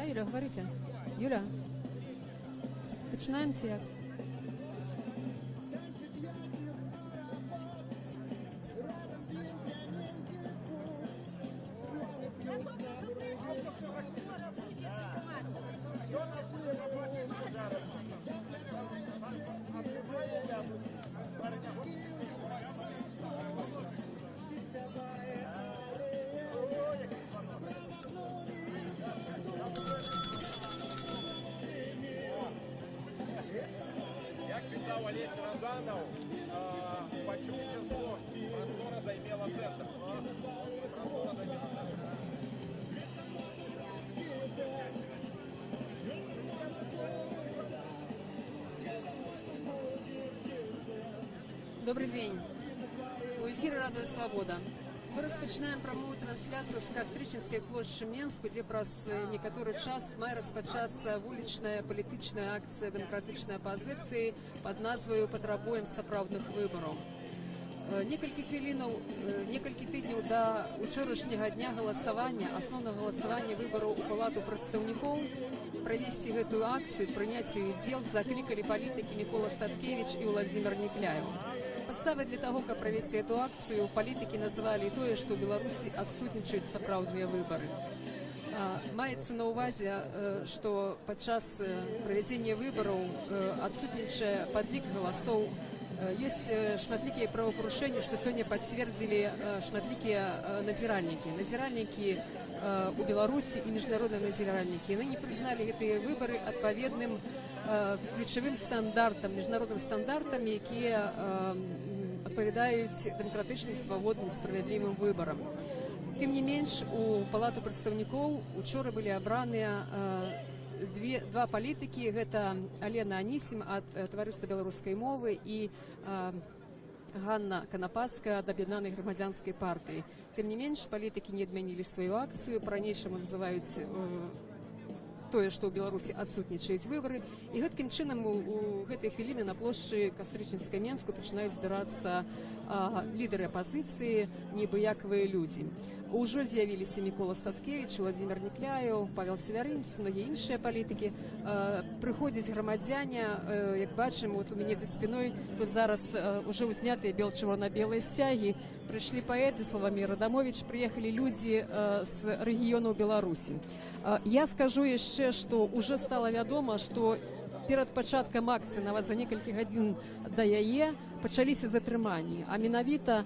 Да, Юля, говорите. Юля, починаем ці як? Як писав Олесь Розанов, почувся слог, простора займела центр. Простора займела центр. Добрый день. У эфира «Радио Свобода». Мы распачинаем прамую трансляцию с Кастрычынскай плошчы Менску, дзе праз некаторы час мае распачацца вулічная палітычная акцыя дэмакратычнай апазіцыі пад назваю «Патрабуем сапраўдных выбараў». Некалькі тыдняў да учорашняга дня галасавання, асноўнага галасавання выбараў у палату прадстаўнікоў, правесці гэтую акцыю, прыняць яе удзел заклікалі палітыкі Мікола Статкевіч і Владзімир Некляеў. Подставой для того, как провести эту акцию, политики называли то, что в Беларуси отсутничают сапраўдныя выборы. Маецца на увазе, что падчас проведения выборов отсутнічае подлік голосов. Есть шматлікія правопарушэнні, што сёння пацвердзілі шматлікія назіральнікі. Назіральнікі у Беларусі і міжнародныя назіральнікі. Яны не прызналі гэтыя выбары адпаведным ключавым стандартам, міжнародным стандартам, якія адпавядаюць дэмакратычным, свабодным, справядлівым выбарам. Тым не менш, у палату прадстаўнікоў учора былі абраныя два палітыкі. Гэта Алена Анісім ад таварыства беларускай мовы і Ганна Канапацкая ад аб'яднанай грамадзянскай партыі. Тым не менш, палітыкі не адмянілі сваю акцыю, па-ранейшаму называюць тое, што ў Беларусі адсутнічаюць выбары. І гэткім чынам у гэтай хвіліны на плошчы Кастрычынскай Менску пачынаюць збірацца лідары апазіцыі, небыякавыя людзі. Ужо з'явіліся Мікола Статкевіч, Владзімир Некляеў, Павел Севярынец, многія іншыя палітыкі. Прыходзяць грамадзяне, як бачым, вот у мяне за спиной тут зараз уже узнятыя бел-чырвона-белыя сцягі. Прыйшлі паэты Славамир Адамович, прыехалі людзі з рэгіёнаў Беларусі. Я скажу яшчэ, што уже стала вядома, што перад пачаткам акцыі, нават за некалькі гадзін да яе, пачаліся затрыманні. А менавіта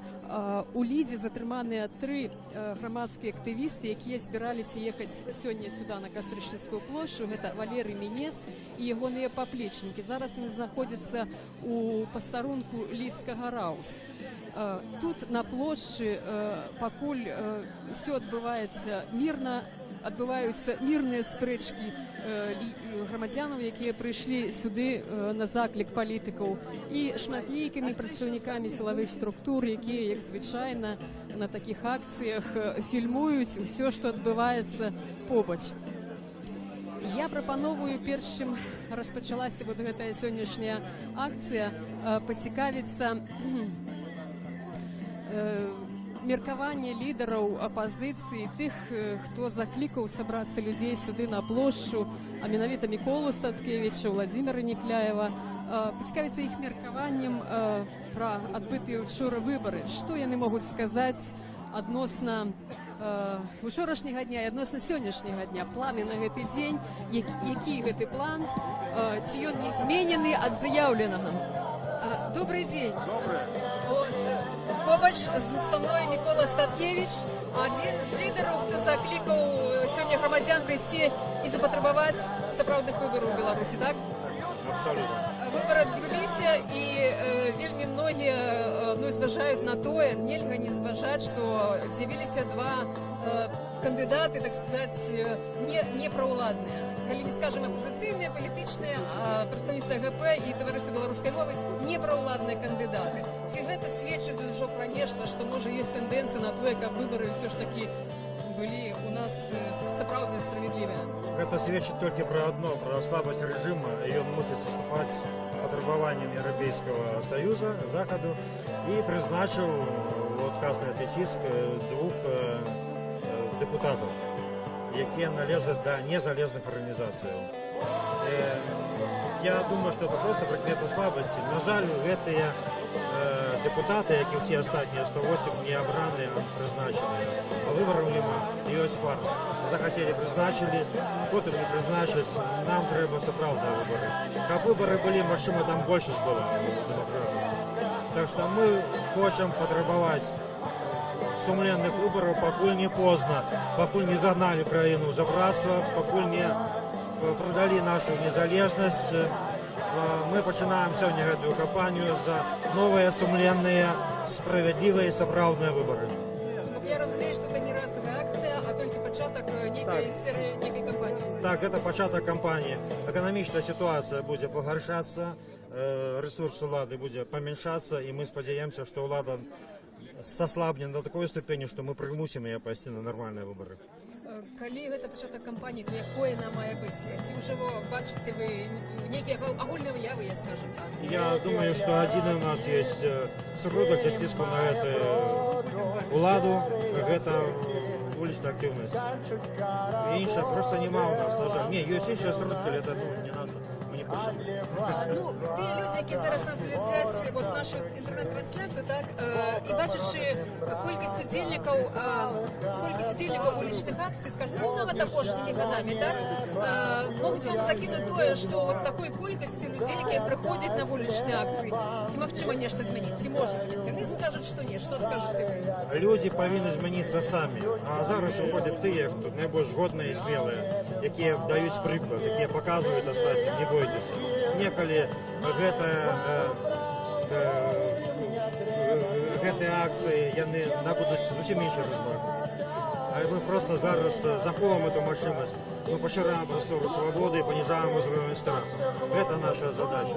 у Лідзе затрыманыя 3 грамадскія актывісты, якія збіраліся ехаць сёння сюда на Кастрычынскую плошчу. Гэта Валерый Мінец і ягоныя паплечнікі. Зараз яны знаходзяцца у пастарунку Лідскага Раус. Тут на плошчы пакуль ўсё адбываецца мірна, адбываюцца мірныя спрэчкі грамадзянаў, якія прыйшлі сюды на заклік палітыкаў, і шматлікімі прадстаўнікамі сілавых структур, якія, як звычайна, на такіх акцыях фільмуюць усё, што адбываецца побач. Я прапановую, перш чым распачалася вот гэтая сённяшняя акцыя, пацікавіцца меркаванне лідараў апазіцыі, тых, хто заклікаў сабрацца людзей сюды на плошчу, а менавіта Міколу Статкевіча, Владзіміра Некляева, пацікавіцца іх меркаваннем пра адбытыя учора выбары. Што яны могуць сказаць адносна учорашняга дня і адносна сённяшняга дня, планы на гэты дзень, які гэты план, ці ён не зменены ад заяўленага. Добрый день. Добрый. Побач со мной Микола Статкевич, один з лідараў, хто заклікаў сёння грамадзян прыйсці і запатрабаваць сапраўдных выбараў у Беларусі, так? Абсолютно. Выбары адбыліся, і вельмі многія зважаюць на тое, нельга не зважаць, што з'явіліся 2 кандыдаты, так сказаць, не праўладныя. Калі не скажем апозіцыйныя, палітычныя, прадстаўніцтва ГП і таварыства беларускай мовы не праўладныя кандыдаты. Ці гэта сведчыць ужо пра нешта, што можа ёсць тэндэнцыя на тое, каб выбары ўсё ж такі былі у нас сапраўдныя справядлівыя? Это сведчит только про одно, про слабость режима, и он мусит соступать потребованиям Европейского Союза, Заходу, и призначил вот Красный Атлетиск 2 депутатов. які належать до незалежних організацій. Я думаю, що це просто прикмета слабості. На жаль, ці депутати, як і всі останні 108, не обрані, а призначені. А виборів нема, і ось фарс. Захотіли, призначили, потім не призначать. Нам треба справді вибори. Як вибори були, можливо, там більшість була демократів. Так що ми хочемо потребувати сумленных выборов, покуль не поздно, покуль не загнали країну в жабратство, покуль не продали нашу незалежность. Мы починаем сегодня эту кампанию за новые, сумленные, справедливые, справедливые выборы. Я розумію, що це не разова акція, а тільки початок некої серії, некої кампанії. Так, это початок кампании. Экономическая ситуация будет погоршаться, ресурс улады будет поменьшаться, и мы сподеемся, что улада сослабнет до такой ступени, что мы примусим ее пойти на нормальные выборы. Коли гэта пачаток кампанії, то якое нам має бути? Ці вже бачите ви некі агульні вияви, я скажу так? Я думаю, что один у нас есть сродок для тиску на эту владу, это уличная активность. Інша просто нема у нас, на жаль. Ні, є інші сродки, это не надо. Ну, ті люди, які зараз нас глядять от нашу інтернет-трансляцію, так, і бачачи кількість удільників вуличних акцій, скажуть, ну, навіть апошніми годами, так, можуть вам закинути те, що от такою кількістю людей, які приходять на вуличні акції, ці можливо нечто змінити, ці можна змінити. Вони скажуть, що ні, що скажете ви? Люди повинні змінитися самі, а зараз виходять ті, як тут найбільш годні і сміли, які дають приклад, які показують остальним, не бойтесь. Неколи гэты акції яны набудуць зусім іншы результат. А мы просто зараз заховуем эту мощность, мы пошираем простору свободы и понижаем уровень страха. Это наша задача.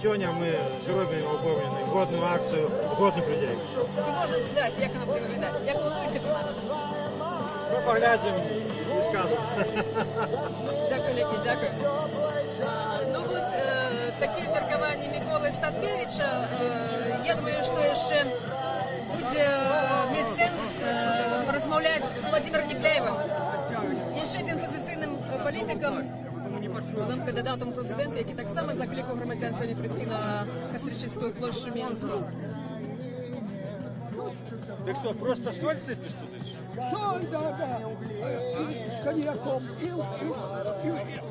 Сегодня мы зробимо выполненную годную акцию годных людей. Чи можна сказати, як нам це виглядає? Як планується про нас? Мы поглядим и скажем. Дякую, Леонід, дякую. Ну вот, такі міркування Миколи Статкевича, я думаю, що ще буде мати сенс порозмовляти з Владимиром Никляєвим. І ще один позиційним політиком, новим кандидатом в президенти, який так само закликав громадян сьогодні прийти на Костричинську площу Мінську. Ты что, просто соль сыпешь тут? Соль, да. С коньяком.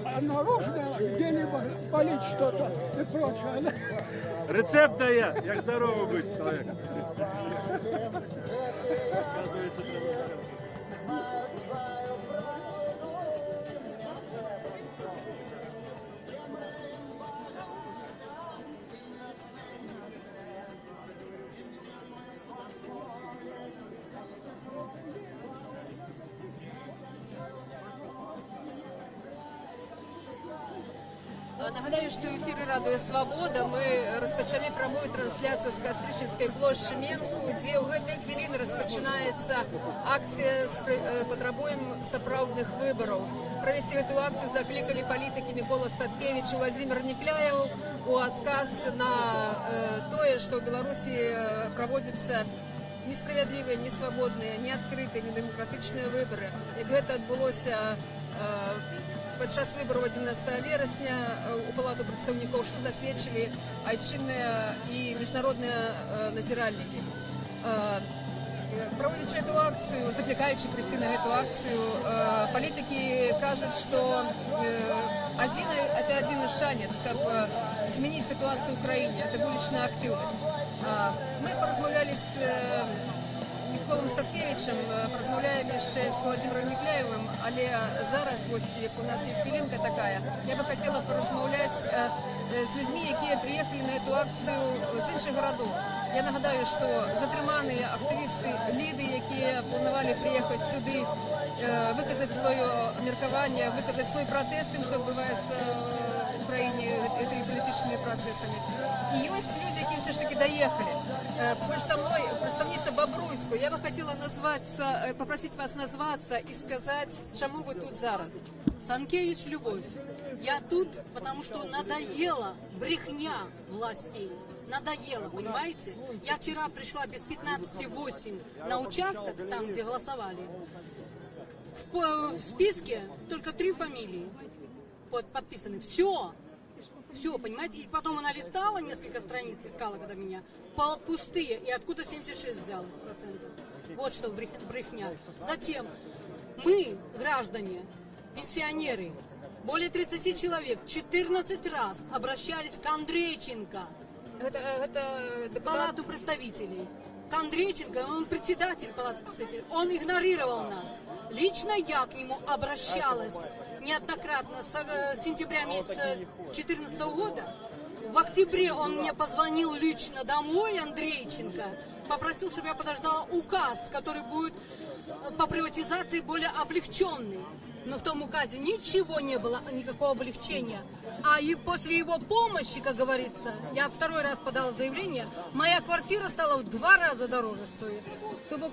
А наружно где-либо полить что-то и прочее. Рецепт дає, як здорово бути чоловік. Нагадаю, що в ефірі Радіо Свобода ми розпочали пряму трансляцію з Костричинської площі Мінську, де у гэтай хвилини розпочинається акція «Потребуємо сапраўдних виборів». Провести эту акцию закликали политики Микола Статкевич и Владимир Никляев у отказ на то, что в Беларуси проводятся несправедливые, несвободные, неоткрытые, недемократичные выборы. И это отбылося падчас выбораў 11 верасня у Палату прадстаўнікоў, што засведчылі айчынныя і міжнародныя назіральнікі. Проводячи эту акцию, закликаючи прийти на эту акцию, политики кажут, что это один из шанец, как изменить ситуацию в Украине, это уличная активность. Мы поразмовляли с Миколом Статкевичем, поразмовляли ще з Владимиром Никляєвим, але зараз, ось як у нас є хвилинка така, я би хотіла порозмовляти з людьми, які приїхали на цю акцію з інших городів. Я нагадаю, що затримані активісти Ліди, які планували приїхати сюди, виказати своє міркування, виказати свій протест тим, що відбувається в Україні цими політичними процесами. І є люди, які все ж таки доїхали. Поруч со мною представниця Бобруйської. Я би хотіла попросити вас назватися і сказати, чому ви тут зараз. Санкевич Любовь. Я тут, потому что надоела брехня властей. Надоело, понимаете? Я вчера пришла без 15:08 на участок, там, где голосовали. В списке только 3 фамилии подписаны. Все, понимаете? И потом она листала несколько страниц, искала, когда меня, пустые. И откуда 76 взялось процентов? Вот что брехня. Затем мы, граждане, пенсионеры, более 30 человек, 14 раз обращались к Андрейченко, Это в Палату представителей. К Андрейченко, он председатель Палаты представителей, он игнорировал нас. Лично я к нему обращалась неоднократно с сентября месяца 2014 года. В октябре он мне позвонил лично домой, Андрейченко, попросил, чтобы я подождала указ, который будет по приватизации более облегченный. Но в том указе ничего не было, никакого облегчения. А и после его помощи, как говорится, я 2-й раз подала заявление, моя квартира стала в 2 раза дороже стоить. То бок,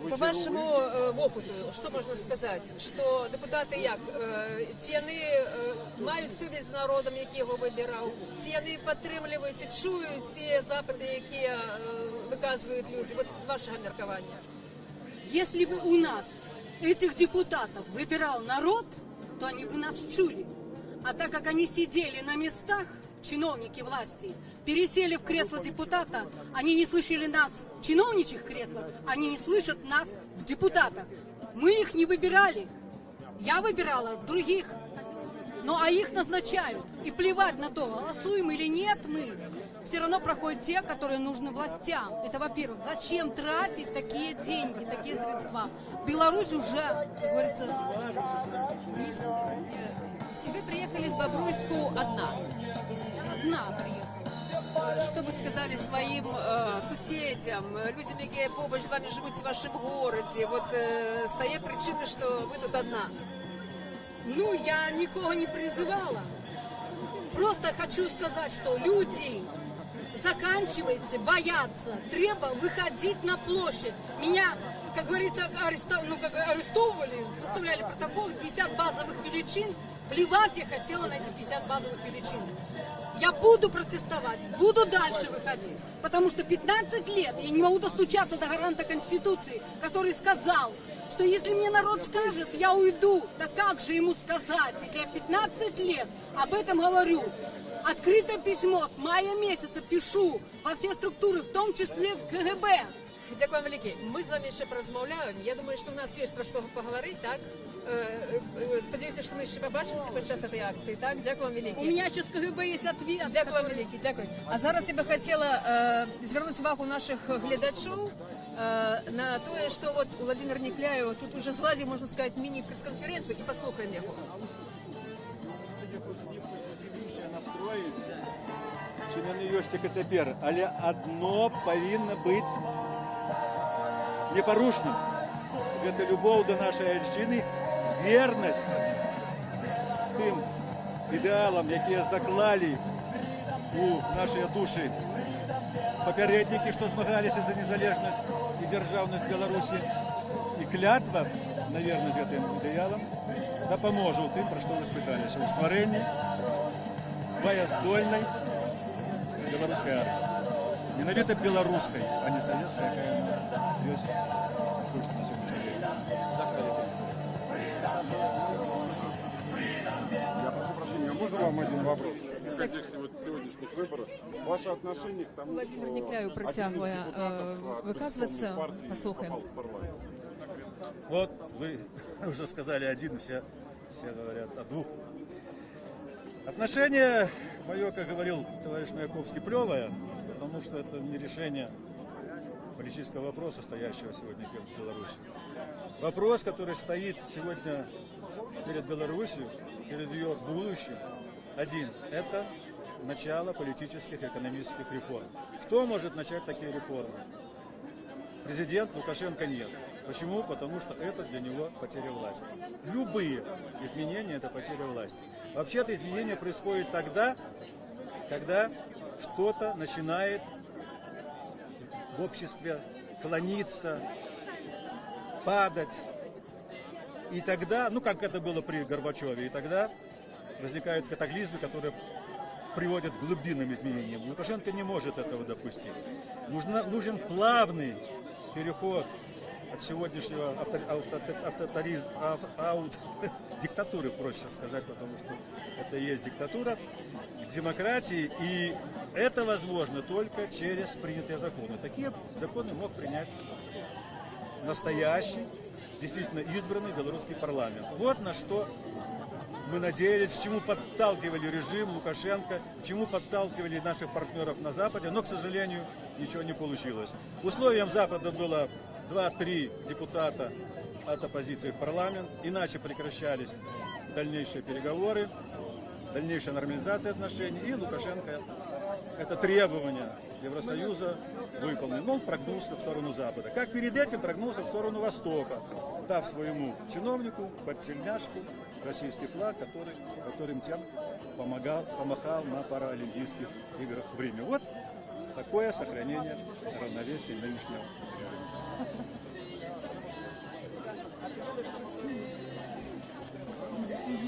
по вашому опыту, що можна сказати? Що депутати як? Ці вони мають совість з народом, який його вибирав? Ці вони підтримують і чують ті запити, які виказують люди? От з вашого міркування. Если бы у нас этих депутатов выбирал народ, то они бы нас чули. А так как они сидели на местах, чиновники власти, пересели в кресло депутата, они не слышали нас в чиновничьих креслах, они не слышат нас в депутатах. Мы их не выбирали. Я выбирала других. Ну а их назначают. И плевать на то, голосуем или нет мы. Все равно проходят те, которые нужны властям. Это во-первых. Зачем тратить такие деньги, такие средства? Беларусь уже, как говорится, Вы приехали с Бобруйску одна. одна приехала. Что вы сказали своим сусідям, людям, які поруч з вами живуть в вашому городі? Вот з тієї причини, що ви тут одна. Ну, я никого не призывала. Просто хочу сказать, что люди, заканчивайте бояться, треба выходить на площадь. Меня, как говорится, арестовывали, составляли протокол, 50 базовых величин. Плевать я хотела на эти 50 базовых величин. Я буду протестовать, буду дальше выходить. Потому что 15 лет я не могу достучаться до гаранта Конституции, который сказал, что если мне народ скажет, я уйду. Так как же ему сказать, если я 15 лет об этом говорю? Открытое письмо с мая месяца пишу во все структуры, в том числе в КГБ. Дякую вам велике. Ми з вами ще порозмовляємо. Я думаю, що у нас є про що поговорити, так? Сподіваюся, що ми ще побачимося під час цієї акції, так? Дякую вам велике. У меня еще с КГБ есть ответ. Дякую вам велике, дякую. А зараз я би хотіла звернути увагу наших глядачів на те, що от Владимир Некляєв тут уже зладив, можна сказати, міні-прес-конференцію, і послухаємо його. Чи на нее тепер, але одно повинно бути непорушним. Это любовь до нашей отчины, верность тем идеалам, які заклали у наші душі попередники, що змагалися за незалежність і державність Білорусі. І клятва на вірність цим ідеалам допоможе тим, про що ви спиталися, у створенні боєздольної білоруської армії. Ненавито білоруської, а не совєтської, яка є служить на сьогоднішній день. Я прошу прощения, можно вам один вопрос? В контексте вот сегодняшних выборов, ваше отношение к тому, Владимир что Некляєв протягує один из депутатов виказуватися. оппозиционной партии Послухаємо. попал в парламент? Вот вы уже сказали один, все говорят о двух. Отношение мое, как говорил товарищ Маяковский, плевое, потому что это не решение политического вопроса, стоящего сегодня перед Беларусью. Вопрос, который стоит сегодня перед Беларусью, перед ее будущим, один – это начало политических и экономических реформ. Кто может начать такие реформы? Президент Лукашенко нет. Почему? Потому что это для него потеря власти. Любые изменения – это потеря власти. Вообще-то изменения происходят тогда, когда что-то начинает в обществе клониться, падать. И тогда, ну как это было при Горбачеве, и тогда возникают катаклизмы, которые приводят к глубинным изменениям. Лукашенко не может этого допустить. Нужен плавный переход от сегодняшнего диктатуры, проще сказать, потому что это и есть диктатура, к демократии, и это возможно только через принятые законы. Такие законы мог принять настоящий, действительно избранный белорусский парламент. Вот на что мы надеялись, к чему подталкивали режим Лукашенко, к чему подталкивали наших партнеров на Западе, но, к сожалению, ничего не получилось. Условием Запада было 2-3 депутата от оппозиции в парламент, иначе прекращались дальнейшие переговоры, дальнейшая нормализация отношений, и Лукашенко это требование Евросоюза выполнил. Но он прогнулся в сторону Запада. Как перед этим прогнулся в сторону Востока, дав своему чиновнику под тельняшку российский флаг, которым тем помахал на паралимпийских играх в Риме. Вот такое сохранение равновесия нынешнего.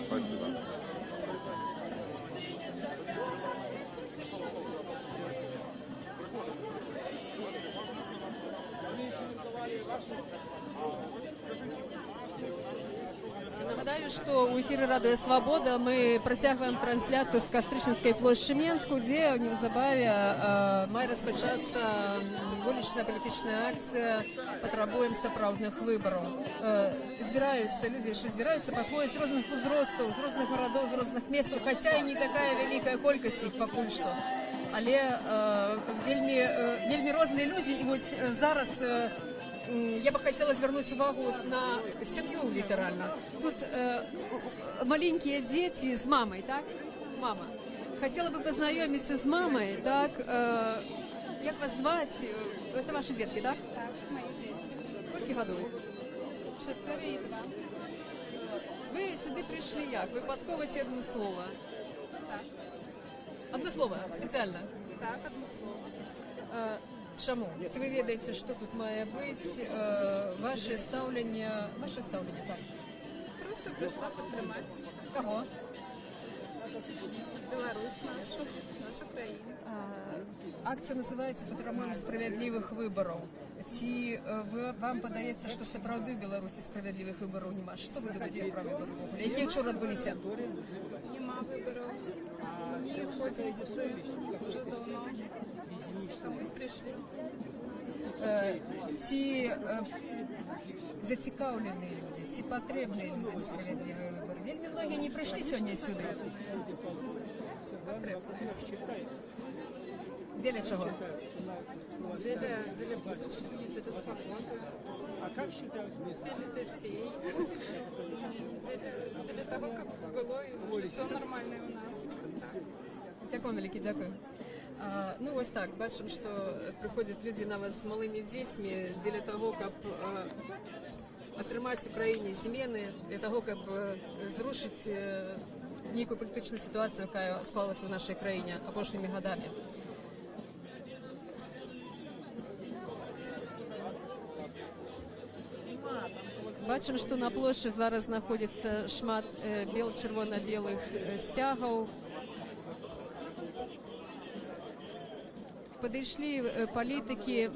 Спасибо. Я нагадаю, що у ефірі Радіо Свобода ми працягваем трансляцію з Кастрычніцкай плошчы Менску, дзе неўзабаве мае распачацца вулічная палітычная акцыя «Патрабуем сапраўдных выбараў». Збіраюцца людзі, яшчэ збіраюцца, падходзяць розных узростаў, з розных гарадоў, з розных месцаў, хаця і не такая вялікая колькасць іх пакуль што. Але вельмі розныя людзі, і вось зараз я бы хотела звернуть увагу на семью литерально. Тут маленькие дети с мамой, так? Мама. Хотела бы познакомиться с мамой, так? Как вас звать? Это ваши детки, так? Так, мои дети. Сколько годов? 4 и 2. Вы сюда пришли як? Вы подковываете одно слово? Так, Одно слово, специально? так, одно слово. Чаму? Ці ви ведаєте, що тут має бути, ваше ставлення, так? Просто пришла подтримать Кого? Беларусь нашу країну. Акція називається «Патрабуем справедливих виборів». Ці вам подається, що сапраўды в Білорусі справедливих виборів нема? Що ви думаєте про вибори? Які вчора відбулися? Нема виборів. Не ходять вже давно. Ми прийшли. Ці зацікавлені люди, ці потрібні людям справедливі вибори. Вельми многі не прийшли сьогодні сюди. Дзеля чого? Дзеля будущего, дзеля свободи, дзеля дітей, дзеля того, як було і життя нормальне у нас. Дякую, велике, дякую. Ну, ось так, бачимо, що приходять люди навіть з малими дітьми для того, щоб отримати в Україні зміни, для того, щоб зрушити некую політичну ситуацію, яка склалася в нашій країні останніми годами. Бачимо, що на площі зараз знаходиться шмат червоно-білих стягів. Подошли політики,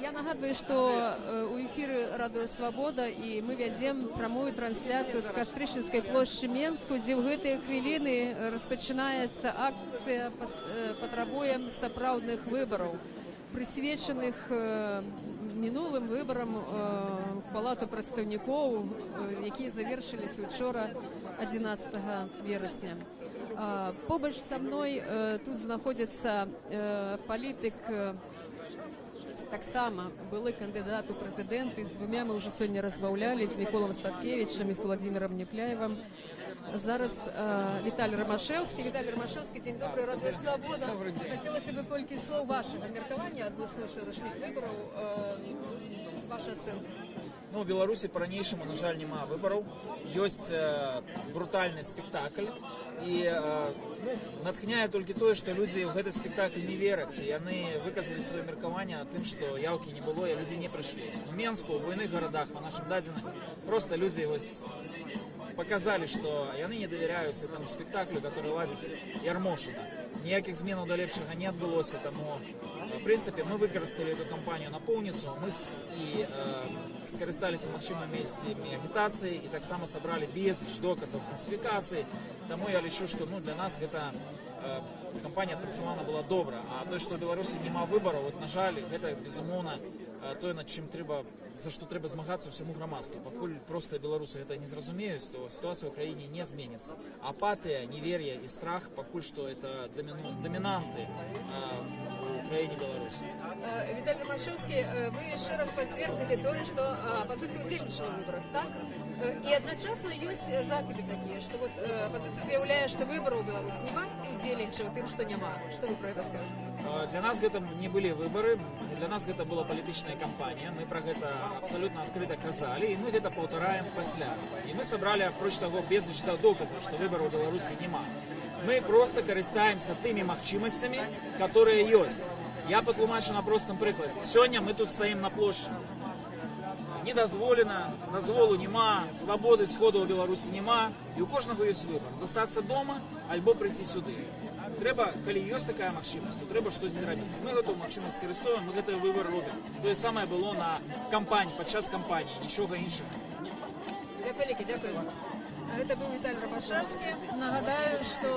я нагадываю, что у эфира Радио Свобода, и мы ведем прямую трансляцию с Кастрычніцкай площі Менску, где в гэтыя хвилины распачинаецца акция «Патрабуем сапраўдных выборов», присвеченных мінулым выборам в Палату прадстаўнікоў, якія завершились учора 11 верасня. Побач са мной тут знаходзіцца палітык, таксама былы кандыдат у прэзідэнты, з двумя мы ўжо сёння размаўлялі, з Міколам Статкевічам і з Владзімірам Някляевым. Зараз Віталій Ромашевскі. Віталій Ромашевскі, дзень добрый, Радіо Свобода. Хотелось бы колькі слоў вашага меркавання адносно ўчорашніх выбараў, ваша ацэнка. Ну, в Беларуси по-ранейшему, на жаль, нема выборов. Есть брутальный спектакль. И натхняе толькі тое, што людзі ў гэты спектакль не вераць. І яны выказалі сваё меркаванне тым, што яўкі не было, і людзі не прыйшлі. У Менску, у буйных гарадах, па нашым дадзеных, проста людзі показали, што яны не давяряюць этому спектаклю, который ладзіць Ярмошина. Ніякіх зменаў да лепшага не адбылося, таму в прынцыпе мы выкарысталі эту кампанію напоўніцу, мы скарысталіся магчымымі месцамі агітацыі і таксама сабралі безліч доказаў фальсіфікацыі. Таму я лічу, што для нас гэта кампанія адпрацавана была добра. А тое, што ў Беларусі няма выбараў, на жаль, гэта безумоўна тое, над чым за што трэба змагацца ўсяму грамадству. Пакуль проста беларусы гэта не зразумеюць, то сітуацыя ў краіне не зменіцца. Апатыя, невер'е і страх пакуль што это дамінанты у краіне Беларусі. Віталій Ромашевскі, вы яшчэ раз пацвердзілі тое, што апазіцыя ўдзельнічала ў выбарах, так? І адначасна ёсць закиды такія, што апазіцыя заяўляе, што выбараў у Беларусі няма і ўдзельнічае тым, што няма. Што вы пра гэта скажаце? Для нас гэта не былі выбары, для нас гэта была палітычная кампанія, мы пра гэта абсалютна адкрыта казалі, і мы гэта паўтараем пасля. І мы сабралі, апроч таго, безліч доказаў, што выбараў у Беларусі няма. Мы просто карыстаемся тымі магчымасцямі, которые ёсць. Я патлумачу на простым прыкладзе. Сёння мы тут стаім на плошчы. Не дазволена, дазволу няма, свабоды сходу ў Беларусі няма, і у кожнага ёсць выбар. Застацца дома альбо прыйти сюды. Трэба, калі ёсць такая магчымасць, то трэба штось зрабіць. Мы гэтую магчымасць скарыстовым, мы гэты выбар робім. Тое самае было на кампаніі, падчас кампаніі, нічога іншага. Дякую. Гэта быў Віталій Ромашевскі. Нагадаю, што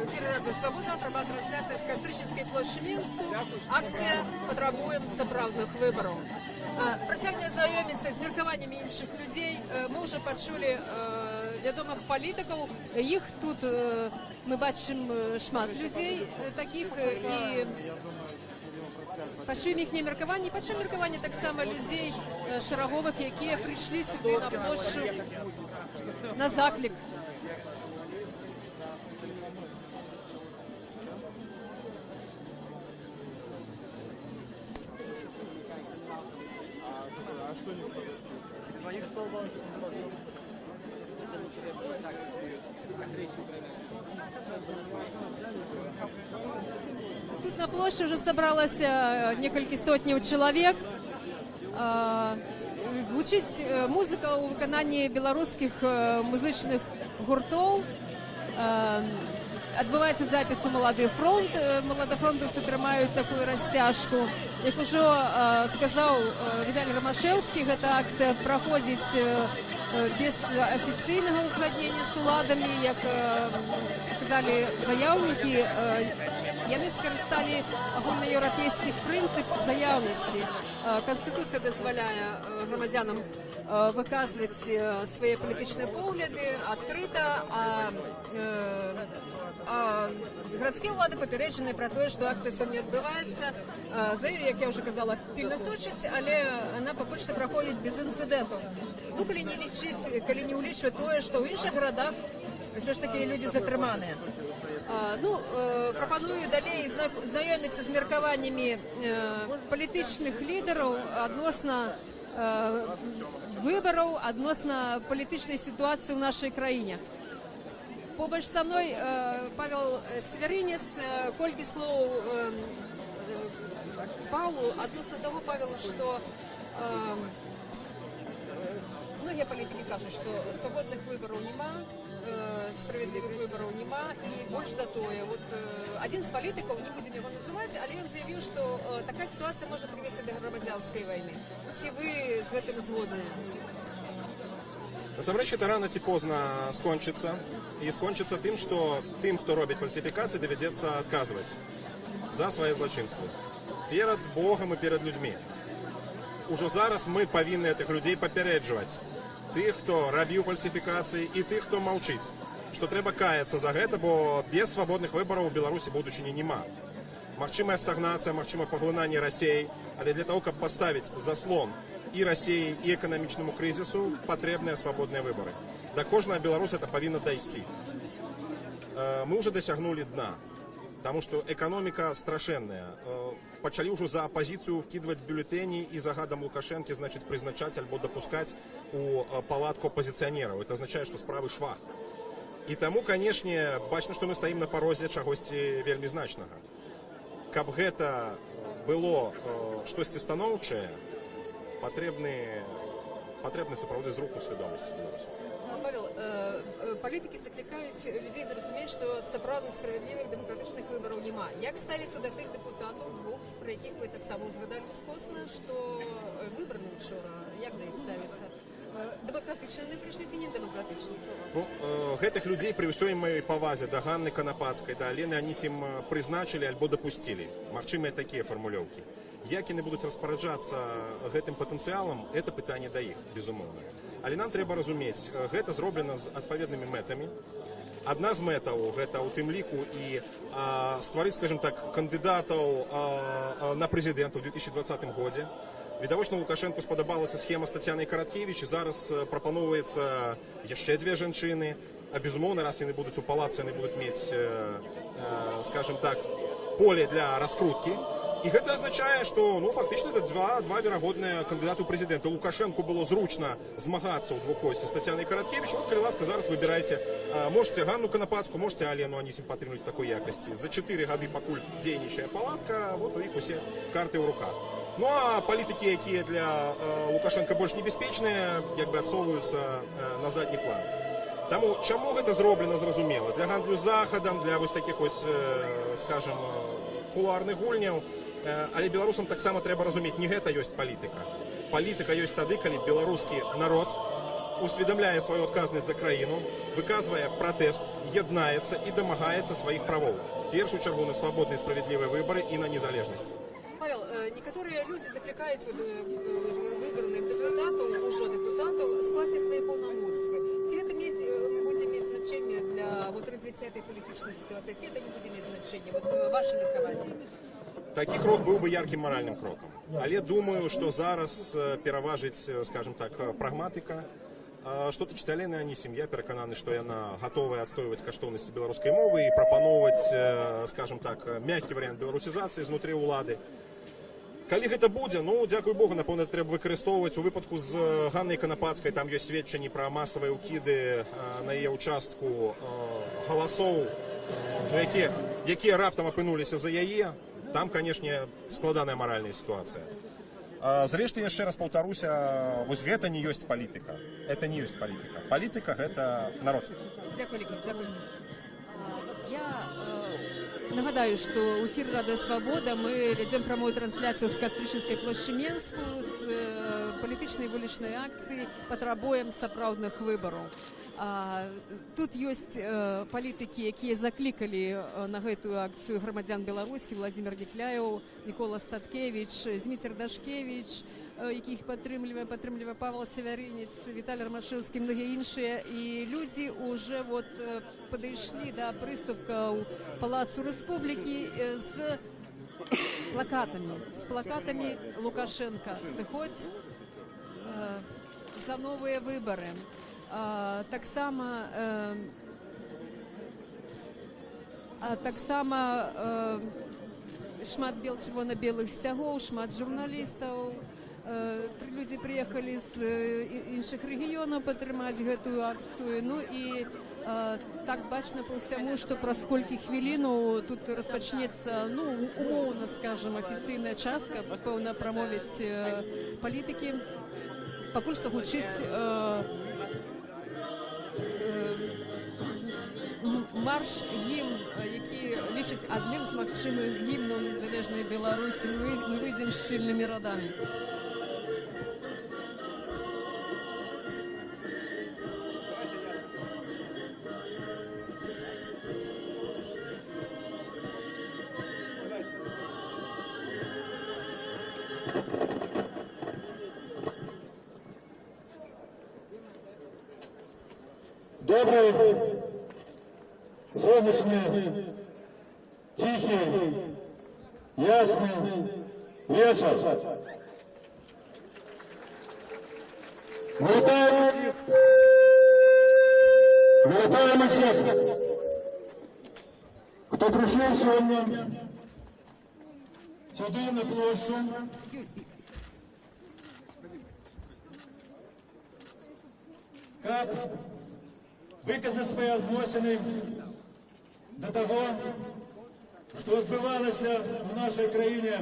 эфір Радыё Свабода, прямая трансляцыя з Кастрычніцкай плошчы Мінску. Акцыя «Патрабуем сапраўдных выбараў». Працягне знаёміцца з меркаваннямі іншых людзей. Мы ўжо пачулі вядомых палітыкаў. Іх тут мы бачым шмат людзей такіх і пачуем іхнія меркаванні, пачуем меркаванні таксама людзей шараговых, якія прыйшлі сюды на плошчу на заклік. Тут на площади уже собралось несколько сотен человек. Гучить музыка у виконанні белорусских музичных гуртов. Отбывается запись у «Молодый фронт». Молодофронтовцы тримають таку розтяжку. Як уже сказав Віталій Ромашевський, эта акция проходит без официального узгоднения с уладами, як сказали заявники. Яны скарысталі агульнаеўрапейскі прынцып заяўнасці. Конституція дазваляе грамадзянам выказваць свае палітычныя погляды адкрыта, а гарадскія ўлады папярэджаныя пра тое, што акцыя сёння адбываецца. За ёй, як я ўжо казала, пільна сочыць, але яна пакуль што праходзіць без інцыдэнтаў. Ну, калі не ўлічваць тое, што ў іншых гарадах ўсё ж такі людзі затрыманыя. Прапаную далей знаёміцца з меркаваннямі палітычных лідараў адносна выбараў, адносна палітычнай сітуацыі ў нашай краіне. Побач са мной Павел Сверынец. Колькі слоў Павлу адносна таго, Павел, што многія палітыкі кажуць, што свабодных выбараў няма, справедливых выборов нема, и больше за то. Один из политиков, не будем его называть, але он заявил, что такая ситуация может привести до громадянской войны. Все вы с этим згодны? Насамрэч, это рано ці позна скончыцца. І скончыцца тым, што тым, хто робіць фальсіфікацыі, давядзецца адказваць за свае злачынствы. Перад Богам і перад людзьмі. Ужо зараз мы павінны гэтых людзей папярэджваць. Тых, хто рабіў фальсіфікацыі, і тых, хто маўчыць, што трэба каяцца за гэта, бо без свабодных выбараў у Беларусі будучыні няма. Магчымая стагнацыя, магчыма паглынанне Расіі, але для того, каб паставіць заслон і Расіі, і эканамічнаму крызісу, патрэбныя свабодныя выбары. Да кожнага беларуса это павінна дайсці. Мы ўжо дасягнулі дна, таму што эканоміка страшэнная. Пачалі ўжо за апазіцыю вкідваць бюлетэні і загадам Лукашэнкі, значыць, прызначаць альбо дапускаць у палатку апазіцыянераў. Это азначае, што справы швах. І таму, канешне, бачна, што мы стаім на парозе чагосьці вельмі значнага. Каб гэта было штосьці станоўчае, патрэбны сапраўды зрух у свядомасці Беларусі. Павел, Палітики закликають людей зрозуміти, що справді справедливих демократичних виборів немає. Як ставиться до тих депутатів двох, про яких ви так само згадали скосно, що вибрані вчора, як до їх ставиться? Демократично не прийшли ці, не демократично? Ну, гэтых людей при ўсёй маёй павазе да Ганны Канапацкай, да Алены Анісім прызначылі альбо дапусцілі. Магчымыя такія фармулёўкі. Як яны будуць распараджацца гэтым патэнцыялам, это пытанне да іх, безумоўна. Але нам трэба разумець, гэта зроблена з адпаведнымі мэтамі. Адна з мэтаў гэта ў тым ліку і стварыць, скажем так, кандыдатаў на прэзідэнта ў 2020 годзе. Відавочна, Лукашенку спадабалася схема з Тацянай Караткевіч, і зараз прапаноўваецца яшчэ дзве жанчыны. А безумоўна, раз яны будуць у палацы, яны будуць мець, скажем так, поле для раскруткі. І гэта азначае, што фактычна это два верагодныя кандыдаты ў прэзідэнты. Лукашенку было зручна змагацца ў двухосці з Тацянай Караткевіч. Вот, калі ласка, зараз выбірайце. Можете Ганну Канапацкую, можете Алену Анісім падтрымліваць такой якасці. За 4 гады, пакуль дзейнічае палатка, вот у іх усе карты ў руках. Ну а палітыкі, якія для Лукашенка больш небяспечныя, як бы адсоўваюцца на задні план. Таму чаму гэта зроблена, зразумела? Для гандлю захадам, для вось такіх вось, скажем, кулуарных гульняў. Але беларусам таксама трэба разумець, не гэта ёсць палітыка. Палітыка ёсць тады, калі беларускі народ усведамляе сваю адказнасць за краіну, выказвае пратэст, яднаецца і дамагаецца сваіх правоў. В першую чаргу на свабодныя справядлівыя выбары і на незалежнасць. Павел, некоторые люди закликают выбранных депутатов, уже депутатов, скласти свои полномочия. Это будет иметь значение для развития этой политической ситуации? Это не будет иметь значения? Вот ваше меркование. Такі крок быў бы яркім маральным крокам. Але думаю, што зараз пераважыць, скажем так, прагматыка. Што тычыць Алены Анісім, я перакананы, што яна гатовая адстойваць каштоўнасці беларускай мовы і прапаноўваць, скажем так, мяккі варыянт беларусізацыі знутры ўлады. Калі гэта будзе, дзякуй Богу, напэўна, трэба выкарыстоўваць. У выпадку з Ганнай Канапацкай там ёсць сведчанні пра масавыя ўкіды на яе ўчастку галасоў, якія раптам апынуліся за яе. Там, канешне, складаная маральная сітуацыя. Зрэшты, яшчэ раз паўтаруся, вось гэта не ёсць палітыка. Это не ёсць палітыка. Палітыка – гэта народ. Дзякуй, дзякуй. Я нагадаю, что в эфир «Радио Свобода» мы ведем прямую трансляцию с Кастрычинской площади Менску с политичной вулічнай акцией «Потребуем сапраўдных выборов». Тут есть политики, якія закликали на эту акцию громадян Беларуси: Владимир Дикляев, Микола Статкевич, Змитер Дашкевич, які їх підтримує Павел Северинец, Віталій Ромашевський, многие іншие. И люди уже подошли до приступка у Палацу Республики с плакатами Лукашенко «Сыходь за новые выборы». Так само шмат червоно-белых сцягоў, шмат журналістаў. Люди приехали з іншых рэгіёнаў падтрымаць гэтую акцыю. Ну і так бачна по ўсяму, што праз колькі хвілінаў тут распачнецца, умоўна, скажем, афіцыйная частка, пэўна прамовіць палітыкі. Пакуль што гучыць марш, гімн, які лічыць адным з магчымых гімнаў незалежнай Беларусі. Мы выйдзем шчыльнымі радамі. Добрый, солнечный, тихий, ясный вечер. Мы вітаємо всіх, хто прийшов сьогодні сюди на площу. Как выказать свои отношения до того, что отбывалось в нашей краине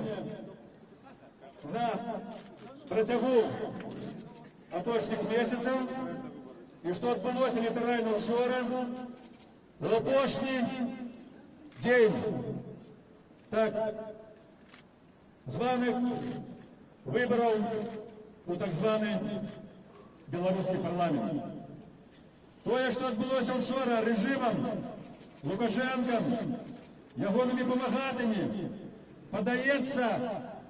на протягу апошніх месяцев і што адбылося літаральна учора, в апошні дзень так званых выбораў у так званы беларускі парламент. Тое, што адбылося учора рэжымам Лукашэнкам, ягонымі памагатымі, падаецца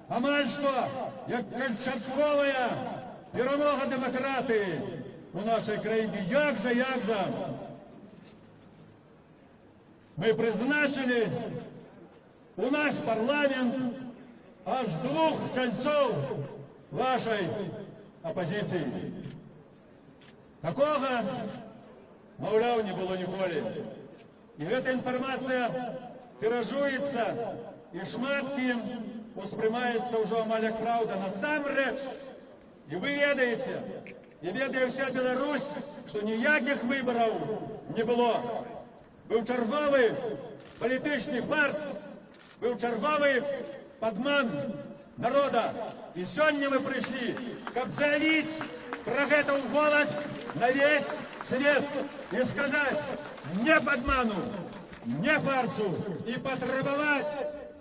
амаль што як канчатковая перамога дэмакратыі у нашай краіне. Як жа мы прызначылі у наш парламент аж 2 чальцоў вашай апазіцыі. Такога, маўляў, не было ніколі. І гэта інфармацыя тыражуецца, і шмат кім успрымаецца ўжо амаль як праўда. Насамрэч, і вы ведаеце, і ведае ўся Беларусь, што ніякіх выбараў не было. Быў чарговы палітычны фарс, быў чарговы падман народа. І сёння мы прыйшлі, каб заявіць пра гэта ў голас на весь свет і сказаць не падману, не фарсу, і патрабаваць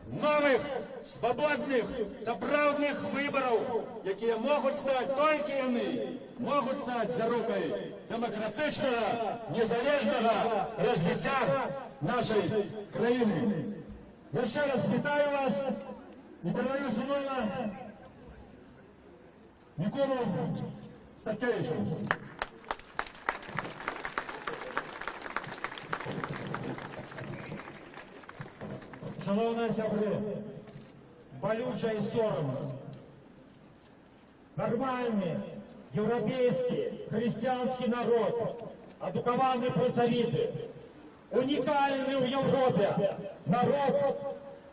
новых, свабодных, сапраўдных выбараў, якія могуць стаць, толькі яны могуць стаць зарукай дэмакратычнага, незалежнага развіцця нашай краіны. Яшчэ раз вітаю вас і перадаю слово Миколу Статкевичу. Шановні сябри, болюча і соромно. Нормальний, європейський, християнський народ, адукований працовіти, унікальний в Європі народ,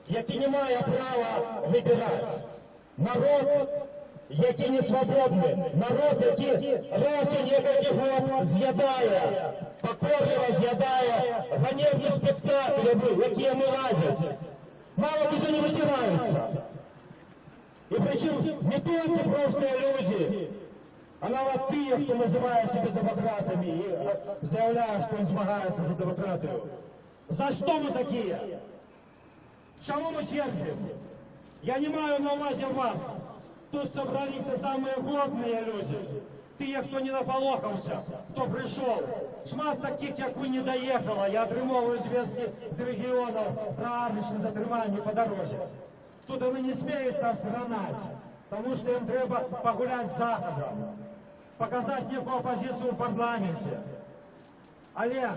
який не має права вибирати. Народ, який не свободний. Народ, який раз у некілька років з'їдає, покорливо з'їдає ганебні спектаклі, які йому радять. Мало уже не вытираются. И причем не только просто люди, а навіть ті, хто називає себе демократами і заявляє, що він змагається за демократію. За що ми такі? Чому ми терпим? Я не маю на увазі вас. Тут собрались самые годные люди. Ті, хто не наполохався, хто прийшов. Шмат таких, як ви, не доїхало. Я отримовую зв'язки з регіонів про армічне затримання по дорозі. Тут вони не сміють нас гнати, тому що їм треба погуляти з Заходом, показати некую опозицію в парламенті. Але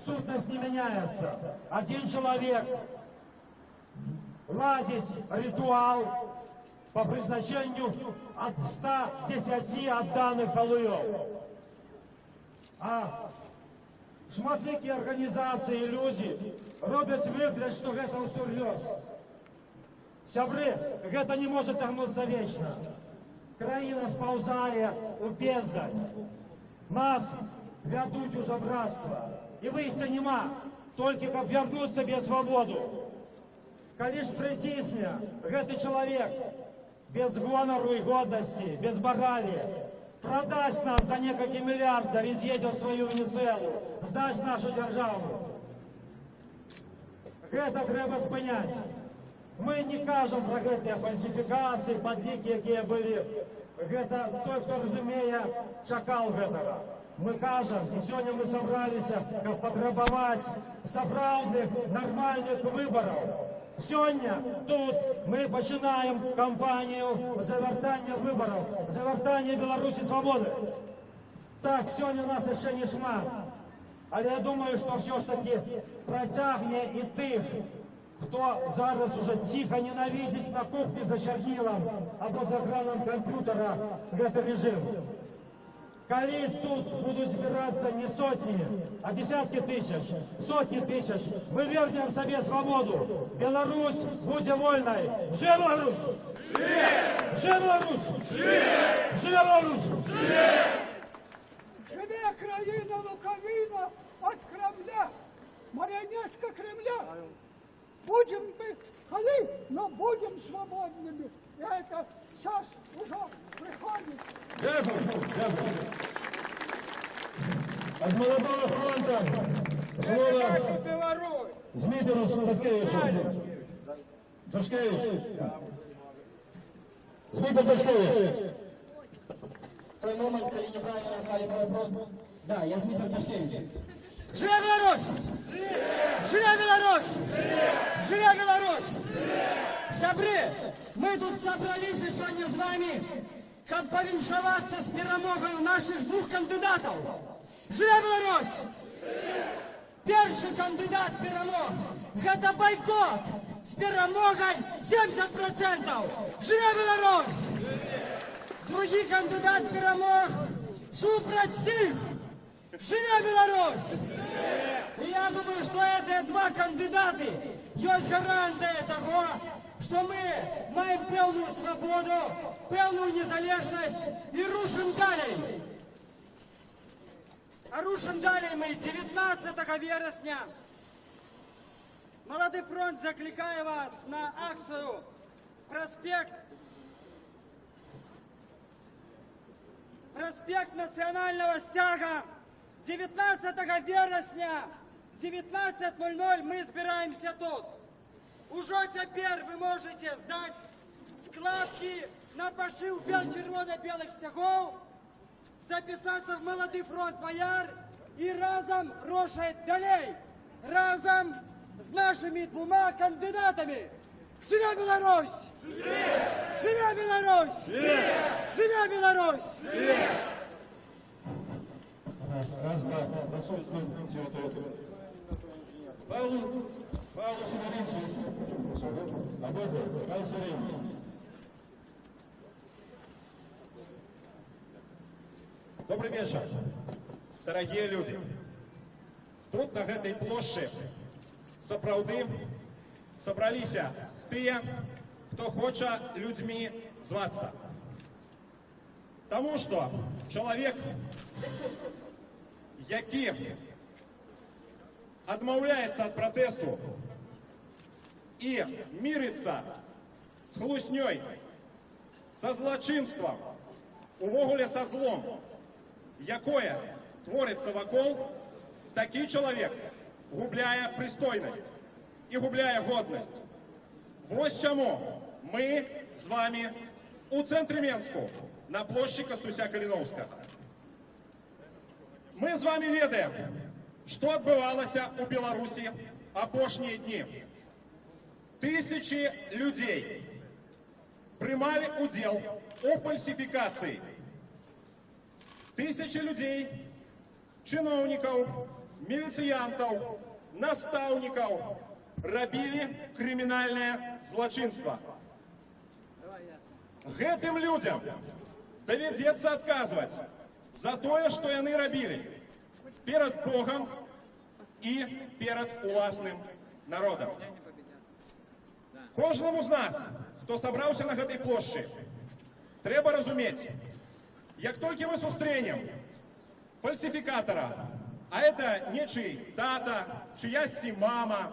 сутність не міняється. Один чоловік ладить ритуал по призначению от 110 отданных голов. А шматликие организации и люди роблять вигляд, что это усерьез. Сябры, это не может тягнуться вечно. Країна сползає у бездань. Нас ведуть у жебратства. И вийстя нема, только как вернуть себе свободу. Коли ж притисне, этот человек без гонору и годности, без морали, продасть нас за несколько миллиардов и съедет в свою Венесуэлу, сдасть нашу державу. Это треба спинять. Мы не кажем про эти фальсификации, подлики, які были. Это той, кто разумея, чакал этого. Мы кажем, и сегодня мы собрались, как потребовать справедливых, нормальных выборов. Сегодня тут мы починаем кампанию завертання виборів, завертання Білорусі свободи. Так, сьогодні у нас ще не шмат. Але я думаю, що все ж таки протягне і тих, хто зараз уже тихо ненавидить на кухні за чернилом або за екраном комп'ютера цей режим. Коли тут будут збиратися не сотні, а десятки тисяч, сотні тисяч, ми вернемо собі свободу. Білорусь буде вольною. Живе Білорусь! Живе Білорусь! Живе Білорусь! Живе країна Луковина от Кремля, марионетка Кремля. Будем мы холи, но будем свободными. И это сейчас уже приходит. Дякую. от Молодого фронта слово Змитеру Таткевичу. Ташкевич. Змитер Ташкевич. В той момент, коли неправильно назвали мой вопрос, да, я Змитер Ташкевич. Живе Беларусь! Живе Беларусь! Живе Беларусь! Сябры, мы тут собрались сегодня с вами, как повіншаваться с перемогой наших двух кандидатов. Живе Беларусь! Первый кандидат перемог – это бойкот с перемогой 70%. Живе Беларусь! Другий кандидат перемог супроть всех. Живе Беларусь! И я думаю, что эти два кандидаты есть гарантия того, что мы маем певную свободу, певную незалежность и рушим далее. А рушим далее мы 19 вересня. Молодой фронт закликає вас на акцию Проспект национального стяга. 19 вересня, 19:00 мы збираємося тут. Уже теперь вы можете сдать складки на пошив червоно-белых стягов, записаться в Молодой фронт Бояр и разом рушить далей, разом с нашими двумя кандидатами. Живе Беларусь! Живе Беларусь! Живе Беларусь! Раз, два, присутствуем. Павлу Северинцу. Павел Северинец. Добрый вечер, дорогие люди. Тут, на этой площади, сапраўды собралися тыя, кто хоча людьми зваться. Тому что человек, які адмаўляецца ад пратэсту і мірыцца з хлуснёй, са злачынствам, увогуле са злом, якое творыцца вакол, такі чалавек губляе прыстойнасць і губляе годнасць. Вось чаму мы з вами у цэнтры Менску на плошчы Кастуся Каліноўскага. Мы з вами ведаем, што адбывалася ў Беларусі апошнія дні. Тысячи людей прымалі удзел у фальсификации. Тысячи людей, чиновников, милициянтов, наставников рабілі крымінальнае злачынства. Гэтым людям давядзецца адказваць за тое, што яны рабілі перад Богом і перад уласным народам. Кожнаму з нас, хто сабраўся на гэтай плошчы, трэба разумець, як толькі мы сустрэнем фальсификатора, а это нечый тата, чиясьці мама,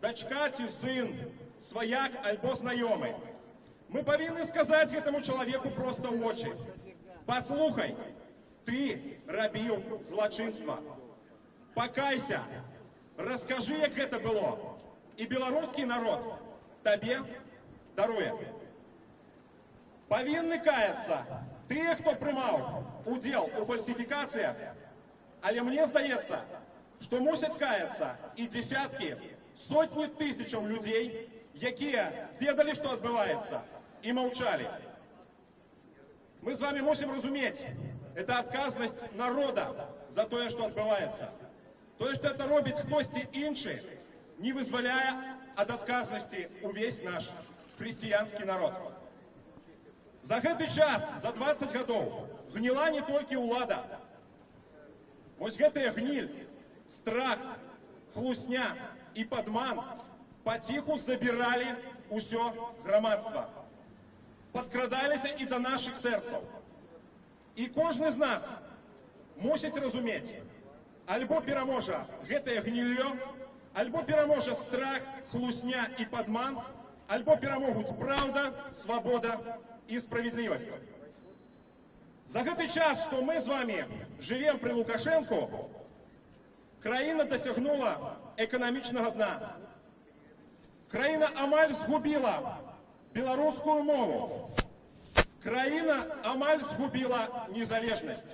дачка ці сын, сваяк альбо знаёмы, мы павінны сказаць гэтаму чалавеку проста ў вочы: паслухай, ты рабіў злачынства, пакайся, раскажы, як гэта было, і беларускі народ табе даруе. Павінны каяцца тыя, хто прымаў удзел у фальсифікацыях, але мне здаецца, што мусяць каяцца і дзесяткі, сотні тысячаў людзей, якія ведалі, што адбываецца, і маўчалі. Мы з вами мусім разумець, это адказнасць народа за тое, што адбываецца. Тое, што это робіць хтосьці іншы, не вызваляе ад адказнасці увесь наш хрысціянскі народ. За гэты час, за 20 гадоў, гніла не толькі ўлада. Вось гэтая гніль, страх, хлусня і падман паціху забіралі ўсё грамадства. Падкрадаліся і да нашых сэрцаў. І кожны з нас мусіць разумець, альбо пераможа гэтае гніллё, альбо пераможа страх, хлусня і падман, альбо перамогуць праўда, свабода і справядлівасць. За гэты час, што мы з вами жывем пры Лукашэнку, Країна досягнула економічного дна. Країна амаль згубила білоруську мову. Країна амаль згубила незалежність.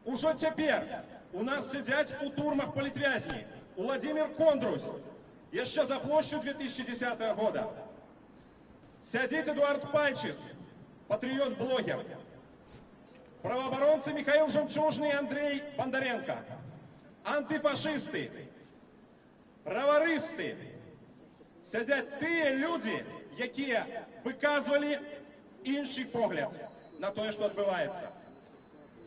Уже тепер у нас сидять у турмах політв'язні Владимир Кондрусь, еще за площадь 2010 года. Сидит Эдуард Пальчис, патриот-блогер. Правооборонцы Михаил Жемчужный и Андрей Бондаренко. Антифашисты, правористы. Сидять ті люди, які виказували інший погляд на те, що відбувається.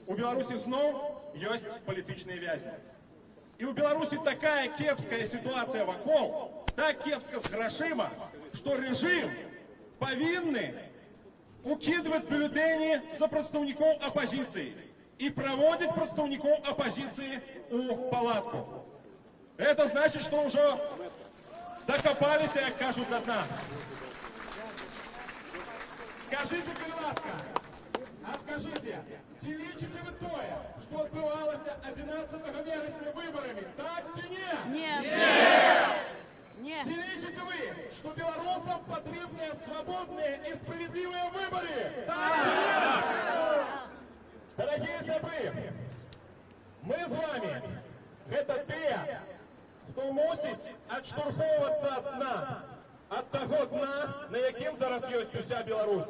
У Білорусі знов є політичні в'язні. І у Білорусі така кепська ситуація вокруг, так кепська з грошима, що режим повинен укидывать бюллетени за представников оппозиции и проводить представников оппозиции у палатку. Это значит, что уже докопались, як кажуть, до дна. Скажите, будь ласка, откажите, чи лічите ви тое, що відбувалося 11 вересня виборами, так чи ні? Ні. Ні. Чи лічите ви, що білорусам потрібні свободні і справедливі вибори? Так чи ні? Дорогі сябри, ми з вами – це ті, хто мусить відштовхуватися від дна, від того дна, на яким зараз є уся Білорусь.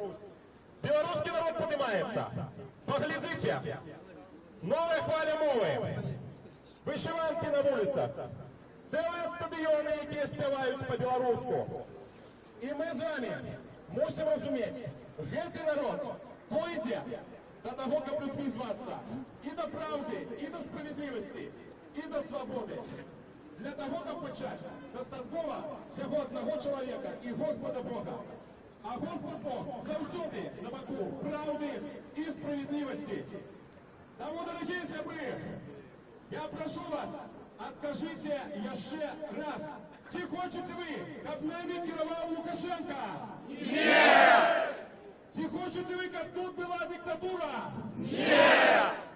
Белорусский народ поднимается. Поглядите. Новая хваля мови. Вышиванки на улицах. Целые стадионы, які співають по-белоруску. І ми з вами мусимо розуміти, гэтый народ дойде до того, как людьми зваться. І до правди, і до справедливості, і до свободи. Для того, как почать, достатково всього одного чоловіка і Господа Бога. А Господь Бог завсюди на боку правди і справедливості. Тому, дорогі сябри, я прошу вас, откажите ще раз. Чи хочете ви, щоб нами керував Лукашенко? Ні! Чи хочете ви, щоб тут була диктатура? Ні!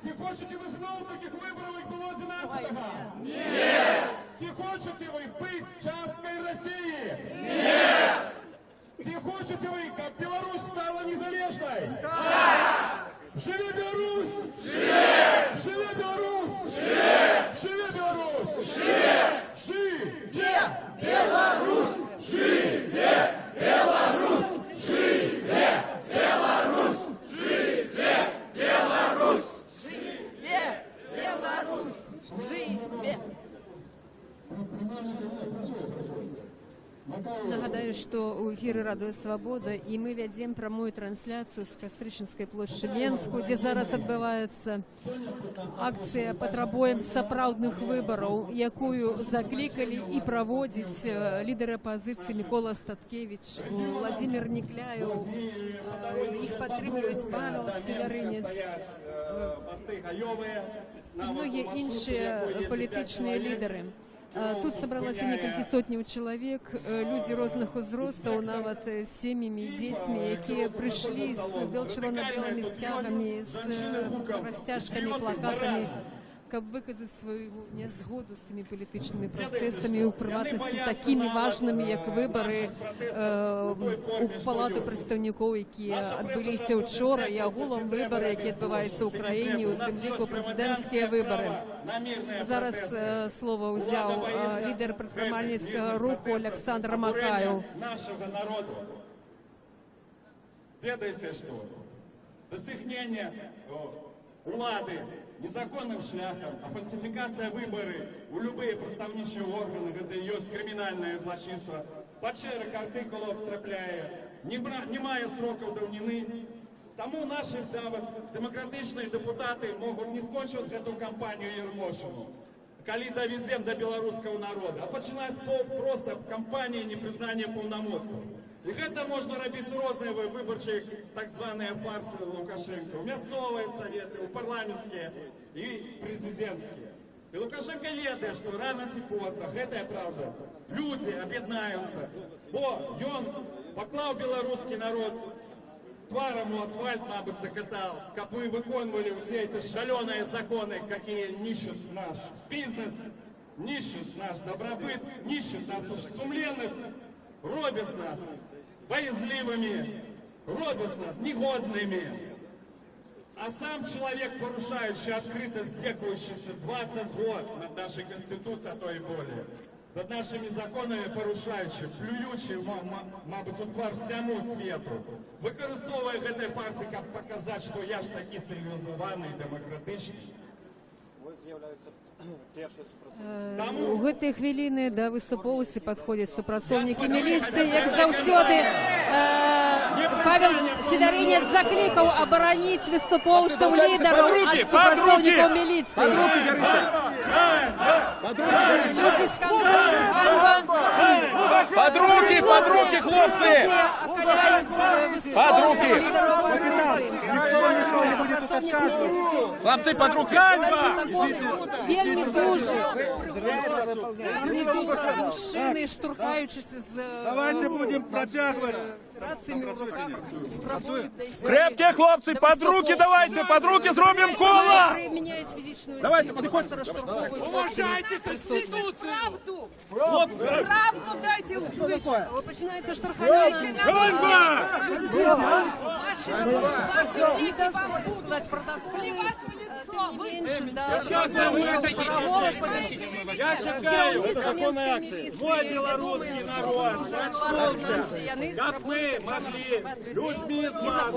Чи хочете ви знову таких виборів, як було 11-го? Ні! Чи хочете ви бути часткою Росії? Ні! Чи хочете ви, щоб Білорусь стала незалежною? Так! Живе Білорусь! Живе! Живе Білорусь! Живе! Живе Білорусь! Живе! Живе Білорусь! Живе Білорусь! Живе Білорусь! Живе Білорусь! Живе Білорусь! Живе! Нагадаю, что у эфира «Радио Свобода» и мы вядзем прамую трансляцию с Кастрычніцкай плошчы Менску, где зараз адбываецца акцыя патрабуем сапраўдных выбараў, якую закликали и проводить лидеры оппозиции Микола Статкевич, Владимир Некляев, их подтрымліваюць Павел Севярынец и многие іншыя палітычныя лидеры. Тут собралось некалькі сотняў чалавек, люди розных узростаў, нават з сем'ямі і дзецьмі, якія прыйшлі з чырвона-белымі сцягамі, з расцяжкамі, плакатамі, каб выказаць сваю нязгоду з тымі палітычнымі працэсамі, у прыватнасці такімі важнымі, як выбары у палату прадстаўнікоў, якія адбыліся ўчора, і агулам выбары, якія адбываюцца ў краіне, у тым ліку прэзідэнцкія выбары. Зараз слово ўзяў лідар прадпрымальніцкага руху Александр Макаев. Нашего народу. Ведаеце што? Досягнення улады незаконным шляхам, а фальсификация выборы у любые прадстаўнічыя органы, гэта ёсць крымінальнае злачынства, пад шэраг артыкулаў трапляе, не мае срокаў даўніны. Таму наши демократичные депутаты могут не скончивать эту кампанию Ермошину, калі доведем до белорусского народа, а починать просто кампании непризнания полномочий. И это можно робить разные выборчие так званые фарсы Лукашенко, мясцовые советы, парламентские и президентские. И Лукашенко ведает, что рано ці поздно, это правда, люди об'єднаються, бо он поклав белорусский народ тваром у асфальт, мабуть, закатал, как вы выконывали все эти шаленые законы, какие нищут наш бизнес, нищут наш добробыт, нищут нашу сумленность, робят нас боязливыми, робят нас негодными. А сам человек, порушающий открыто стекающийся 20 год над нашей Конституцией, а то и более, над нашими законами порушаючи, плюючи, мабуть, у твар всьому світу, використовує в этой фарсі, як показати, що я ж такий цивілізований, демократичний. У гэтай хвіліны да выступоўцы падходзяць супрацоўнікі міліцыі, як заўсёды. Павел Севярынец заклікаў абараніць выступоўцаў лідараў ад супрацоўнікаў міліцыі. Людзі скандуюць ганьба. Под руки, хлопцы! Под руки! Хлопцы, под руки! Вельмі дуже мужчины, штурхаючися з рациями в руках, спробують десь... Крепкие хлопцы, под руки зробим коло! Применяють фізичну Давайте, силу, подходите. просто штурховують Уважайте Конституцию! Правду дайте услышать! Починається штурхання. Люди з'явилися. Не дозволить сказати протоколи. Тим не менше, да, працівників Шарового керівництва Мінської міліції, белорусский народ, как мы могли людьми свою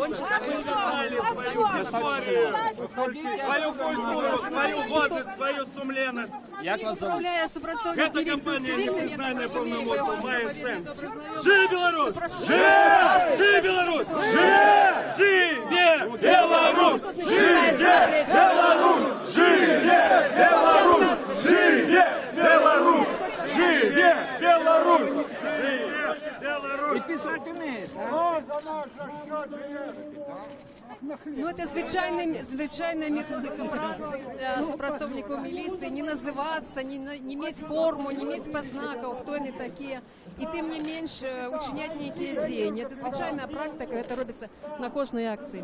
историю, свою культуру, свою годность, свою сумленность. Як вас зовут? Эта компания непризнанная полномочия має сенс. Живи Беларусь! Живи Беларусь! Живе Беларусь! Живе Беларусь! Живе Беларусь! Живе Беларусь! Живе Беларусь! І писати вмієте, Ну, це звичайна методика праці для співпрацівників міліції. Не називатися, не мати форму, не мати познаків, хто вони такі. І тим не менш учиняти ніякі дії. Це звичайна практика, це робиться на кожній акції.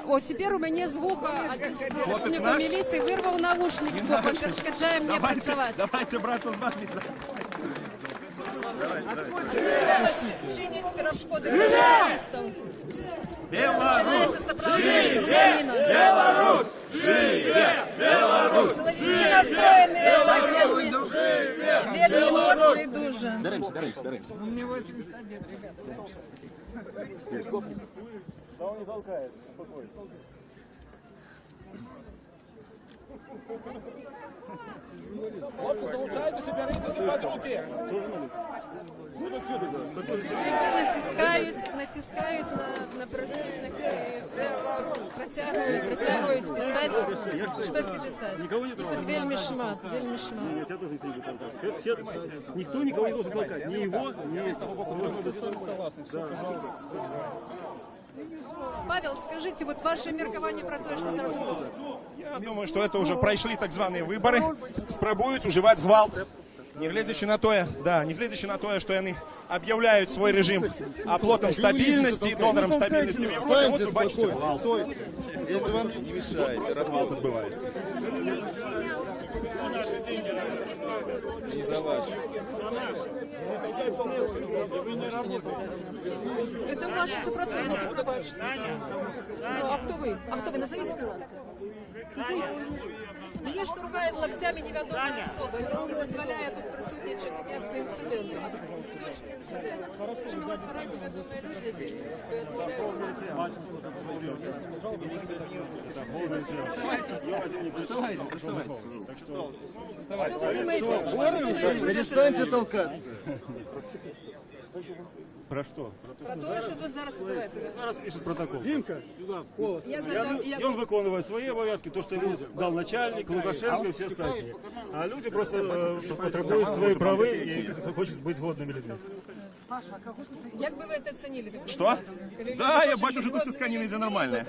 От тепер у мене з вуха один співпрацівник міліції вирвав наушник з вуха, перешкоджає мені працювати. Давайте, братцы, з вами. Чинить перешкоди журналістам. Беларусь! Живе Беларусь! Живе Беларусь! Силовики настроєні вельми моцно і дуже. Беремся. Мені 81, ребята. Да он не толкает, спокойно. Хлопцы, залучайтеся, беритеся под руки! Натискають на присутних і протягують писати. Щось писати. Їх тут вельми шмат. Нет, я тоже не толкать. Никто никого не должен толкать. Ни его, ни... Я с тобой полностью согласен. Все, пожалуйста. Павел, скажите, вот ваше меркование про то, что зараз было? Я думаю, что это уже пройшли так званые выборы, спробують уживать гвалт. Не глядячи на то, что они объявляют свой режим оплотом стабильности, донором стабильности в Европе, вот вы бачите гвалт. Если вам не мешаете, Гвалт отбывается. не за ваши. Это ваши сопротивники, пробачте. Ну, а кто вы? Назовите, пожалуйста. Назовите. Меня штурхает локтями неведомая особа. Не дозволяя тут присутничать у місці інциденту. Точний інцидент. Чим вас створять невідомі люди, які Перестаньте толкаться. Про что? Про те, що тут зараз відбувається. Зараз пишет протокол. Димка, сюда, в колос. И он выполняет свои обовязки, то, что ему дал начальник, Лукашенко и все остальные. А люди просто потребуют свои правы и хочет быть годными людьми. Як би ви це оцінили? Что? Да, я бачу, что тут все сканины за нормальное.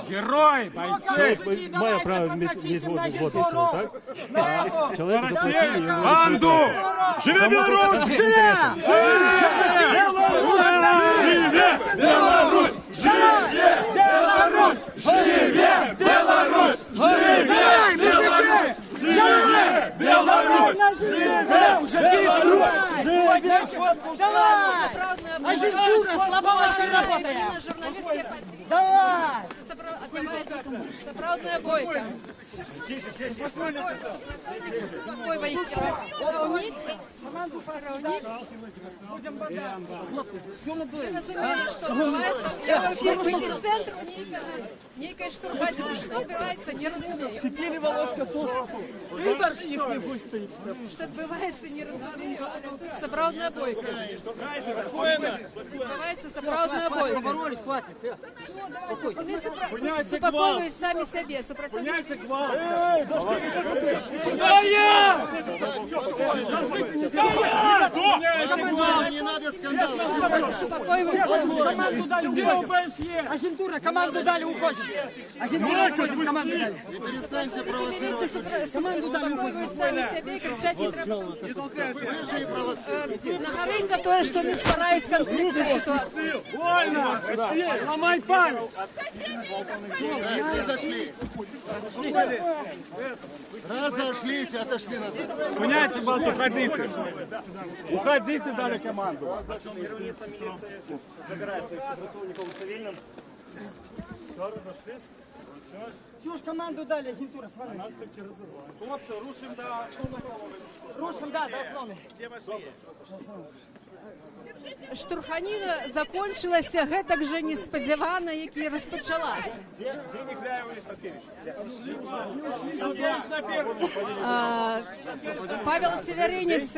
Герой, бойцы! Має право мати воду, так? А чоловік заплатили йому. Банду! Живе Беларусь! Живе! Беларусь! Живе Беларусь! Живе Беларусь! Живе Беларусь! Живе Беларусь! Живе уже Беларусь! Агентура слабовато работает. Журналистские позиции. Давай! Сапраўдная бойка. Я разумею, что отбываецца. Я в эфир центру нейкай штурбаці. Что отбываецца, не разумею. Теперь волоска тут. Выборщик не будет. Что отбываецца, не разумею. Сапраўдная бойка. Отбываецца сапраўдная бойка. Вони супакоюють самі себе. Поняйте гвалт. Стоять! Не надо скандалов. Команду дали, уходит. Агентура, команду дали, уходит. Агентура, уходит, команду дали. Перестаньте провоцировать. Супакоюють самі себе і кричать не треба. На горинка то, що не старають конфліктну ситуацію. Вольно! Ломай память! Разошлись, отошли назад. Спиняйте, балки, уходите. Уходите, дали команду. Забирает своих сотрудников цивильным. Всю ж команду дали, агентура, с вами. Хлопцы, рушим до основного. Рушим, да, до основы. Штурханіна закончылася гэтак жа неспадзявана, як і распачалася. Павел Северинец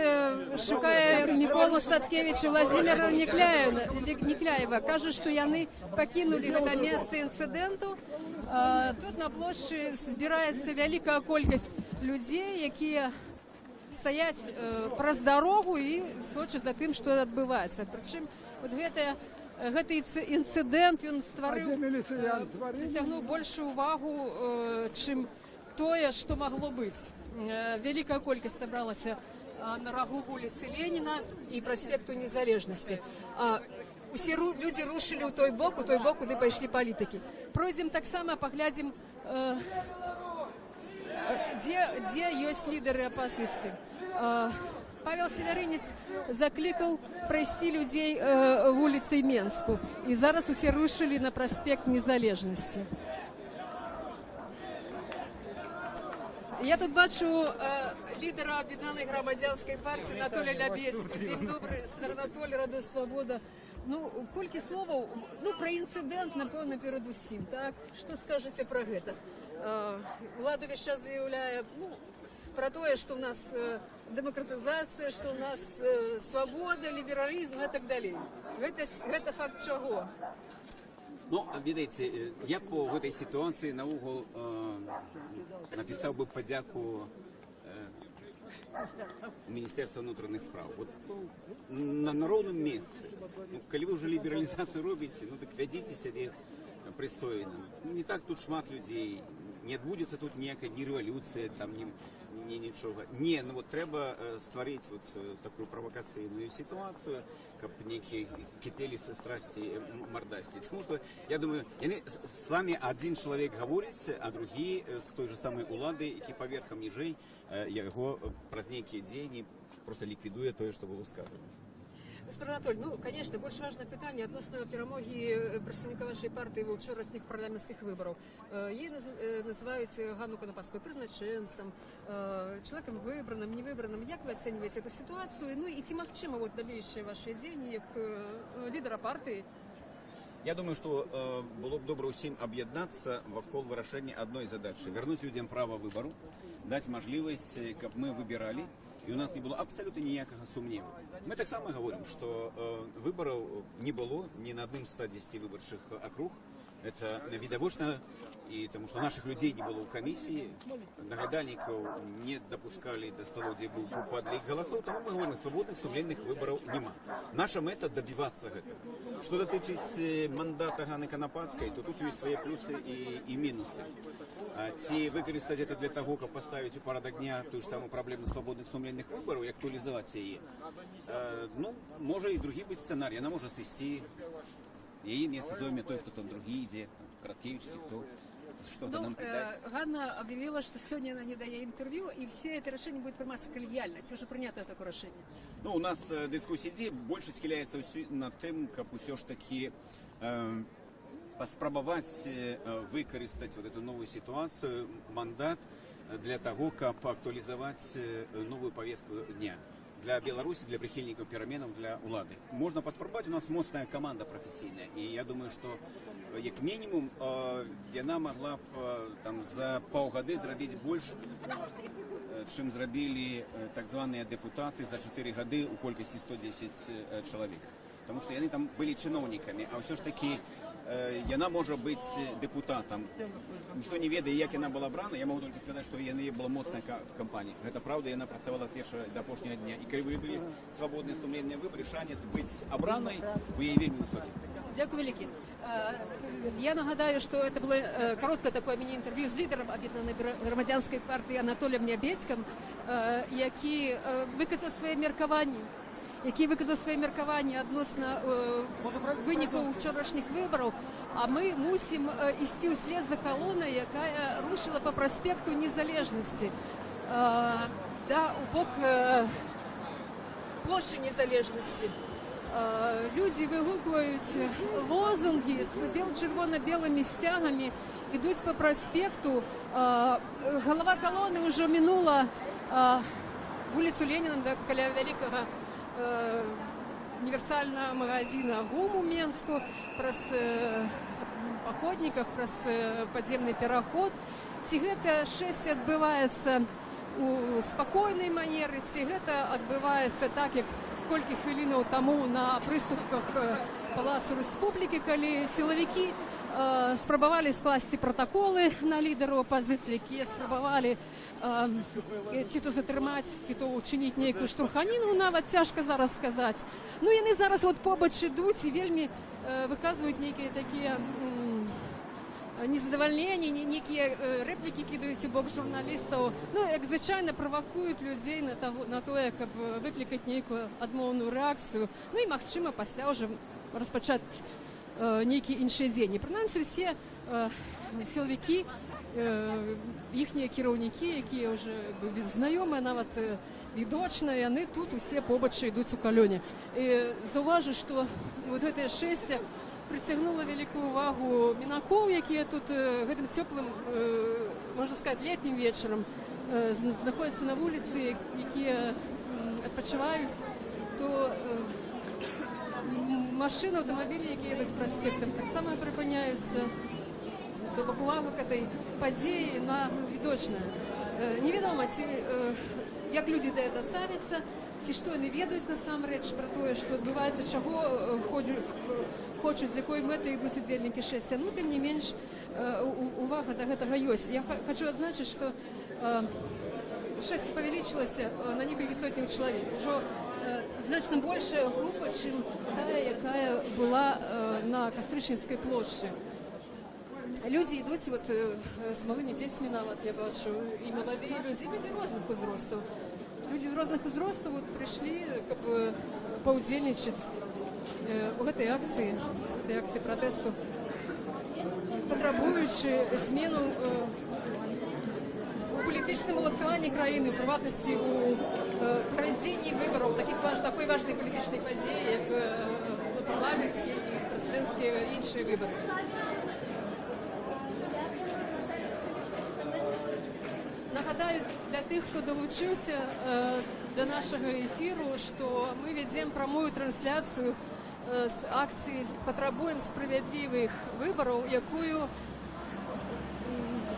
шукае Міколу Статкевіча, Владзіміра Некляева. Кажа, што яны пакінулі гэта месца інцыдэнту. Тут на плошчы збіраецца вялікая колькасць людзей, якія стаяць праз дарогу і сочаць за тым, што адбываецца. Прычым вот гэты інцыдэнт ён прыцягнуў большую увагу, чым тое, што магло быць. Вялікая колькасць сабралася на рагу вуліцы Леніна і праспекту Незалежнасці. Усе людзі рушылі ў той бок, куды пайшлі палітыкі. Пройдзем таксама, паглядзім, дзе ёсць лідары апазіцыі. Павел Северинец заклікаў прайсці людзей вуліцай Менску. І зараз усе рушылі на праспект Незалежнасці. Я тут бачу лідера Об'єднаної громадянської партії Анатолія Лябецький. Дзень добры, Анатолій, Радо Свобода. Ну, колькі словаў, пра інцыдэнт, напэўна, перад усім, так? Што скажаце пра гэта? Улада весь час заявляе про тое, што ў нас дэмакратызацыя, што ў нас свабода, лібералізм і так далей. Гэта факт чаго? Ну, видите, я по этой ситуации на угол написал бы подяку Министерства внутренних справ. Вот, на народном месте. Коли вы уже либерализацию робите, так ведите себя пристойно. Не так тут шмат людей, не отбудется тут некая ни революция, там, ни ничего. Не, вот треба створить вот такую провокационную ситуацию, как некие кипели со страсти мордасти. Потому что, я думаю, с вами один человек говорит, а другие с той же самой улады, які поверхом ніжей, его праз некие дзені просто ликвидуя то, что было сказано. Господин Анатолий, конечно, больш важнае пытанне адносна перамогі прадстаўніка вашай партыі ва ўчорашніх парламенцкіх выбараў. Яе называюць Ганну Конопадскую прызначэнцам, чалавекам выбраным, невыбраным. Як вы ацэньваеце эту сітуацыю? Ну і ці магчыма далейшыя вашыя дзеянні як лідара партыі? Я думаю, что было бы добро всем объединиться вокруг вырашения одной задачи. Вернуть людям право выбору, дать возможность, как мы выбирали, и у нас не было абсолютно никакого сомнения. Мы так само говорим, что выборов не было ни на одном 110 выборчих округ. Это видовочно И потому что наших людей не было у комиссии, нагадальников не допускали до столов, где был падали голосов, тому мы говорим, свободных, сумленных выборов нема. Наша мета добиваться этого. Что дотычить мандата Ганны Конопадской, то тут есть свои плюсы и минусы. Ці використати это для того, как поставить у порядок дня ту ж саму проблему свободных, сумленных выборов и актуализовать ее. Ну, может и другие быть сценарии. Она может свести, ей не сезоме той, потом другие, где Краткевич, кто что-то нам придаст. Ганна объявила, что сегодня она не дает интервью, и все это решение будет приниматься коллегиально. Ці уже принято такое решение? Ну, у нас дискуссия идей больше схиляется над тем, как все ж таки паспрабаваць выкарыстаць вот эту новую ситуацию, мандат для того, как актуализовать новую повестку дня для Беларуси, для прихильников переменов, для улады. Можно паспрабаваць, у нас мощная команда профессийная, и я думаю, что як минимум яна могла б там за паўгады зрабіць больш, чым зрабілі так званыя депутаты за 4 гады у колькасці 110 человек. Потому что яны там были чиновниками, а все ж таки яна может быть депутатом. Никто не ведает, як яна была брана. Я могу только сказать, что яна была моцная в кампании. Это правда, яна працавала до апошняга дня. И когда были свободные, сумленные выборы, шанец быть обраной у яе вельмі высокі. Дякую велике. Я нагадаю, что это было короткое такое міні-інтерв'ю з лідером Об'єднаної громадянської партії Анатолієм Нябецьким, який виказав своє міркування відносно виників вчорашніх виборів, а ми мусимо йти вслед за колоною, яка рушила по проспекту Незалежності, у бок площі Незалежності. Люди вигукують лозунги з червоно-білими стягами, йдуть по проспекту. Голова колони вже минула вулицю Леніна до коля великого универсального магазина ГУМ у Менску, праз походников, праз подземный переход. Ці гэта шэсце адбываецца у спакойнай манеры, ці гэта адбываецца так, як колькі хвілінаў таму на прыступках Палацу Рэспублікі, калі сілавікі спрабавалі скласці пратаколы на лідараў апазіцыі, якія спрабавалі ці то затрымаць, ці то учыніць нейкую штурханіну, нават цяжка зараз сказаць. Ну, яны зараз от побач ідуць і вельмі выказваюць нейкія такія незадавальненні, нейкія рэплікі кідаюць у бок журналістаў, ну, як звычайна правакуюць людзей на тое, каб выклікаць нейкую адмоўную рэакцыю, ну і, магчыма, пасля ўжо распачаць нейкі іншы дзень. І прынамсі ўсе сілавікі, іхнія кіраўнікі, якія ўжо знаёмыя, нават відочна, яны тут усе побач ідуць у калёне. І заўважу, што вот гэтае шэсце прыцягнула вялікую увагу мінакоў, якія тут гэтым цёплым, можна сказаць, летнім вечарам знаходзяцца на вуліцы, якія адпачываюць, то машины, аўтамабілі, якія едуць праспектам, таксама прыпыняюцца. То бок увага к этой падзеі на відочная. Невядома, ці як людзі да гэта ставяцца, ці што яны ведаюць насамрэч пра тое, што адбываецца, чаго хочуць, з якой мэтай ідуць удзельнікі шэсця. Ну, тым не менш, увага да гэтага ёсць. Я хочу адзначыць, што шэсце павялічылася на некалькі сотняў чалавек. Ужо значна большая група, чым тая, якая была на Кастрычніцкай плошчы. Люди ідуць вот з малымі дзецьмі нават, я бачу, і маладыя людзі, людзі розных узростаў. Людзі розных узростаў вот прыйшлі, каб паўдзельнічаць у гэтай акцыі пратэсту, патрабуючы змену у палітычным уладкаванні краіны, у прыватнасці у правядзенні выбараў, такой важнай палітычнай падзеі, як парламенцкія і прэзідэнцкія іншыя выбары. Нагадаю для тых, хто долучыўся до нашага эфіру, што мы вядзем прамую трансляцыю з акцыі «Патрабуем справядлівых выбараў», якую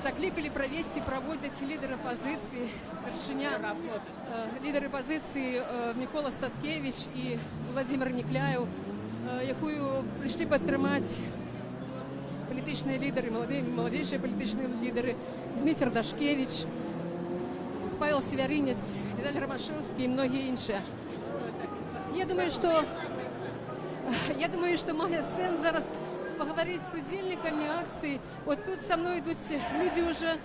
заклікалі правесці, праводзяць лідары апазіцыі, старшыня, лідары апазіцыі Мікола Статкевіч і Владзімир Некляеў, якую прыйшлі падтрымаць політичні лідери, молодіші політичні лідери, Дмитро Дашкевич, Павел Северинец, Віталій Ромашевський і многі інші. Я думаю, що має сенс зараз поговорити з удільниками акції. От тут со мною йдуть люди вже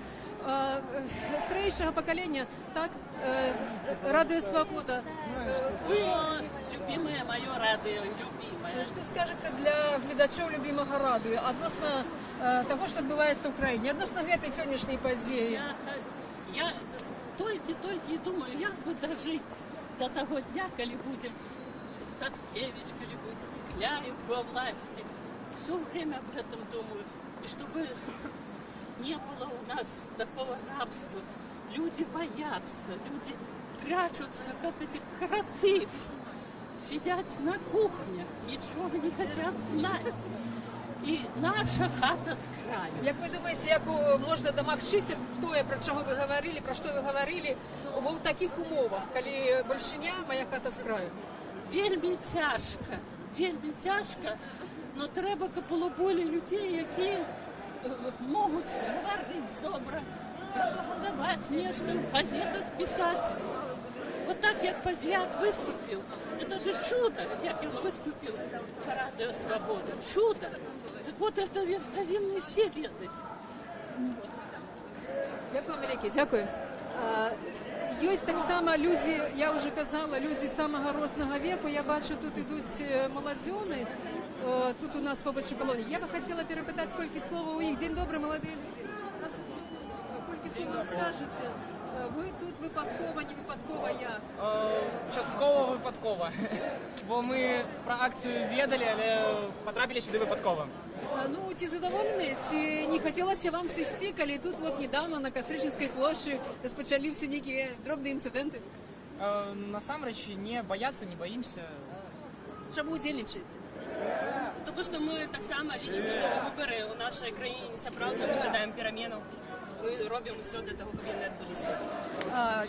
старейшего поколения, так, Радио Свобода. Вы, любимое мое радио, любимое. Что скажете для глядачів любимого радио относно того, що відбувається в Україні, относно этой сьогоднішньої події? Я только и думаю, як бы дожить до того дня, коли будет Статкевич, коли будет Кляев во власти. Все время об этом думаю. И чтобы не было у нас такого рабства. Люди боятся, люди прячутся, как эти кроты. Сидят на кухнях, ничего не хотят знать. І наша хата з краю. Як ви думаєте, як можна домогтися того, про що ви говорили, в таких умовах, коли большиня, моя хата з краю? Вельми тяжко, но треба капелоболі людей, які можуть говорити добре, пропагандувати нечто, в газетах писати. Вот так, як Позняк виступив, это же чудо, як він виступив по Радіо Свобода. Чудо. Так вот это повинні всі відати. Дякую, велике, дякую. Є так само люди, я вже казала, люди самого розного віку. Я бачу, тут йдуть молодзьони, тут у нас побольше колоній. Я би хотіла перепитати, скільки слова у них. День добрий, молоді люди. Скільки слова скажете? Ви тут випадково, не випадково як? Частково випадково. Бо ми про акцію ведали, але потрапили сюди випадково. Ну, ці задоволені, ці не хотілося вам свисти, коли тут вот недавно на Костричинській площі розпочалися які дробні інциденти? Насамреч не бояться, не боїмося. Чому удільничаєте? Тому що ми так само лічимо, що вибори у нашій країні несправедливі, ми чекаємо переміну. Ми робимо все для того, щоб вони відбулися.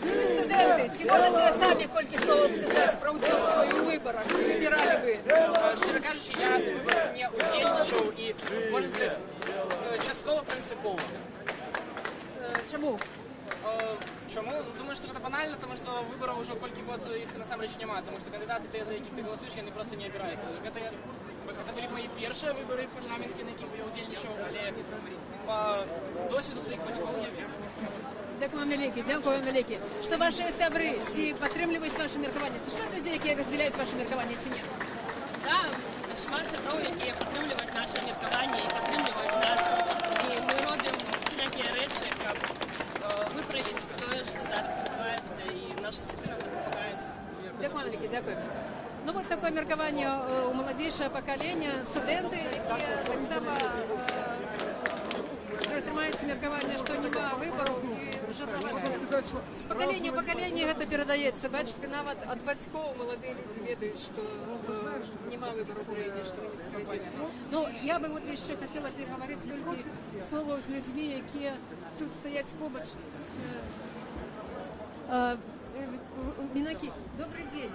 Ці студенти, ці можете самі кілька слов сказати про участь свою у виборах? Чи вибирали ви? Щиро кажучи, я в виборах не удільничав і, можна сказати, частково принципово. Чому? Чому? Думаю, що це банально, тому що виборів вже кілька років їх насамреч немає, тому що кандидати, за яких ти голосуєш, вони просто не обираються. Це були мої перші вибори парламентські, на яких я удільничав, але по досвіду своїх батьків я вірю. Дякую вам велике, дякую вам велике. Що ваші сябри, ці підтримують ваше міркування? Це шмат людей, які розділяють ваше міркування, ці ні? Так, шмат сябров, які підтримують наше міркування і підтримують нас. І ми робимо всілякі речі, як виправити те, що зараз відбувається, і наші сябри нам допомагають. Дякую вам велике, дякую. Ну вот такое меркование у молодейшего поколения, студенты, які так само тримаються мерковання, що нема вибору, і вже з покоління в покоління це передається. Бачите, навіть від батьків молоді люди ведають, що нема вибору в Україні, що не справедливо. Ну, я би от ще хотіла переговорити скільки слова з людьми, які тут стоять поруч. Минаки, добрый день.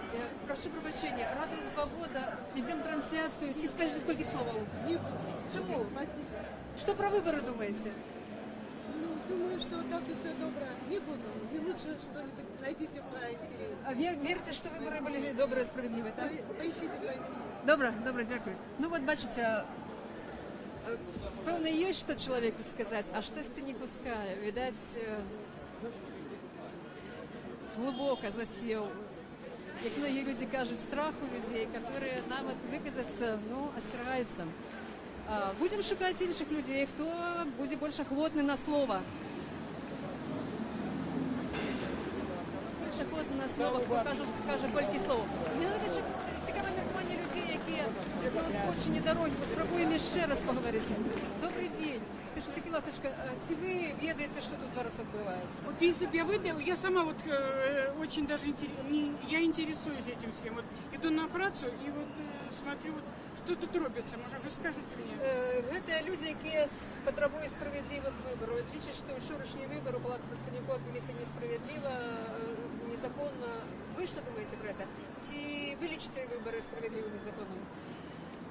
Прошу прощения. Радио Свобода. Ведем трансляцию. Скажите, сколько слов? Чему? Что про выборы думаете? Ну, думаю, что так и все добро. Не буду. Не лучше что-нибудь найдите поинтереснее. А верите, что выборы были добрые, справедливые, так? Поищите поинтереснее. Добре, дякую. Ну вот, бачите, певно, є що чоловіку сказати, а щось не пускає. Видать, глубоко засел. Як многие люди кажут, страх у людей, которые нам выказаться, ну, остерегаются. Будем шукать інших людей, хто буде більш охотний на слово. Більш охотний на слово, хто скаже кілька слов. Мені навіть цікаве міркування людей, які на узбочині дороги. Спробуємо ще раз поговорити. Добрий день. Скажите, Киласочка, чи ви ведаете, что тут зараз відбувається? Вот если бы я выдал, я сама вот очень даже я интересуюсь этим всем. Вот иду на працу и вот смотрю, вот, что тут робится. Может, вы скажете мне? Это люди, які потребують справедливих виборів. Лічать, що вчорашні вибори у Палати представників відбулися несправедливо, незаконно. Ви що думаєте про це? Чи ви лічите вибори справедливими законом?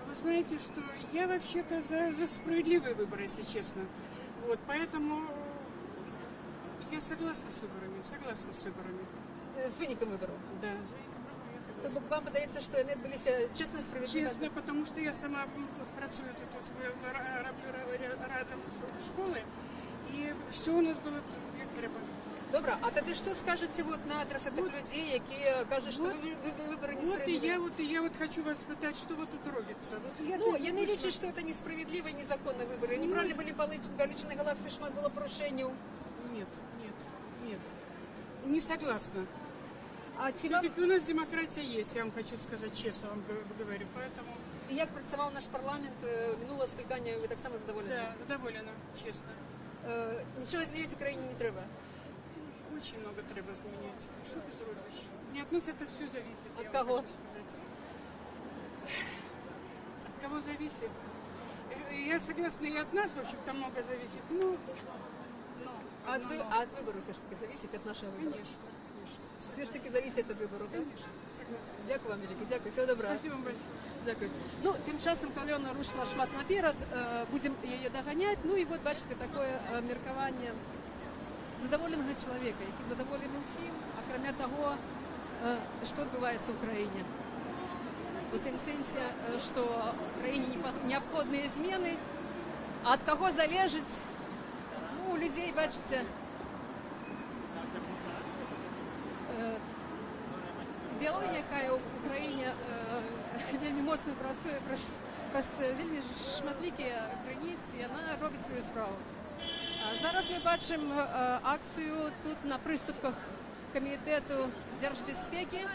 Вы знаете, что я вообще-то за справедливые выборы, если честно. Вот, поэтому я согласна с выборами, З виником виборів? Да, с виником выборов я согласна. Тобто вам подається, що вони були чесно і справедливо? Честно, потому что я сама працюю тут рядом с школой, и все у нас было як треба. Добре, а тоді що скажете вот на адрес тих людей, які кажуть, що вибори несправедливі? Вот и я хочу вас спитати, що вот тут робиться. Я не лічу, що це несправедливі і незаконні вибори. Неправильно були получені голоси, шмат було порушень. Нет. Не согласна. А все-таки у нас демократия есть, я вам хочу сказать честно, вам говорю, поэтому... І як працював наш парламент минулого скликання, ви так само задоволені? Да, задоволена, честно. Нічого змінити в Україні не треба? Очень много треба изменить. Что ты зробишь? Не от нас это все зависит. От кого? От кого зависит? Я согласна, и от нас, в общем-то, много зависит. А от вибору все ж таки зависить, від нашого вибору? Конечно. Все ж таки зависить від вибору, так? Конечно, согласна. Дякую вам велике, дякую, всього доброго. Спасибо вам большое. Дякую. Ну, тим часом Альона рушила шмат наперед, будемо її доганяти. Ну і от бачите, таке міркування задоволеного чоловіка, який задоволений всім, а крім того, що відбувається в Україні. У тим сенсі, що Україні необхідні зміни, а від кого залежить, ну, у людей, бачите, ідеологія, яка в Україні вельми моцно працює, вельми шматлікі границі, і вона робить свою справу. Зараз ми бачимо акцію тут на приступках Комітету держбезпеки.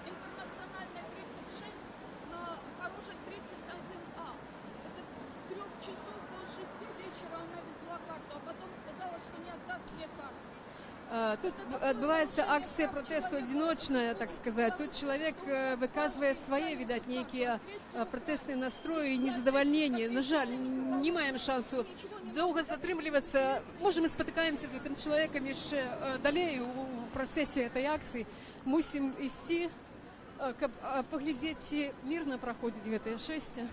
Интернациональной 36 на хорошей 31А. Это с 3 часов до 6 вечера она везла карту, а потом сказала, что не отдаст мне карту. Тут відбувається акція протесту одиночна, так сказати. Тут чоловік виказує свої, видать, які протестні настрої і незадоволення. На жаль, не маємо шансу довго затримуватися. Може, ми спотикаємося з цим чоловіком і ще далі у процесі цієї акції. Мусимо йти, щоб поглядіти, мирно проходить це шествие.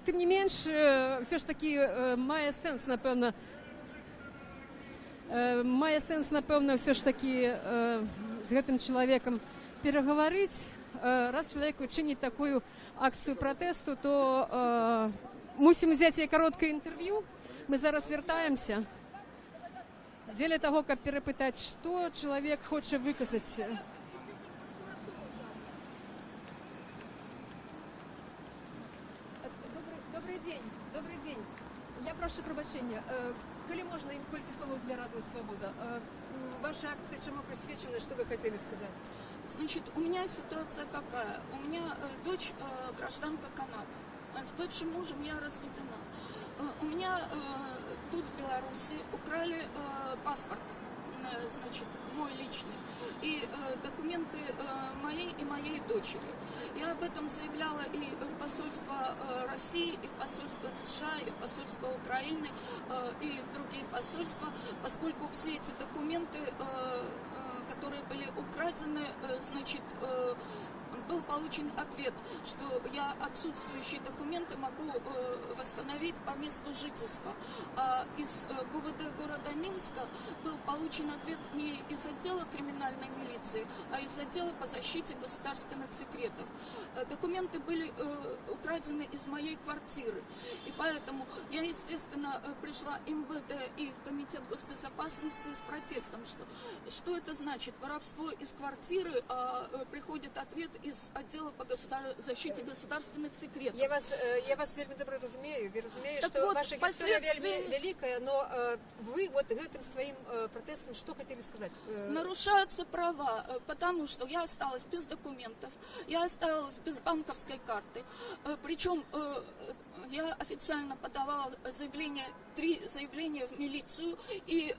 Тим не менш, все ж таки має сенс, напевно, все ж таки з цим чоловіком переговорити. Раз чоловік чинить таку акцію протесту, то мусимо взяти коротке інтерв'ю. Ми зараз вертаємося для того, щоб перепитати, що чоловік хоче виказати. Добрий день. Я прошу пробачення. Коли можна, кілька слов для Радіо Свобода. Ваша акция чему присвящена, что вы хотели сказать? Значит, у меня ситуация какая? У меня дочь гражданка Канады. С бывшим мужем я разведена. У меня тут в Беларуси украли паспорт, значит, мой личный, и документы моей и моей дочери. Я об этом заявляла и в посольство России, и в посольство США, и в посольство Украины, и в другие посольства, поскольку все эти документы, которые были украдены, значит, был получен ответ, что я отсутствующие документы могу восстановить по месту жительства. А из ГУВД города Минска был получен ответ не из отдела криминальной милиции, а из отдела по защите государственных секретов. Документы были украдены из моей квартиры. И поэтому я, естественно, пришла в МВД и в Комитет госбезопасности с протестом, что это значит? Воровство из квартиры, а приходит ответ из отдела по защите государственных секретов. Я вас вельми добре розумію. Ви розумієте, Так що вот, ваша історія вельми велика, но ви вот этим своим протестом что хотели сказать? Нарушаются права, потому что я осталась без документов, я осталась без банковской карты. Причем я официально подавала три заявления в милицию, и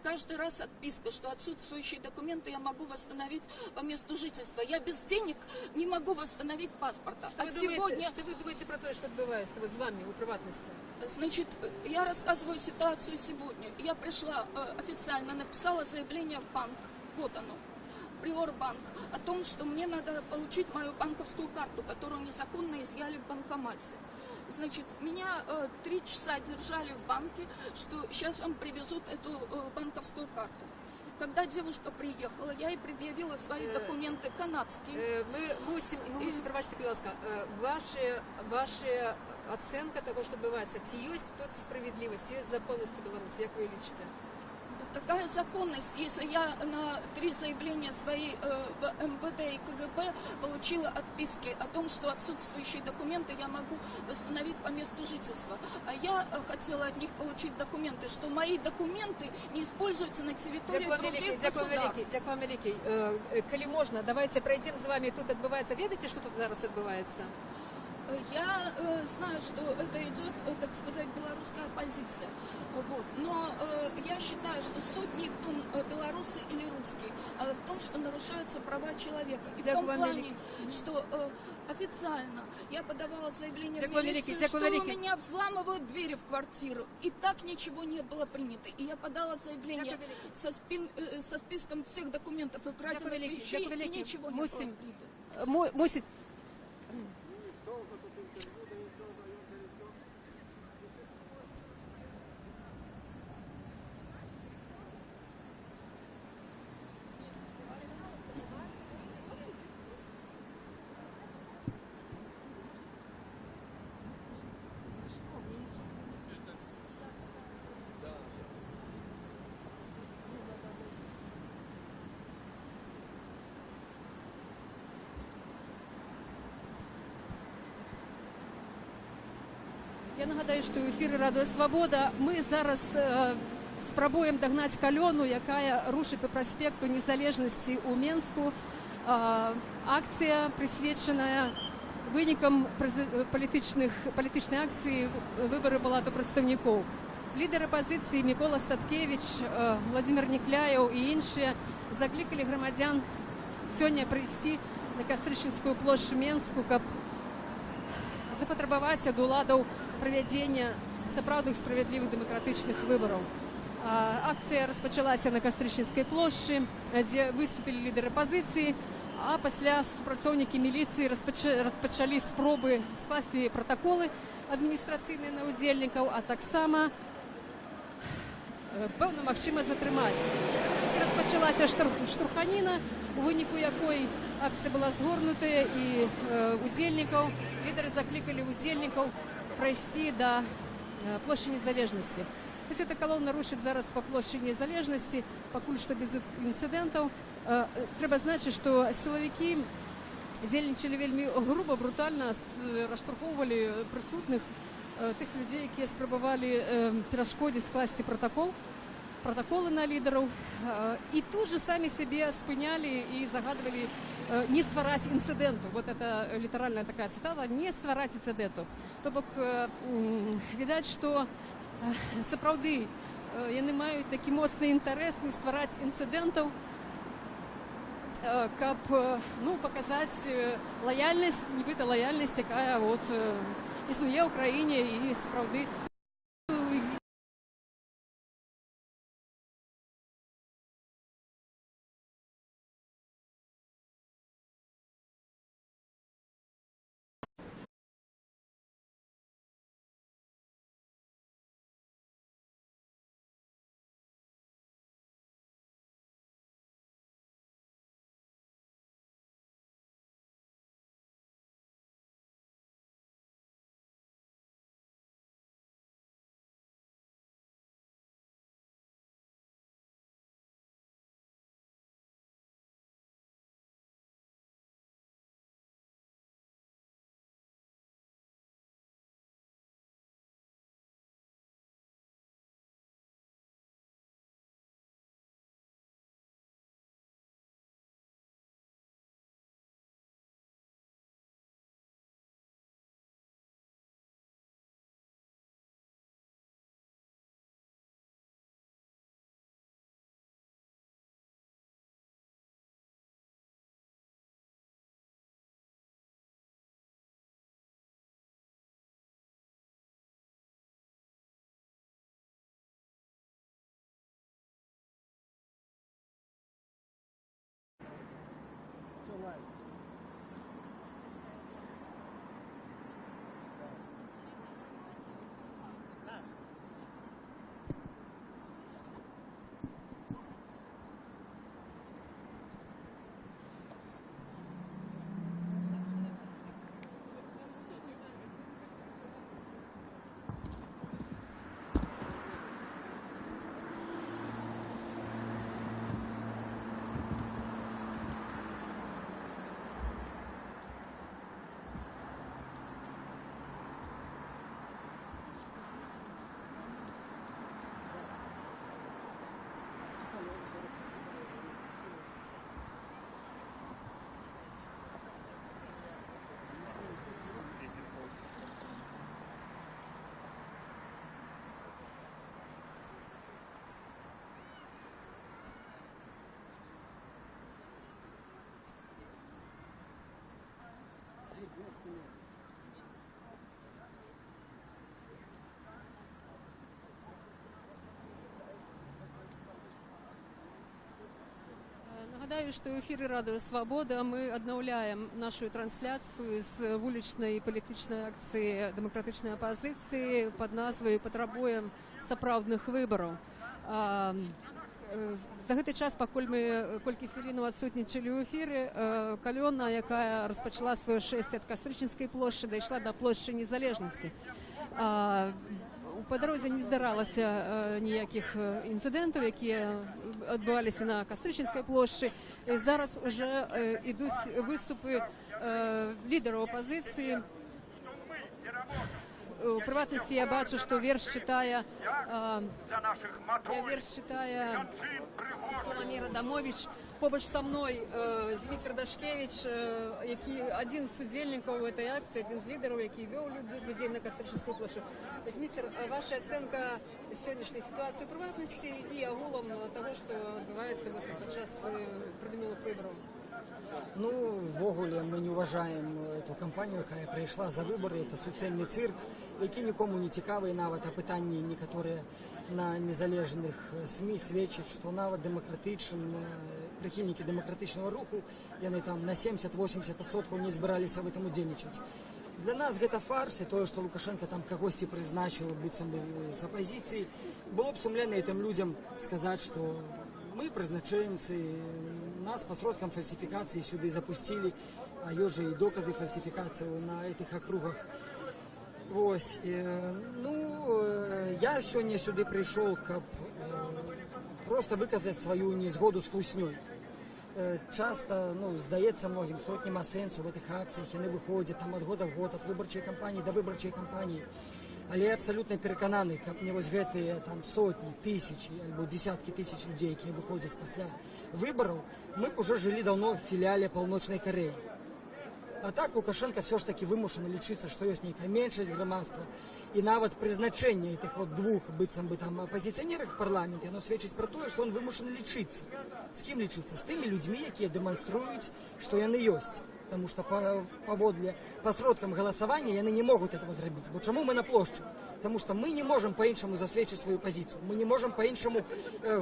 каждый раз отписка, что отсутствующие документы я могу восстановить по месту жительства. Я без денег не могу восстановить паспорта. Что вы думаете про то, что отбывается вот с вами у приватности? Значит, я рассказываю ситуацию сегодня. Я пришла официально, написала заявление в банк. вот оно, Приорбанк, о том, что мне надо получить мою банковскую карту, которую незаконно изъяли в банкомате. Значит, меня 3 часа держали в банке, что сейчас вам привезут эту банковскую карту. Когда девушка приехала, я ей предъявила свои документы канадские. Мы мусим, пробачте, будь ласка, ваша оценка того, что відбувається, чи є тут справедливість, чи є законність у Білорусі, як ви лічите? Такая законность, если я на 3 заявления свои в МВД и КГБ получила отписки о том, что отсутствующие документы я могу восстановить по месту жительства. А я хотела от них получить документы, что мои документы не используются на территории других государств. Дякую вам великий. Коли можна, давайте пройдем з вами. Тут відбувається, видите, що тут зараз відбувається? Я знаю, что это идет, так сказать, белорусская оппозиция. Вот. Но я считаю, что суть не в том, белорусы или русские, а в том, что нарушаются права человека. И в том плане, что официально я подавала заявление в милицию, что у меня взламывают двери в квартиру. И так ничего не было принято. И я подала заявление со списком всех документов и краденных вещей, и ничего не было принято. Я нагадаю, що в ефірі Радіо Свобода. Ми зараз спробуємо догнати колону, яка рушить по проспекту Незалежності у Мінську. Акція, присвячена виникам політичної акції вибори Палату представників. Лідер опозиції Микола Статкевич, Владимир Некляєв і інші закликали громадян сьогодні прийти на Кастричинську площу Мінську, щоб запатрабаваць ад уладаў правядзення сапраўдных справядлівых дэмакратычных выбараў. Акцыя распачалася на Кастрычніцкай плошчы, дзе выступілі лідары апазіцыі, а пасля супрацоўнікі міліцыі распачалі спробы скласці пратаколы адміністрацыйныя на ўдзельнікаў, а таксама пэўна магчыма затрымаць. Распачалася штурханіна, у выніку якой акцыя была згорнутая, і удзельнікаў лідары закликали удзельнікаў пройти до площади Незалежности. То есть эта колонна рушит зараз по площади Незалежности, покуль что без инцидентов. Трэба значить, что силовики дзейнічалі вельмі грубо, брутально, раштурхоўвалі присутных, тых людей, які спрабавалі перашкодзіць скласці протоколы на лидеров, и тут же сами себе спыняли и загадывали не ствараць инциденту. Вот это литеральная такая цитата: не ствараць инциденту. То бок, видать, что сапраўды яны маюць такі моцны інтарэс не ствараць инцидентов, каб показаць лояльнасць, нібыта лояльнасць, якая вот існуе ў краіне, і сапраўды Нагадаю, что в эфире Радио Свобода мы обновляем нашу трансляцию з вуличної політичної акції демократичної опозиції під назвою «Потребуємо сапраўдних виборів». За гэты час, пакуль мы колькі хвілінаў адсутнічалі ў эфіры, калёна, якая распачала сваё шэсце ад Кастрычніцкай плошчы, дайшла да плошчы Незалежнасці. Па дарозе не здаралася ніякіх інцыдэнтаў, якія адбываліся на Кастрычніцкай плошчы. Зараз уже ідуць выступы лідараў апазіцыі. У прыватнасці я бачу, што верш чытае Саламір Адамович. Побач са мной Зміцер Дашкевич, які адзін з удзельнікаў гэтай акцыі, адзін з лідараў, які вёў людзей на Кастрычніцкую плошчу. Зміцер, ваша ацэнка сённяшняй сітуацыі ў прыватнасці і агулам таго, што адбываецца падчас прадымілых выбараў? Ну, ввогуле, мы не уважаем эту кампанію, якая прайшла за выборы. Это суцэльны цирк, які нікому не цікавы, нават апытанні некаторыя на незалежных СМІ сведчаць, што нават прыхільнікі дэмакратычнага руху, яны там на 70-80% не збіраліся в этом удзельнічаць. Для нас гэта фарс, і тое, што Лукашенко там кагосьці прызначыў быццам бы з апазіцыі, было б сумлена гэтым людзям сказаць, што мы прызначэнцы, нас по сродкам фальсификации сюда запустили, а ёсць жа і доказы фальсификации на этих округах. Вось. Я сёння сюды прыйшоў, каб просто выказаць сваю незгоду з хлуснёй. Часто здаецца многім, што няма сэнсу в этих акцыях, яны выходзяць там ад года в год, ад выбарчай кампаніі да выбарчай кампаніі. Але я абсалютна перакананы, каб не вось гэтыя там сотні, тысячи альбо десяткі тысяч людзей, якія выходзяць пасля выбараў, мы б уже жылі даўно в філіяле Паўночнай Карэі. А так Лукашенко все ж таки вымушаны лічыцца, што ёсць нейкая меншасць грамадства, і нават прызначэнне этих вот двух быццам бы там апозіцыянерак в парламенце, оно сведчыць пра тое, што он вымушаны лічыцца. З кім лічыцца? З тымі людзьмі, якія дэманструюць, што яны ёсць. Потому что по сродкам голосования яны не могут этого зрабіць. Бо чаму мы на плошчы? Потому что мы не можем по-іншаму засведчыць свою позицию. Мы не можем по-іншаму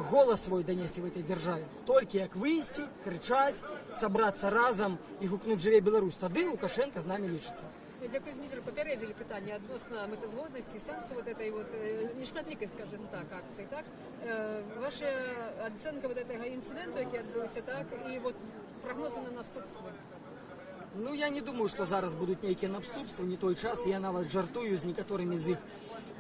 голос свой донести в этой державе. Только як выйсці, кричать, собраться разом и гукнуть «Жыве Беларусь», тады Лукашенко з нами лічыцца. Дзякую, Зміцер, папярэдзілі пытанне адносна мэтазгоднасці, сэнсу вот этой вот нешматлікай, скажем так, акцыі, так? Ваша ацэнка вот этого інцыдэнту, які адбыўся, так, і вот прогнозы на наступствы? Ну, я не думаю, што зараз будуць нейкія наступствы, не той час, я нават жартую з некаторымі з іх,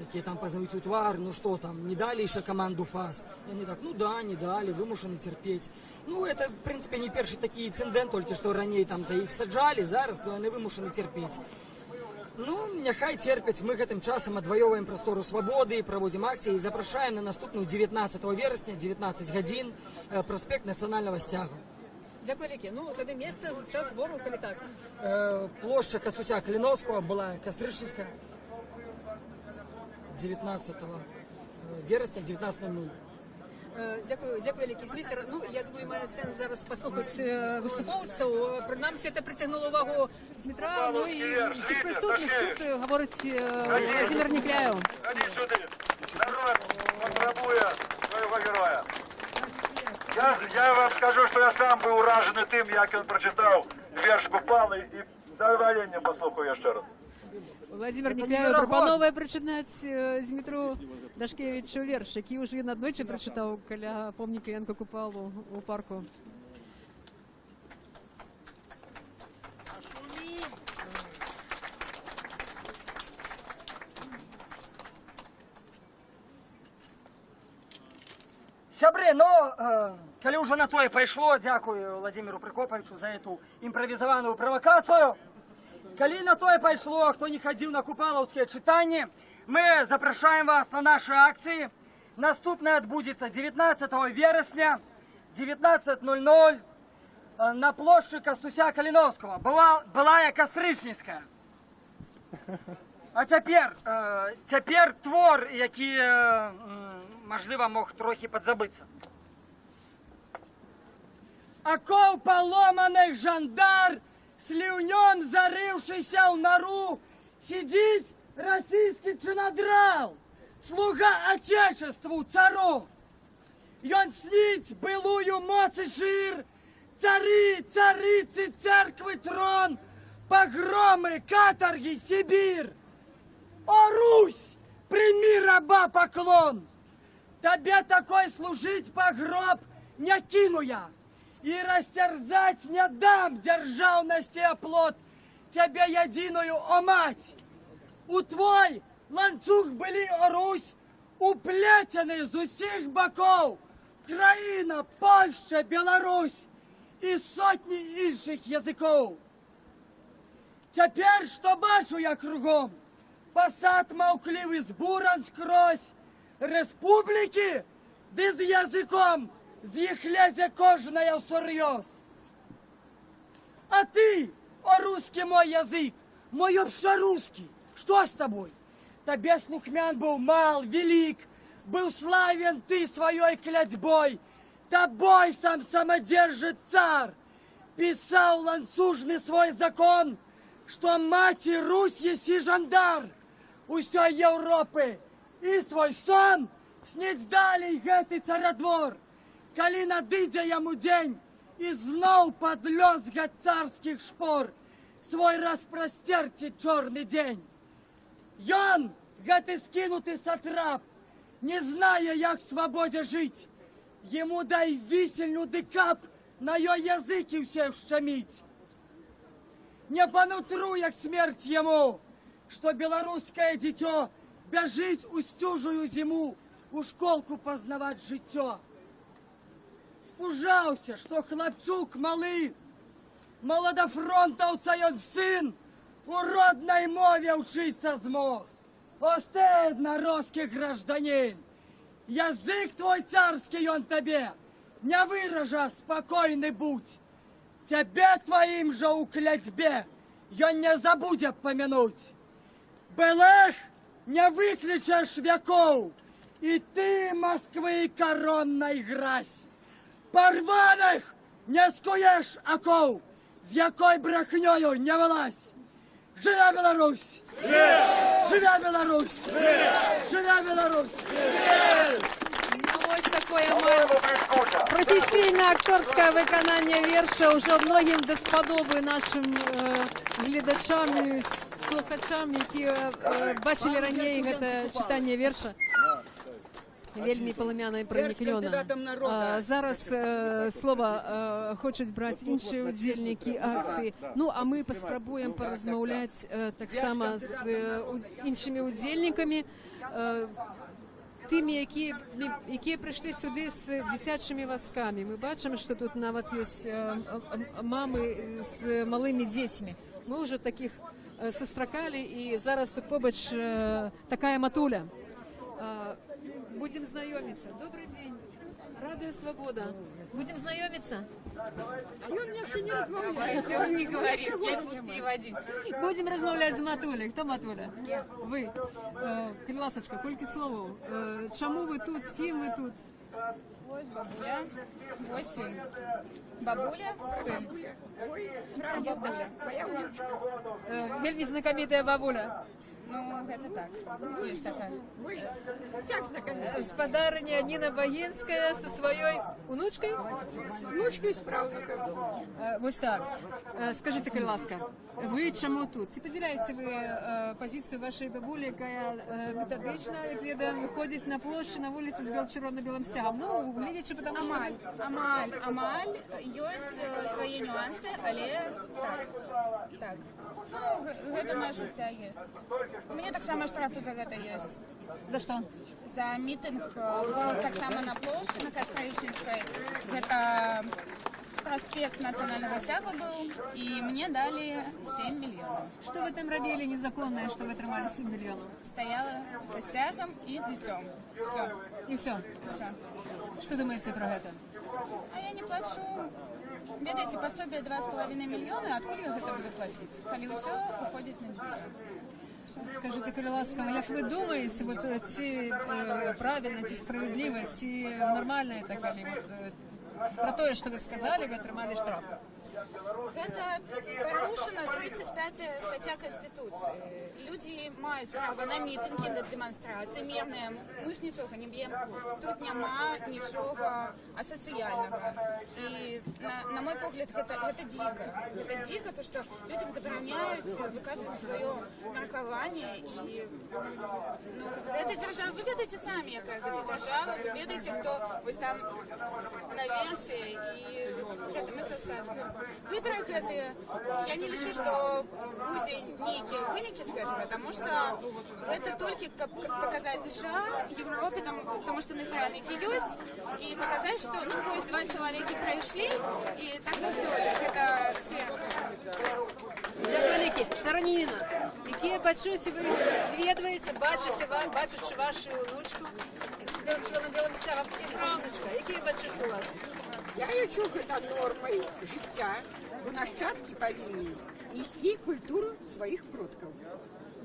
якія там пазнаюць у твар, ну што там, не далі яшчэ каманду ФАС. Яны так, ну да, не далі, вымушаны цярпець. Ну, это, в принципе, не першы такі інцыдэнт, толькі што раней там за іх саджалі, зараз, ну, яны вымушаны цярпець. Ну, няхай церпяць, мы гэтым часам адваёваем прастору свабоды, праводзім акцыі і запрашаем на наступную 19 верасня, 19 гадзін, праспект нацыянальнага сцягу. Дзякуй вялікі. Ну, тады месца, час збору, калі так? Плошча Кастуся Каліновскага была Кастрычніцкая 19 верасня, 19:00. Дякую вялікі, Зміцер. Ну, я думаю, мае сэнс зараз паслухаць выступоўцаў. Прынамсі, это прыцягнула ўвагу Змітра, ну і ўсіх прысутных. Тут гаворыць Владзімір Нікляеў. Ходи сюди. Народ потребує свого героя. Я вам скажу, що я сам був уражений тим, як він прочитав вірш Купали, і з задоволенням послухаю ще раз. Владимир Никляєв пропонує прочитати Дмитру Дашкевичу вірш, який уже він одночі прочитав біля помника Янка Купалу у парку. Сябры, ну, коли уже на то и пришло, дякую Владимиру Прокоповичу за эту импровизованную провокацию. Коли на то и пришло, кто не ходил на купаловские читания, мы запрошаем вас на наши акции. Наступное отбудется 19 вересня, 19:00 на площади Костуся Калиновского. Былая Костричницька. А тепер твор, який, можливо, мог трохи подзабитися. Оков поломаних жандар, слюнем зарившийся в нору, сидить російський чинодрал, слуга отечеству цару. Ён снить былую моц и шир, цари, царицы, церквы, трон, погромы, каторги, Сибирь. О, Русь, прими раба поклон! Тебе такой служить погроб не кину я, и растерзать не дам державности оплот тебе единую, о мать! У твой ланцуг были, о Русь, уплетены з усіх боков країна, Польща, Беларусь і сотні інших язиков. Тепер, що бачу я кругом, посад мовкливий збуран скрозь, республіки, де з язиком з їх лезе кожная всерйоз. А ты, о русский мой язык, мой общерусский, что с тобой? Тебе слухмян был мал, велик, был славен ты своей клятьбой, тобой сам самодержит царь, писал ланцужный свой закон, что мать и Русь еси жандар усей Европы, и свой сон снить далей гэты царадвор, коли надыдзе яму день, и знов под лёзга царских шпор свой распростерти черный день. Ён, гэты скинутый сатрап, не зная, як в свободе жить, ему дай висельну декап на ее языке все вщемить. Не по нутру, як смерть ему, что белорусское дитё бежить у стюжую зиму, у школку познавать житё. Спужаўся, что хлопчук малы, молодофронтовца ён сын, у родной мове учиться змог. О, стыдно, русский гражданин! Язык твой царский он тебе, не выража, спокойный будь. Тебе твоим же у клятьбе ён не забудет помянуть. Былых не выключишь веков, и ты Москвы коронной гразь. Порваных не скуешь оков, з якой брехнёю не вылазь. Живя Беларусь! Живя Беларусь! Живя Беларусь! Ось такое професійне акторське виконання вірша уже многим дасподоби нашим глядачам і слухачам, які бачили раніше це читання вірша. Вельми полум'яна і проникнена. Зараз слова хочуть брати інші удільники акції. Ну, а ми поспробуємо порозмовляти так само з іншими удільниками, тими, які прийшли сюди з дитячими візками. Ми бачимо, що тут навіть є мами з малими дітьми. Ми вже таких зустрічали, і зараз тут побач така матуля. Будем знакомиться. Добрый день. Радуя свобода. Будем знакомиться? И он мне вообще не размовляет. Он не говорит, я буду переводить. Будем размовлять з Матулей. Кто Матуля? Ви. Ласочка, колькі словов. Чому ви тут, з ким ви тут? Ось бабуля, ось син. Бабуля, син. Бабуля, моя внучка. Вельми знакомитая бабуля. Ну, это так. Есть такая. Спадарыня Ніна Багінская со своей внучкой? Внучкой з правнуком. Вось так. Скажите, калі ласка, вы чаму тут? Ці падзяляеце вы пазіцыю вашай бабулі, якая метадычна, як ведаем, выходзіць на плошчу, на вуліцы з чырвона-белым сцягам? Ну, гледзячы, потому что... Амаль. Ёсць свае нюансы, але так. Ну, гэта наши сцягі. У мяне таксама штрафы за гэта ёсць. За што? За мітынг таксама на плошчы, на Каспраічніцкай. Гэта праспект нацыянальнага сцяга быў, і мне далі 7 мільёнаў. Што вы там рабілі незаконнае, што вы атрымалі 7 мільёнаў? Стаяла са сцягам і з дзіцём. Всё. І ўсё? Всё. Што думаеце пра гэта? А я не плачу. Ведаеце, пособие 2,5 мільёны, адкуль я гэта буду плаціць? Калі ўсё уходзіць на дзіцё. Скажите, калі ласкава, як вы думаеце, вот ці правильно, ці справедліва, ці нормально это, калі про тое, што вы сказали, вы атрымалі штраф? Гэта парушана 35-я статья Конституции. Люди маюць права на мітынгі, на дэманстрацыі мірныя. Мы ж нічога не б'ем. Тут няма нічога асацыяльнага. І на мой погляд, гэта дзіка. Гэта дзіка, то што людям забараняюць выказваць сваё меркаванне. І гэта дзяржава, вы ведаеце самі, якая гэта дзяржава, вы ведаеце, хто вось там наверсе, і гэта мы все сказано. Выборы гэтыя, я не лічу, што будзе нейкія вынікі з гэтага, таму што гэта толькі каб паказаць США, Европе, таму што насельнікі ёсць, і паказаць, што ну вось два чалавекі прайшлі, і так заўсёды гэта церква. Дякую вялікі. Тараніна, якія пачуцці вы зведваеце, бачачы вашу внучку з чырвона-белым сцягам і праўнучка, якія пачуцці у вас? Я лічу гэта нормай жыцця, бо нашчадкі павінны несці культуру сваіх продкаў.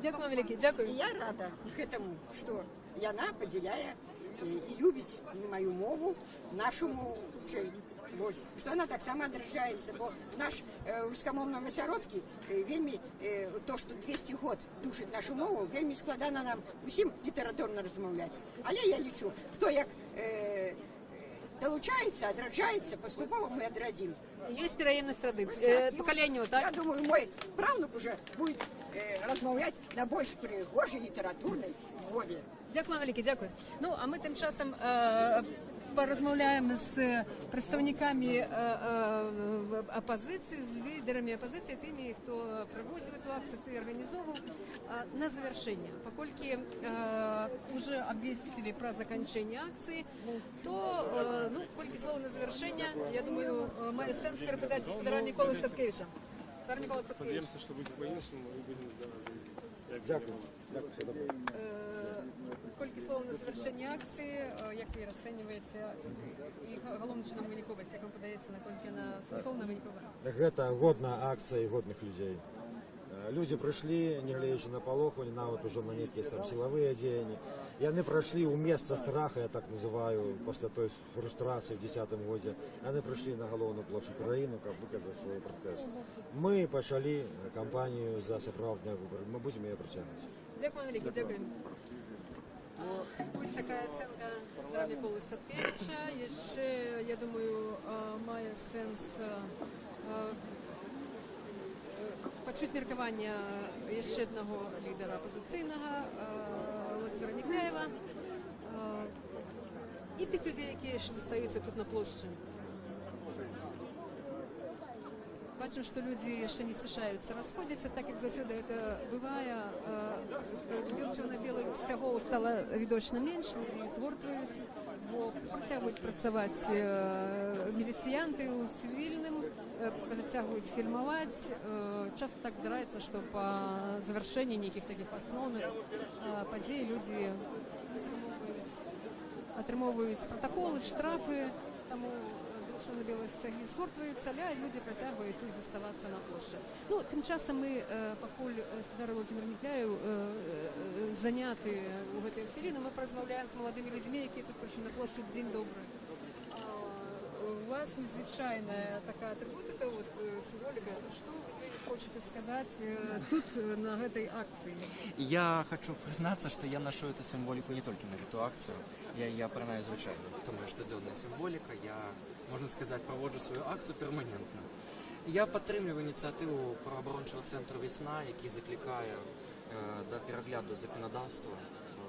Дзякую вам вялікі, дзякую. Я рада гэтаму, што яна падзяляе і любіць маю мову, нашу мову, вось, што яна таксама адраджаецца, бо наш рускамоўным асяродкі вельмі, то, што 200 год душыць нашу мову, вельмі складана нам усім літаратурна размаўляць. Але я лічу, хто як долучаецца, адраджаецца, паступова мы адрадзім. Ёсць пераемнасць традыцый, пакаленняў, так? Я думаю, мой правнук уже будет размаўляць на больш прыгожай літаратурнай мове. Дзякую вам вялікі, дзякую. Ну, а мы тым часам поразмаўляем з прадстаўнікамі апозіцыі, з лідарамі апозіцыі, тымі, хто праводзіў эту акцыю, хто арганізоўваў. На завершение, паколькі уже обвесили про заканчэнне акцыі, то, ну, колькі слоў на завершение, я думаю, мае сэнс перапытаць Спадара Міколы Статкевіча. Спадар Мікола Статкевіч. Спадзяёмся, што будзе па-іншаму, і будзем за. Дякую. Колькі слоў на завершэнне акцыі, як вы расцэньваеце і галоўным чынам выніковасць, як вам падаецца, наколькі яна сэнсоўна вынікова? Гэта годная акцыя і годных людзей. Люди прыйшлі, не гледзячы на палоху, нават ужо на нейкія там сілавыя дзеянні. Яны прайшлі ў месца страха, я так называю, пасля той фрустрацыі ў 10-м годзе. Яны прыйшлі на галоўную плошчу краіны, каб выказаць свой пратэст. Мы пачалі кампанію за сапраўдныя выбары. Мы будзем яе працягваць. Дзякую вялікі, дзякуем. Вось такая ацэнка Спадара Міколы Статкевіча. Яшчэ, я думаю, мае сэнс пачуць меркаванне яшчэ аднаго лідара апозіцыйнага Владзіміра Някраева і тых людзей, якія яшчэ застаюцца тут на плошчы. Бачым, што людзі яшчэ не спяшаюцца расходзіцца, так як заўсёды гэта бывае. Чырвона-белых сцягоў стала відочна менш, людзі згортваюць, бо працягваюць працаваць міліцыянты ў цывільным, працягваюць фільмаваць. Часта так здараецца, што па завяршэнні нейкіх такіх асноўных падзей людзі атрымоўваюць пратаколы, штрафы, таму чырвона-белыя сцягі згортваюцца, але людзі працягваюць тут заставацца на плошчы. Ну, тым часам мы, пакуль Спадар Владзімір Някраеў заняты ў гэтую хвіліну, мы размаўляем з маладымі людзьмі, якія тут прыйшлі на плошчу. Дзень добры. У вас незвычайная такая атрыбутыка, вот, сімволіка. Што вы хочете сказать тут, на этой акции? Я хочу признаться, что я ношу эту символику не только на эту акцию, я її опираю звичайно. Это моя штоденная символика, я, можна сказати, проводжу свою акцію перманентно. Я підтримую ініціативу правооборончого центру «Весна», який закликає до перегляду законодавства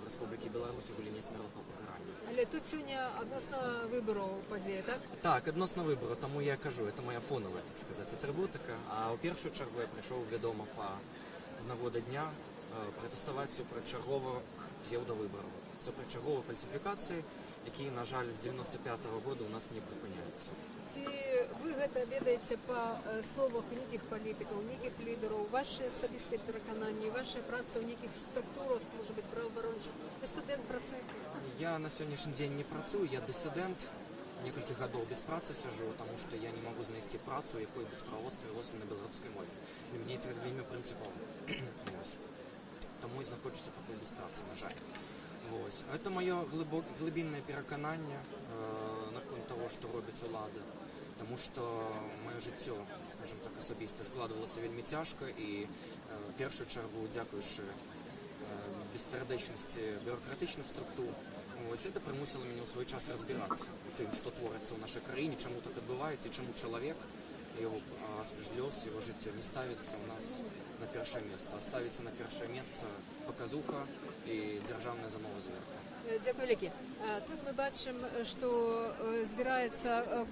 в Республіці Білорусь у галині смертного покарання. Але тут сьогодні відносно вибору подія, так? Так, відносно вибору, тому я кажу, це моя фонова, так сказати, атрибутика. А у першу чергу я прийшов, відомо, з нагоди дня протестувати супроти чергових псевдовиборів. Супроти чергової фальсифікації, які, на жаль, з 95-го року у нас не припиняються. Ці ви гэта ведаеце па словах нейкіх палітыкаў, нейкіх лідараў, ваши асабістыя перакананні, ваша праца ў нейкіх структурах, можа быць, праваабарончых? Вы студэнт, працуеце? Я на сённяшні дзень не працую, я дысідэнт, некалькі гадоў без працы сяжу, таму што я не магу знайсці працу, якой бы справодства вялося на беларускай мове. Для мяне гэта вельмі прынцыпова. Таму і знаходжуся пакуль без працы, на жаль. Это мое глубинное переконание наконт того, что робіць улада. Тому що моє життя, скажімо так, особисто складувалося вельми тяжко і в першу чергу, дякуючи безсердечності бюрократичних структур, це примусило мене у свій час розбиратися у тим, що твориться в нашій країні, чому так відбувається і чому чоловік, його лёс, його життя не ставиться у нас на перше місце, а ставиться на перше місце показуха і державна замова зверху. Дякую, Лекі. Тут ми бачимо, що збирається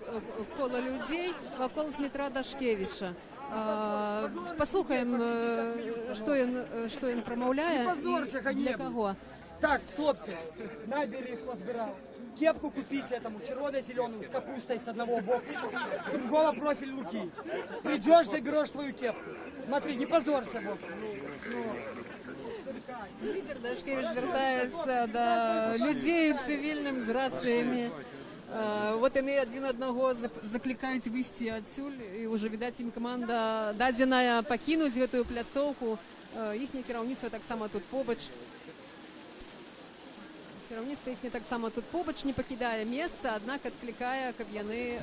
коло людей вокруг Дмитра Дашкевича. Послухаємо, що він промовляє. Не позорься, для кого. Так, хлопці, набери, хто збирав. Кепку купить этому, червоно-зеленую, с капустой с одного боку, с другого профиль Луки. Придешь, заберешь свою кепку. Смотри, не позорься, Бог. Дмитрий Дашкевич звертається до людей цивільним з раціями. Вот вони один одного закликають вийти отсюль, і вже, видать, їм команда дадена покинути цю пляцовку. Їхнє керівництво так само тут побач. Керівництво їхнє так само тут побач не покидає місце, однак відкликає, щоб вони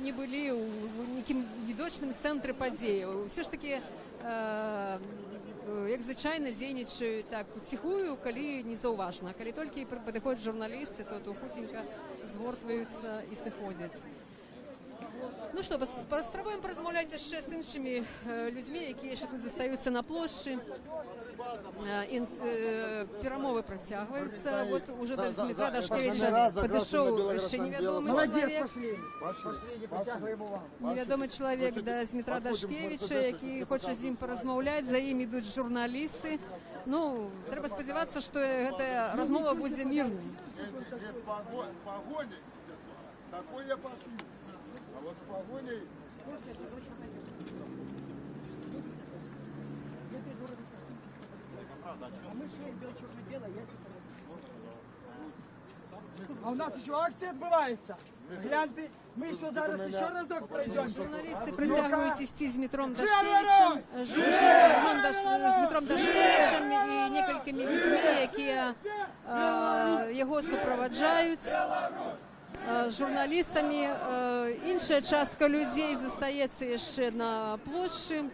не були у яким відочному центрі події. Все ж таки, як звичайно, дзейнічають так тихую, коли не зауважно. Коли тільки підходять журналісти, то хутенько згортваються і сиходять. Ну що, спробуємо порозмовляти ще з іншими людьми, які ще тут залишаються на площі. Перемови протягиваются. Вот уже до Дмитра Дашкевича подошел еще неведомый человек. Неведомый человек до Дмитра Дашкевича, який хоче з ним порозмовляти. За ним йдуть журналісти. Ну, треба сподіватися, що ця розмова буде мирною. Такой я пошли. А вот в погоне... А мы шли, черно-белое, я А у нас еще акция отбывается. Гляньте, мы еще зараз еще разок пройдем. Журналисты притягивают идти с Дмитром Дашкевичем, с Дмитром Дашкевичем и несколькими людьми, які його супроводжають. Журналістами. Інша частка людей застається ще на площі.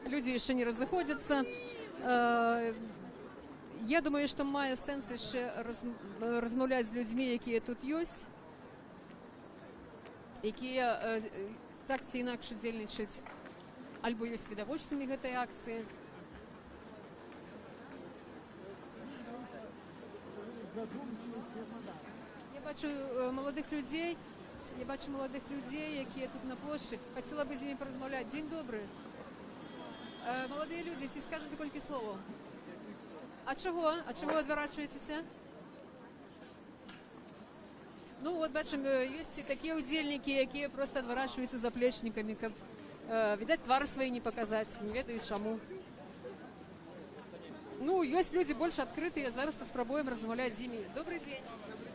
Люди ще не розходяться. Я думаю, що має сенс ще розмовляти з людьми, які тут є, які так чи інакше дзельничають або є свідовольцями цієї акції. Я бачу молодих людей, які тут на площі. Хотіла б з ними порозмовляти. День добрий. Молодые люди, ці скажете кілька слов. А чого? А чого відворачуєтеся? Ну, от бачимо, є такі удільники, які просто відворачуються заплечниками, щоб, видать, твар свої не показати, не ведаю чому. Ну, є люди більш відкриті, зараз спробуємо розмовляти з ними. Добрий день.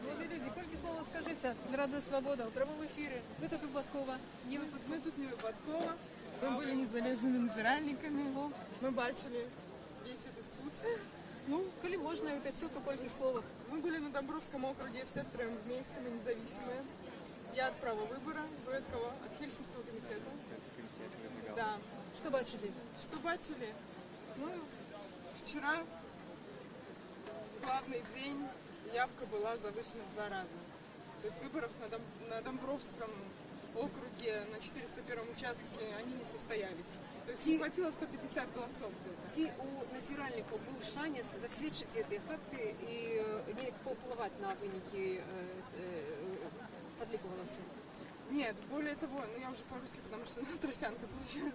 Молодые люди, кілька слов скажите. Радіо Свобода, у прямому ефірі. Ви тут випадково? Ми тут не випадково. Ми були незалежними надзиральниками, ми бачили весь этот суд. Ну, коли можно, это суд у кольки словах. Мы были на Домбровском округе, все втроем вместе, мы независимые. Я от права выбора, Дуэткова от Хельсинского комитета. Да. Что бачили? Что бачили? Ну, вчера, главный день, явка была завышена в 2 раза. То есть выборов на Домбровском округе на 401 участке они не состоялись. То есть не хватило 150 голосов где-то. Ці у назиральників був шанс засвідчити ці факти і не повпливати на виники подліку голосів. Нет, более того, ну я уже по-русски, потому что тросянка получилась.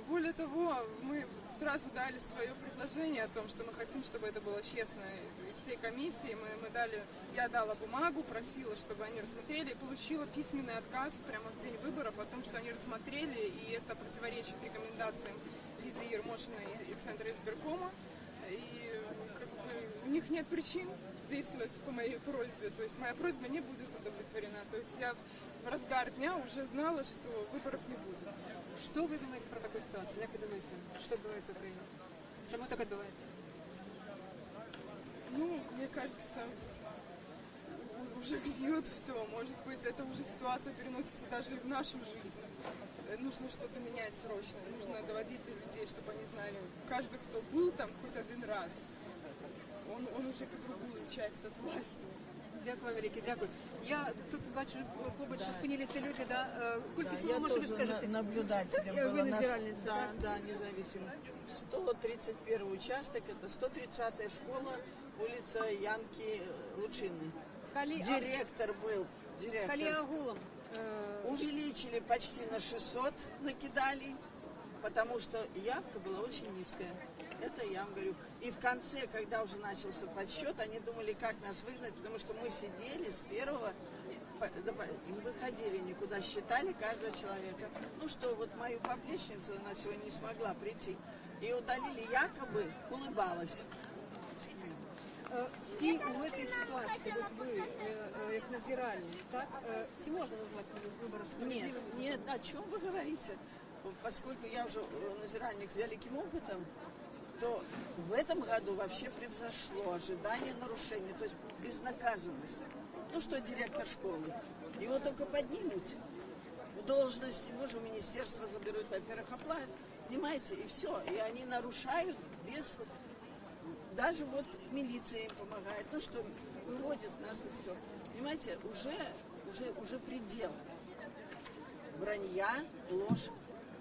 Более того, мы сразу дали свое предложение о том, что мы хотим, чтобы это было честно. И всей комиссии я дала бумагу, просила, чтобы они рассмотрели, и получила письменный отказ прямо в день выборов о том, что они рассмотрели, и это противоречит рекомендациям Лидии Ермошиной и Центра избиркома. И как бы, у них нет причин действовать по моей просьбе, то есть моя просьба не будет удовлетворена. То есть я в разгар дня уже знала, что выборов не будет. Что вы думаете про такую ситуацию? Как вы думаете, что отбывается в Украине? Чему так отбывается? Ну, мне кажется, уже гниет все. Может быть, эта уже ситуация переносится даже и в нашу жизнь. Нужно что-то менять срочно. Нужно доводить до людей, чтобы они знали. Каждый, кто был там хоть один раз, он уже по другую часть от власти. Дякую, велике, дякую. Я тут бачу, побач, що спинилися люди, да? Сколько Да, слов, я может, вы тоже скажете? наблюдателем Вы была. назиральница, Да, да, независимо. 131 участок, это 130-я школа, улица Янки Лучины. Директор был. Калиагулом. Увеличили почти на 600, накидали, потому что явка была очень низкая. Это я вам говорю. И в конце, когда уже начался подсчет, они думали, как нас выгнать, потому что мы сидели с первого, не выходили никуда, считали каждого человека. Ну что, вот мою поплечницу, она сегодня не смогла прийти. И удалили, якобы улыбалась. Ці у этой ситуации, вот вы, как назиральник, так? Ці можно назвать выборы справедливыми? Нет, о чем вы говорите? Поскольку я уже назиральник с великим опытом, то в этом году вообще превзошло ожидание нарушений, то есть безнаказанность. Ну что директор школы? Его только поднимут в должность, его же в министерство заберут, во-первых, оплатят, понимаете, и все. И они нарушают без... Даже вот милиция им помогает. Ну что, выводят нас и все. Понимаете, уже предел. Вранья, ложь.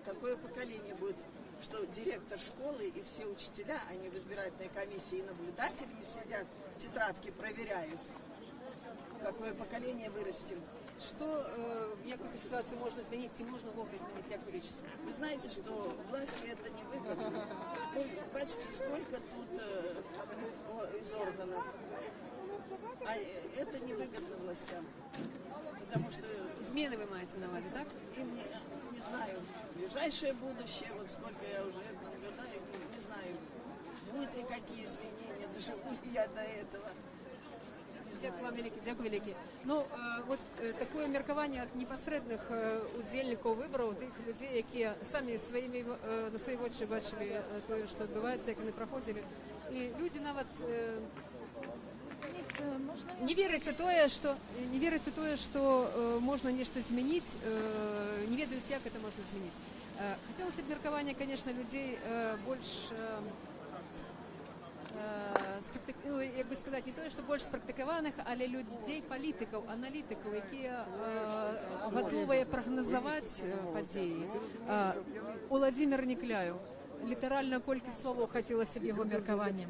Какое поколение будет, что директор школы и все учителя, они в избирательной комиссии и наблюдателями сидят, тетрадки проверяют. Какое поколение вырастим. Что, як эту ситуацию можно изменить, и можно вовремя изменить, як вы лечите? Вы знаете, что власти это не выгодно. Ну, бачите, сколько тут из органов. А это не выгодно властям. Потому что... Измены вы маете на увазі, так? Им не знаю. Ближайшее будущее, вот сколько я уже наблюдаю, не знаю, будут ли какие изменения, доживу ли я до этого. Дякую вам велике, дякую велике. Ну, от таке міркування непосередних удільників виборів, тих людей, які самі на свої очі бачили те, що відбувається, як вони проходили. І люди навіть не вірять у те, що можна нечто змінити, не ведають, як це можна змінити. Хотілося б міркування, звісно, людей більш... як би сказати, не то, що більш спрактикованих, але людей, політиків, аналітиків, які готові прогнозувати події. Володимир Некляєв. Літерально кілька слов хотілося б його міркування.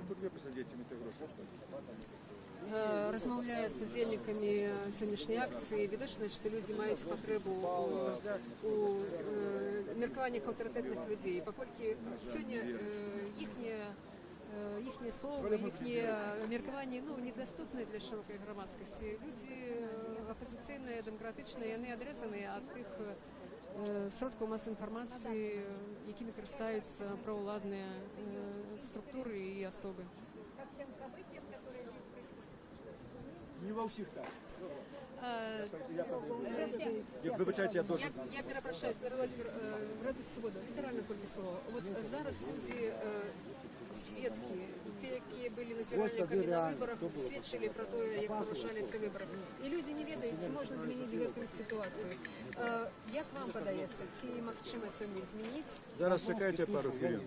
Розмовляю з удільниками сьогоднішньої акції, відочно, що люди мають потребу у міркуваннях авторитетних людей. Поскольку сьогодні їхнє слово, їхнє міркування недоступне для широкої громадськості. Люди опозиційні, демократичні, вони відрізані від тих сродків масової інформації, якими користуються провладні структури і особи. Не во всіх так. Вибачайте, я теж. Я перепрошую, Володимир, вроде свобода, літерально кілька слов. От зараз люди, свідки тыя, якія былі назіральнікамі на выбарах, сведчылі пра тое, як парушаліся выбары. І людзі не ведаюць, ці можна змяніць гэтую сітуацыю. Як вам падаецца, ці магчыма сёння змяніць? Зараз чакайце пару хвілін.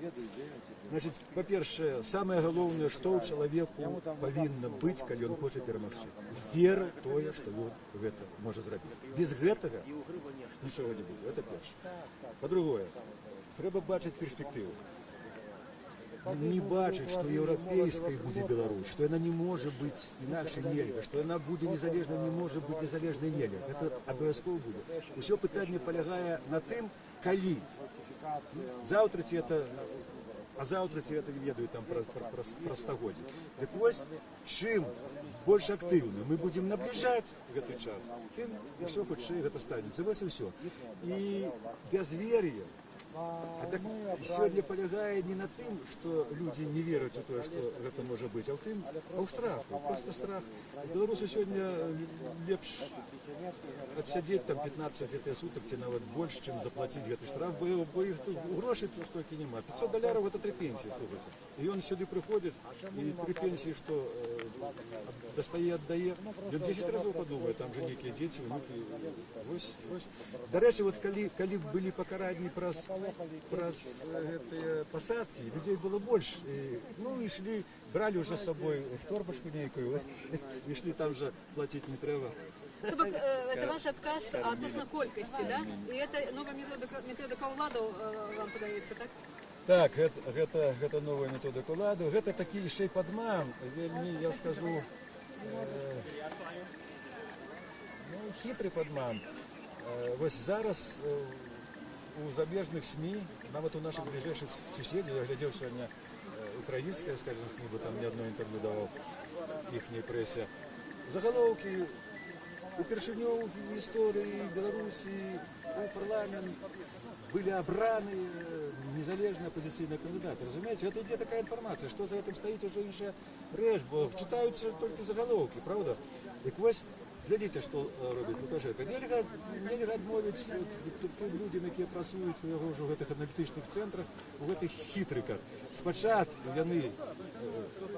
Значит, па-першае, самае галоўнае, што ў чалавеку павінна быць, калі ён хоча перамагчы. Вера ў тое, што ён гэта можа зрабіць. Без гэтага нічога не будзе. Гэта першае. Па-другое, трэба бачыць перспектыву. Не бачыць, што еўрапейскай будзе Беларусь, што яна не можа быць інакш нельга, што яна будзе незалежна, не можа быць незалежнай нельга. Гэта абавязкова будзе. Усё пытанне палягае на тым, калі. Заўтра ці это, а заўтра ці это не ведаю там пра стагоддзе. Дык вось, чым больш актыўна мы будзем набліжаць гэты час, тым усё хутчэй гэта станецца. Вось і ўсё. І бязвер'е. А так сегодня полягае не на тым, што людзі не вераць у тое, што гэта можа быць, а ў тым, а ў страху, просто страх. Беларусу сёння лепш адсядзець там 15 сутак ці нават больш, чым заплаціць гэты штраф, бо іх тут грошай тут столькі няма. $500 гэта 3 пенсіі, слухайце. І ён сюды прыходзіць, і 3 пенсіі, што дастае, аддае, ён 10 разоў падумае, там жа нейкія дзеці, внукі. Вось. Дарэчы, вот калі былі пакаранні праз гэтыя пасадкі, людзей было больш. Ну, ішлі, бралі ўжо з сабой торбачку нейкую, ішлі там жа плаціць не трэба. То бок, это ваш адказ адносна колькасці, да? І это новая методика ўладаў, вам падаецца, так? Так, гэта новая методика ўладаў. Гэта такі яшчэ падман, вельмі, я скажу, хітры падман. Вось зараз у замежных СМИ, нават у наших ближайших суседей, я глядел сегодня украинское, скажем, бо там ни одно интервью давал ихней прессе, заголовки упершыню в истории Беларуси у парламент были обраны незалежные оппозиционные кандидаты. Разумеете, это идет такая информация, что за этим стоит уже инша рэч, бо читаются только заголовки, правда? И вось глядзіце, што робіць Лукашенко. Нельга адмовіць тым людзям, якія працуюць у яго ўжо гэтых аналітычных цэнтрах, у гэтых хітрыках. Спачатку яны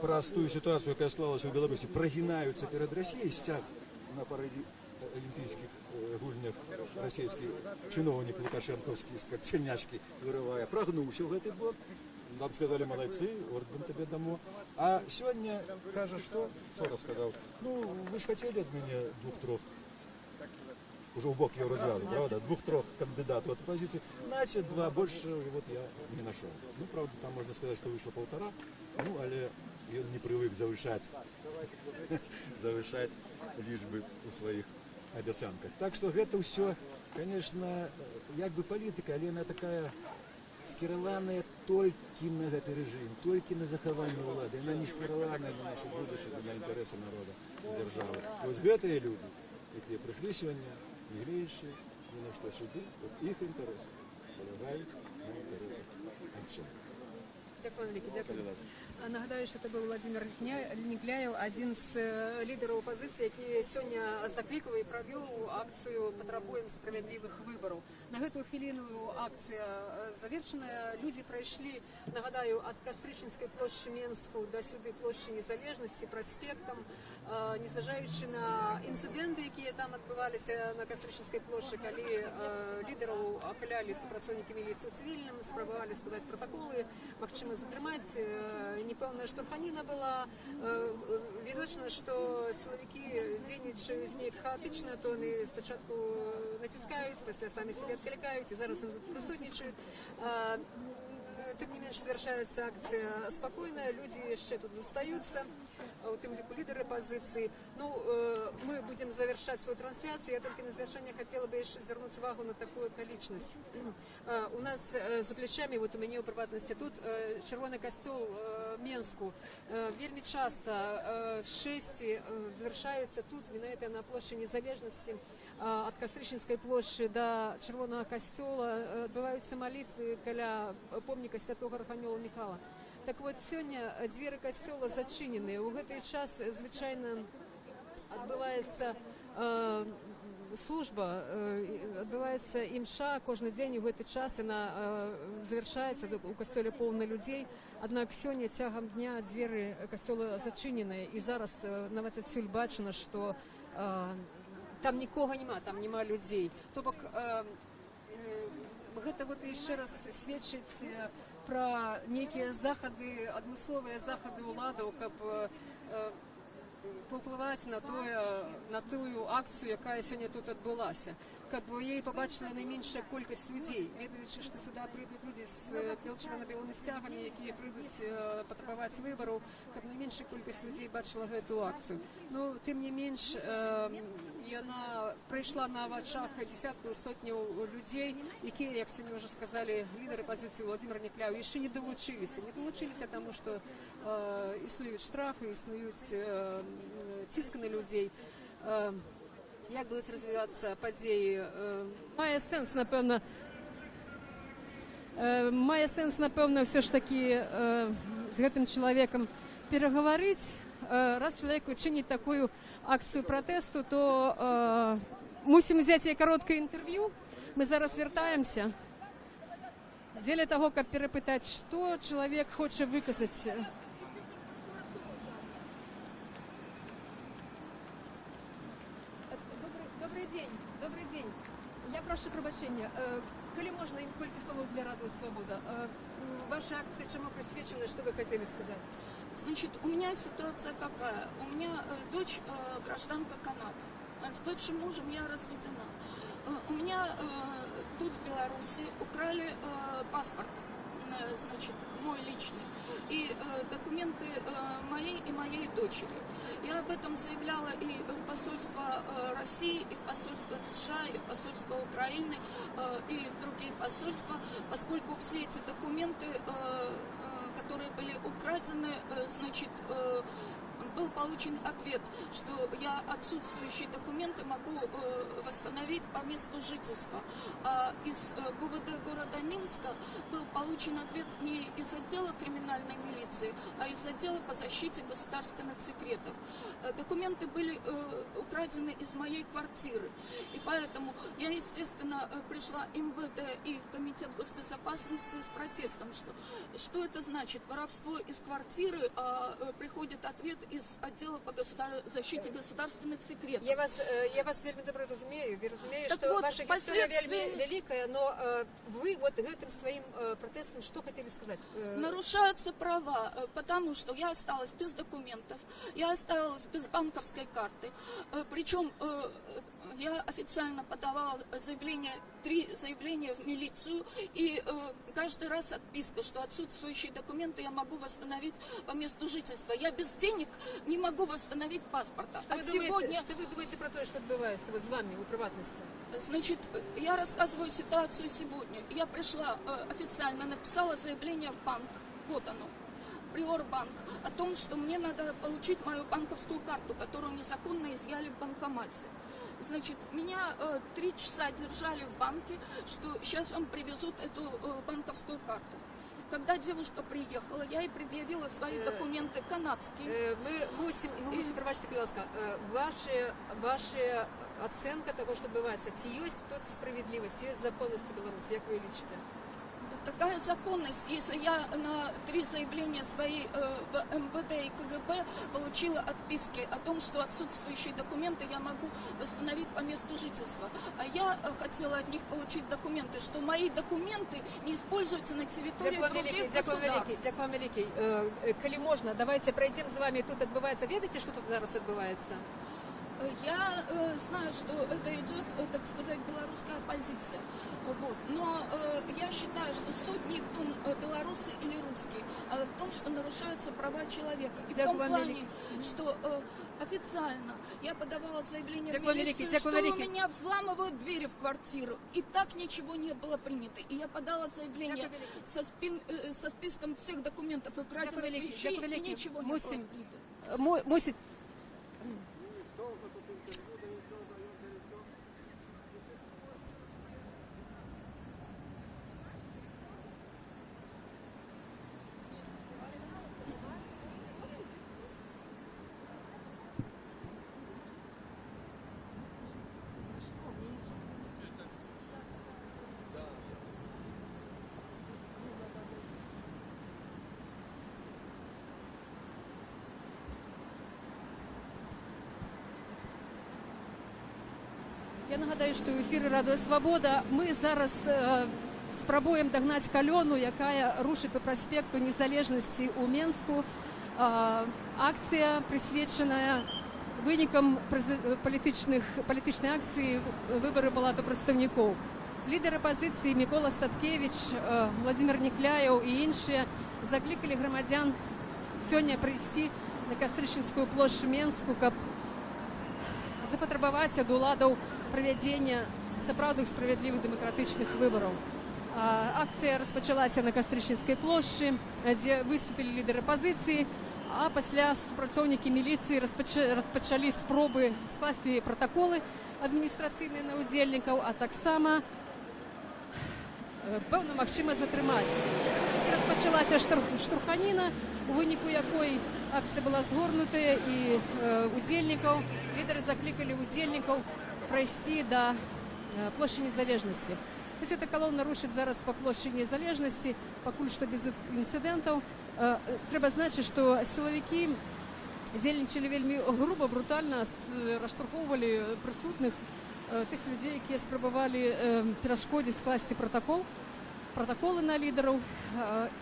праз тую сітуацыю, якая склалася ў Беларусі, прагінаюцца перад Расіяй, сцяг на паралімпійскіх гульнях расійскі чыноўнік лукашэнкаўскі з-пад цяльняшкі вырывае, прагнуўся ў гэты бок. Нам сказали, молодцы, орден тебе дамо. А сегодня кажа, что рассказал? Ну, вы же хотели от меня 2-3, уже в бок его развязал, правда? 2-3 кандидатов от оппозиции. Значит, 2, больше вот я не нашел. Ну, правда, там можно сказать, что вышло 1,5, ну, але он не привык завышать лічбы у своих обяцанках. Так что это все, конечно, як бы политика, але она такая скіраваная толькі на гэты рэжым, толькі на захаванне ўлады. Яна не скіраваная на нашу будучыню, на інтарэсы народа, дзяржавы. Вось гэтыя людзі, якія прыйшлі сёння, не гледзячы ні на што сюды, іх інтарэсы палягаюць на інтарэсах анчан. Дякую, вялікі, дякую. Нагадаю, що це був Владимир Негляєв, один з лідерів опозиції, який сьогодні закликав і провів акцію «Потребуємо справедливих виборів». На гэтую хвилину акция завершена. Люди пройшли, нагадаю, от Кастричинской площади Менску до сюди площади Незалежності, проспектом, незважаючи на інциденти, які там відбувалися на Кастричинской площади, коли лідерів опиляли супрацовники міліції цивільним, спробували складати протоколи, магчыма затрымаць, непэўная штурханіна была, відочна, што сілавікі дзейнічаюць неяк хаатычна, то яны спачатку націскаюць, пасля самі себе адклікаюць, і зараз яны тут прысутнічаюць. Тым не менш, завершается акция спокойная, люди еще тут застаются, у тем лику лидеры позиции. Ну, мы будем завершать свою трансляцию. Я только на завершение хотела бы еще звернуть увагу на такую околичность. У нас за плечами, вот у меня у приватности тут, Червоный костел Менску. Вельми часто шести завершаются тут, винаете на площади Незалежности, от Кастричинской площади до Червоного костела. Отбываются молитвы каля помника святого Архангела Михала. Так вот, сегодня двери костела зачинены. У гэты час, звычайно, отбывается служба, адбываецца імша кожны дзень у гэты час, яна завяршаецца, у касцёле поўна людзей, аднак сёння цягам дня дзверы касцёла зачыненыя, і зараз нават адсюль бачна, што там нікога няма, там няма людзей. То бок гэта вот яшчэ раз сведчыць пра нейкія захады, адмысловыя захады ўладаў, каб паўплываць на тую акцыю, якая сёння тут адбылася, каб яе пабачыла найменшая колькасць людзей, ведаючы, што сюда прыйдуць людзі з чырвона-белымі сцягамі, якія прыйдуць патрабаваць выбараў, каб найменшая колькасць людзей бачыла гэту акцыю. Ну, тым не менш, яна прайшла на вачах дзесяткаў, сотняў людзей, якія, як сёння ўжо сказалі лідары пазіцыі Владзімір Някляў, яшчэ не далучыліся. Не далучыліся, таму што існуюць штрафы, існуюць ціск на людзей. Як будуць развівацца падзеі? Мае сэнс, напэўна, ўсё ж такі з гэтым чалавекам перагаварыць. Раз чалавек учыніць такую акцыю пратэсту, то мусім узяць яе кароткае інтэрв'ю. Мы зараз вяртаемся дзеля таго, каб перапытаць, што чалавек хоча выказаць. Добрый день. Я прошу прощения. Коли можно, колькі словаў для Радио Свобода. Ваша акция чему присвящена, что вы хотели сказать? Значит, у меня ситуация такая. У меня дочь гражданка Канады. С бывшим мужем я разведена. У меня тут в Беларуси украли паспорт, значит, мой личный, и документы моей и моей дочери. Я об этом заявляла и в посольство России, и в посольство США, и в посольство Украины, и в другие посольства, поскольку все эти документы, которые были украдены, значит, был получен ответ, что я отсутствующие документы могу восстановить по месту жительства. А из ГУВД города Минска был получен ответ не из отдела криминальной милиции, а из отдела по защите государственных секретов. Документы были украдены из моей квартиры. И поэтому я, естественно, пришла в МВД и в Комитет госбезопасности с протестом, что это значит? Воровство из квартиры, а приходит ответ из отдела по защите государственных секретов. Я вас вельми добре разумею. Ви розумієте, що вот, ваша история вельми великая, но вы вот этим своим протестом что хотели сказать? Нарушаются права, потому что я осталась без документов, я осталась без банковской карты, причем я официально подавала заявление, 3 заявления в милицию, и каждый раз отписка, что отсутствующие документы я могу восстановить по месту жительства. Я без денег не могу восстановить паспорта. Что вы думаете про то, что отбывается вот с вами у приватности? Значит, я рассказываю ситуацию сегодня. Я пришла официально, написала заявление в банк, вот оно, Приорбанк, о том, что мне надо получить мою банковскую карту, которую незаконно изъяли в банкомате. Значит, меня 3 часа держали в банке, что сейчас вам привезут эту банковскую карту. Когда девушка приехала, я ей предъявила свои документы канадские. Мы мусим пробачте, будь ласка, ваша оценка того, что отбывается, ці есть тут справедливость, есть законность в Беларуси, как вы лечите? Какая законность, если я на 3 заявления свои в МВД и КГБ получила отписки о том, что отсутствующие документы я могу восстановить по месту жительства. А я хотела от них получить документы, что мои документы не используются на территории других государств. Дякую вам великий. Коли можна, давайте пройдем з вами. Тут відбувається. Ведаете, що тут зараз відбувається? Я знаю, что это идет, так сказать, белорусская оппозиция. Вот. Но я считаю, что суть не в том, белорусы или русские, а в том, что нарушаются права человека. И в том плане, что официально я подавала заявление в милицию, что у меня взламывают двери в квартиру. И так ничего не было принято. И я подала заявление со списком всех документов и украденных вещей, и ничего не было принято. Я нагадаю, што ў эфіры Радыё Свабода мы зараз спрабуем дагнаць калёну, якая рушыць па праспекту Незалежнасці ў Менску. Акцыя, прысвечаная вынікам палітычнай акцыі выбары палату прадстаўнікоў. Лідары апазіцыі Мікола Статкевіч, Владзімір Некляеў і іншыя заклікалі грамадзян сёння прыйсці на Кастрычніцкую плошчу Менску, каб запатрабаваць ад уладаў правядзення сапраўдных справядлівых дэмакратычных выбараў. Акцыя распачалася на Кастрычніцкай плошчы, дзе выступілі лідары апазіцыі, а пасля супрацоўнікі міліцыі распачалі спробы скласці пратаколы адміністрацыйныя на ўдзельнікаў, а таксама пэўна магчыма затрымаць. Распачалася штурханіна, у выніку якой акцыя была згорнутая, і удзельнікаў, лідары заклікалі удзельнікаў прайсці да плошчы Незалежнасці. Вось эта калона рушыць зараз па плошчы Незалежнасці, пакуль што без інцыдэнтаў. Трэба значыць, што сілавікі дзейнічалі вельмі груба, брутальна, раштурхоўвалі прысутных, тых людзей, якія спрабавалі перашкодзіць скласці пратаколы на лідараў.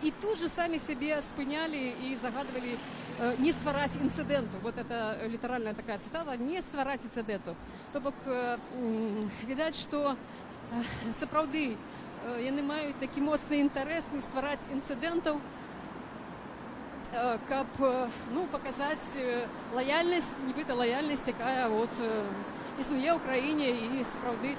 І тут жа самі сябе спынялі і загадвалі не ствараць інцыдэнту. Вот это літаральная такая цытата, не ствараць інцыдэнту. То бок, відаць, што сапраўды яны маюць такі моцны інтарэс не ствараць інцыдэнтаў, каб паказаць лаяльнасць, нібыта лаяльнасць, якая існуе ў краіне і сапраўды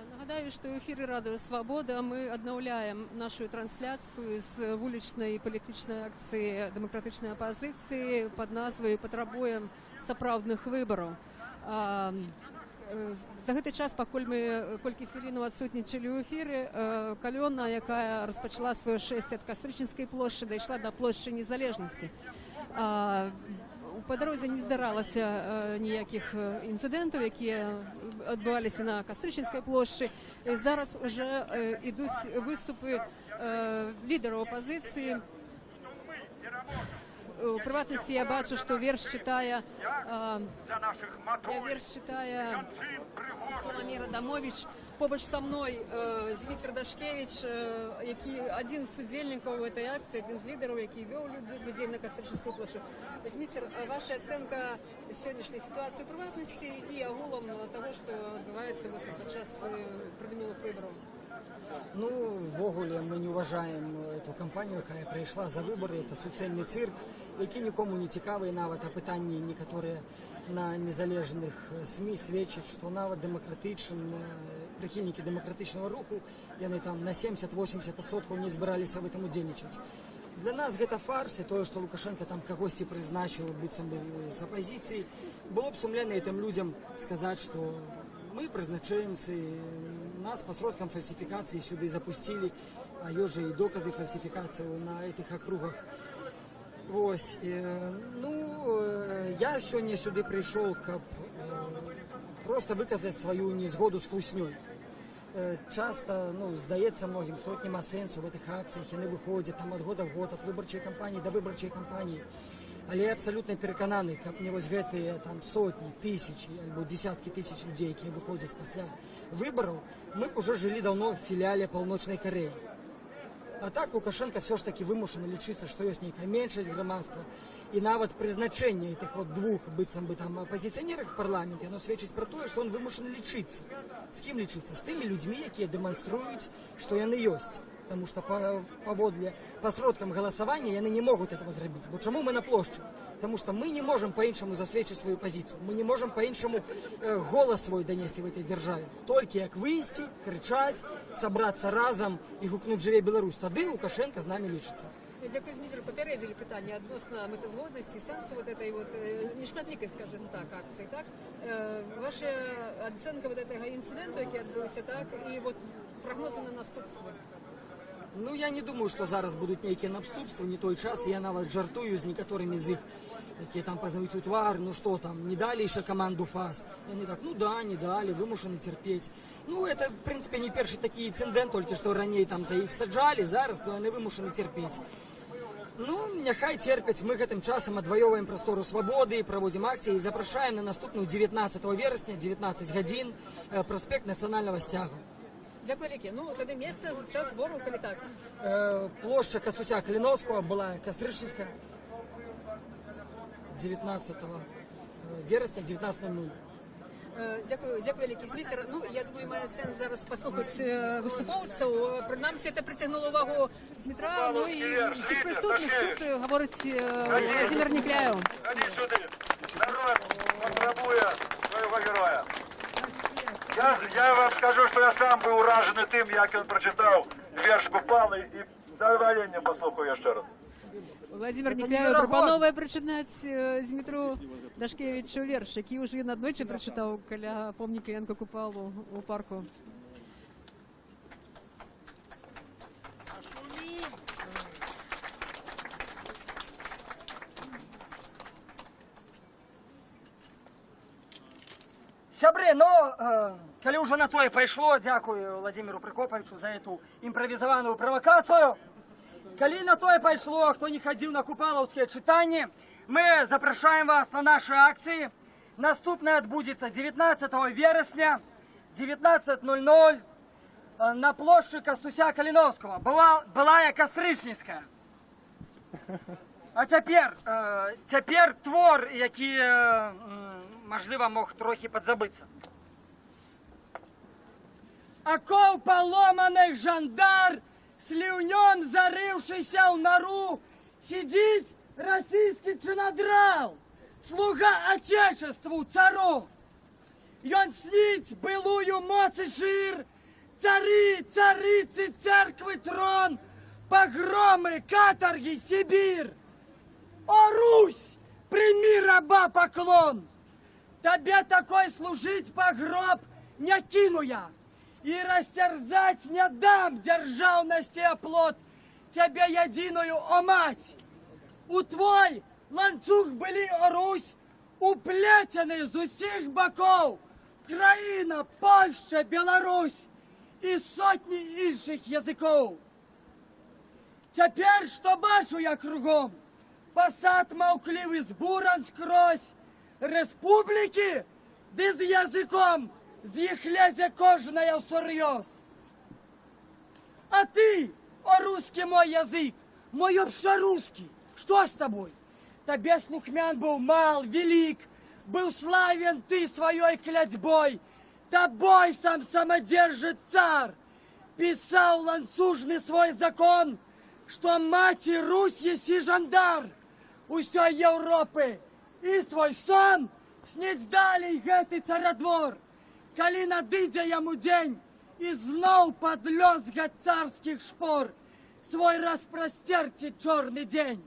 Нагадаю, што ў эфіры Радыё Свабода мы аднаўляем нашу трансляцыю з вулічнай палітычнай акцыі дэмакратычнай апазіцыі пад назвай «Патрабуем сапраўдных выбараў». За гэты час, пакуль мы колькі хвілінаў адсутнічалі ў эфіры, калёна, якая распачала сваё шэсце ад Кастрычніцкай плошчы, дайшла да плошчы Незалежнасці. Па дарозе не здаралася ніякіх інцыдэнтаў, якія адбываліся на Кастрычніцкай плошчы. Зараз уже ідуць выступы лідараў апазіцыі. у прыватнасці я бачу, што верш чытае Саламір Адамович. Побач са мной Зміцер Дашкевич, які адзін з удзельнікаў гэтай акцыі, адзін з лідараў, які вёў людзей на Кастрычніцкую плошчу. Зміцер, ваша ацэнка сённяшняй сітуацыі ў прыватнасці і агулам таго, што адбываецца падчас прадмінулых выбараў? Ну, ввогуле, мы не уважаем эту кампанію, якая прыйшла за выборы. Это суцэльны цырк, які нікому не цікавы, нават апытанні некаторыя на незалежных СМІ сведчаць, што нават прыхільнікі дэмакратычнага руху, яны там на 70-80% не збіраліся в этом удзельнічаць. Для нас гэта фарс, і тое, што Лукашенко там кагосьці прызначыў быццам бы з апазіцыі, было б сумлена гэтым людзям сказаць, што мы прызначэнцы, нас па сродкам фальсіфікацыі сюды запусцілі, а ёсць жа і доказы фальсіфікацыі на этих акругах. Вось, я сёння сюды прыйшоў, каб просто выказаць сваю незгоду з хлуснёй. Часто, здаецца многім, што няма сэнсу в этих акцыях, яны выходзяць там ад года в год, ад выбарчай кампаніі да выбарчай кампаніі. Але я абсалютна перакананы, каб не вось гэтыя там сотні, тысячы альбо десяткі тысяч людзей, якія выходзяць пасля выбараў, мы б уже жылі даўно в філіале Паўночнай Карэі. А так Лукашенко все ж таки вымушаны лічыцца, што ёсць нейкая меншасць грамадства, і нават прызначэнне этих вот двух быццам бы там апозіцыянерак в парламенце, оно сведчыць пра тое, што он вымушаны лічыцца. З кім лічыцца? З тымі людзьмі, якія дэманструюць, што яны ёсць. Потому что по сродкам голосования яны не могут этого зрабіць. Бо чаму мы на плошчы? Потому что мы не можем по-іншаму засведчыць свою позицию. Мы не можем по-іншаму голос свой донести в этой державе. Только як выйсці, кричать, собраться разом и гукнуть «Жыве Беларусь», тады Лукашенко з нами лічыцца. Дзякую, Зміцер, папярэдзілі пытанне адносна мэтазгоднасці, сэнсу вот этой вот нешматлікай, скажем так, акцыі, так? Ваша ацэнка вот этого інцыдэнту, які адбыўся, так, і вот прогнозы на наступствы? Ну, я не думаю, што зараз будуць нейкія наступствы, не той час, я нават жартую з некаторымі з іх, якія там пазнаюць у твар, ну што там, не далі яшчэ каманду ФАС. Яны так, ну да, не далі, вымушаны цярпець. Ну, это, в прынцыпе, не першы такі інцыдэнт, толькі што раней там за іх саджалі, зараз, ну, яны вымушаны цярпець. Ну, няхай церпяць, мы гэтым часам адваёваем прастору свабоды, праводзім акцыі і запрашаем на наступную 19 верасня, 19 гадзін, праспект нацыянальнага сцягу. Дзякуй вялікі. Ну, тады месца, час збору, калі так? Плошча Кастуся Каліновскага была Кастрычніцкая 19 верасня, 19:00. Дзякую вялікі, Зміцер. Ну, я думаю, мае сэнс зараз паслухаць выступоўцаў. Прынамсі, это прыцягнула ўвагу Змітра, ну і усіх прысутных. Тут гаворыць Владимир Некляев. Ходи сюди. Народ потребує свого героя. Я вам скажу, что я сам был уражен тем, как он прочитал верш Купалы, и с задоволеннем послухаю еще раз. Владимир Некляев прапановвае прачытаць Змітру Дашкевічу верш, які ўжо ён аднойчы прачытаў каля помніка Янка Купалу у парку. Сябры, калі ўжо на тое пайшло, дзякую Владимиру Прокоповичу за эту імправізаваную правакацыю. Калі на тое пайшло, хто не хадзіў на купалаўскія чытанні, мы запрашаем вас на наши акцыі. Наступная адбудзецца 19 верасня, 19:00 на плошчы Кастуся Каліновскага, былая Кастрычніцкая. А цяпер твор, які, мажліва, мог трохі падзабыцца. Акол паломаных жандар, слюнём зарыўшыся ў нару, сидзіць расійскі чынадрал, слуга отечеству цару. Ён сніць былую моц і жыр, цары, царыцы, церквы, трон, погромы, каторги, Сибирь. О, Русь, прими раба поклон! Тебе такой служить погроб не кину я, и растерзать не дам державности оплот тебе единую, о мать! У твой ланцуг были, о Русь, уплетены з усіх боков країна, Польща, Беларусь і сотні інших язиков. Теперь, что бачу я кругом, Посад маўклівы збуран скрозь, республіки, ды з языком, з іх лезе кожная всерьез. А ты, о русский мой язык, мой общерусский, что с тобой? Тебе слухмян был мал, велик, был славен ты своей клятьбой, тобой сам самодержит царь, писал ланцужный свой закон, что мать и Русь еси жандар усей Европы, и свой сон снець далей гэты царадвор, калі надыдзе яму дзень, і зноў пад лёс царскіх шпор свой распростерці чорны дзень.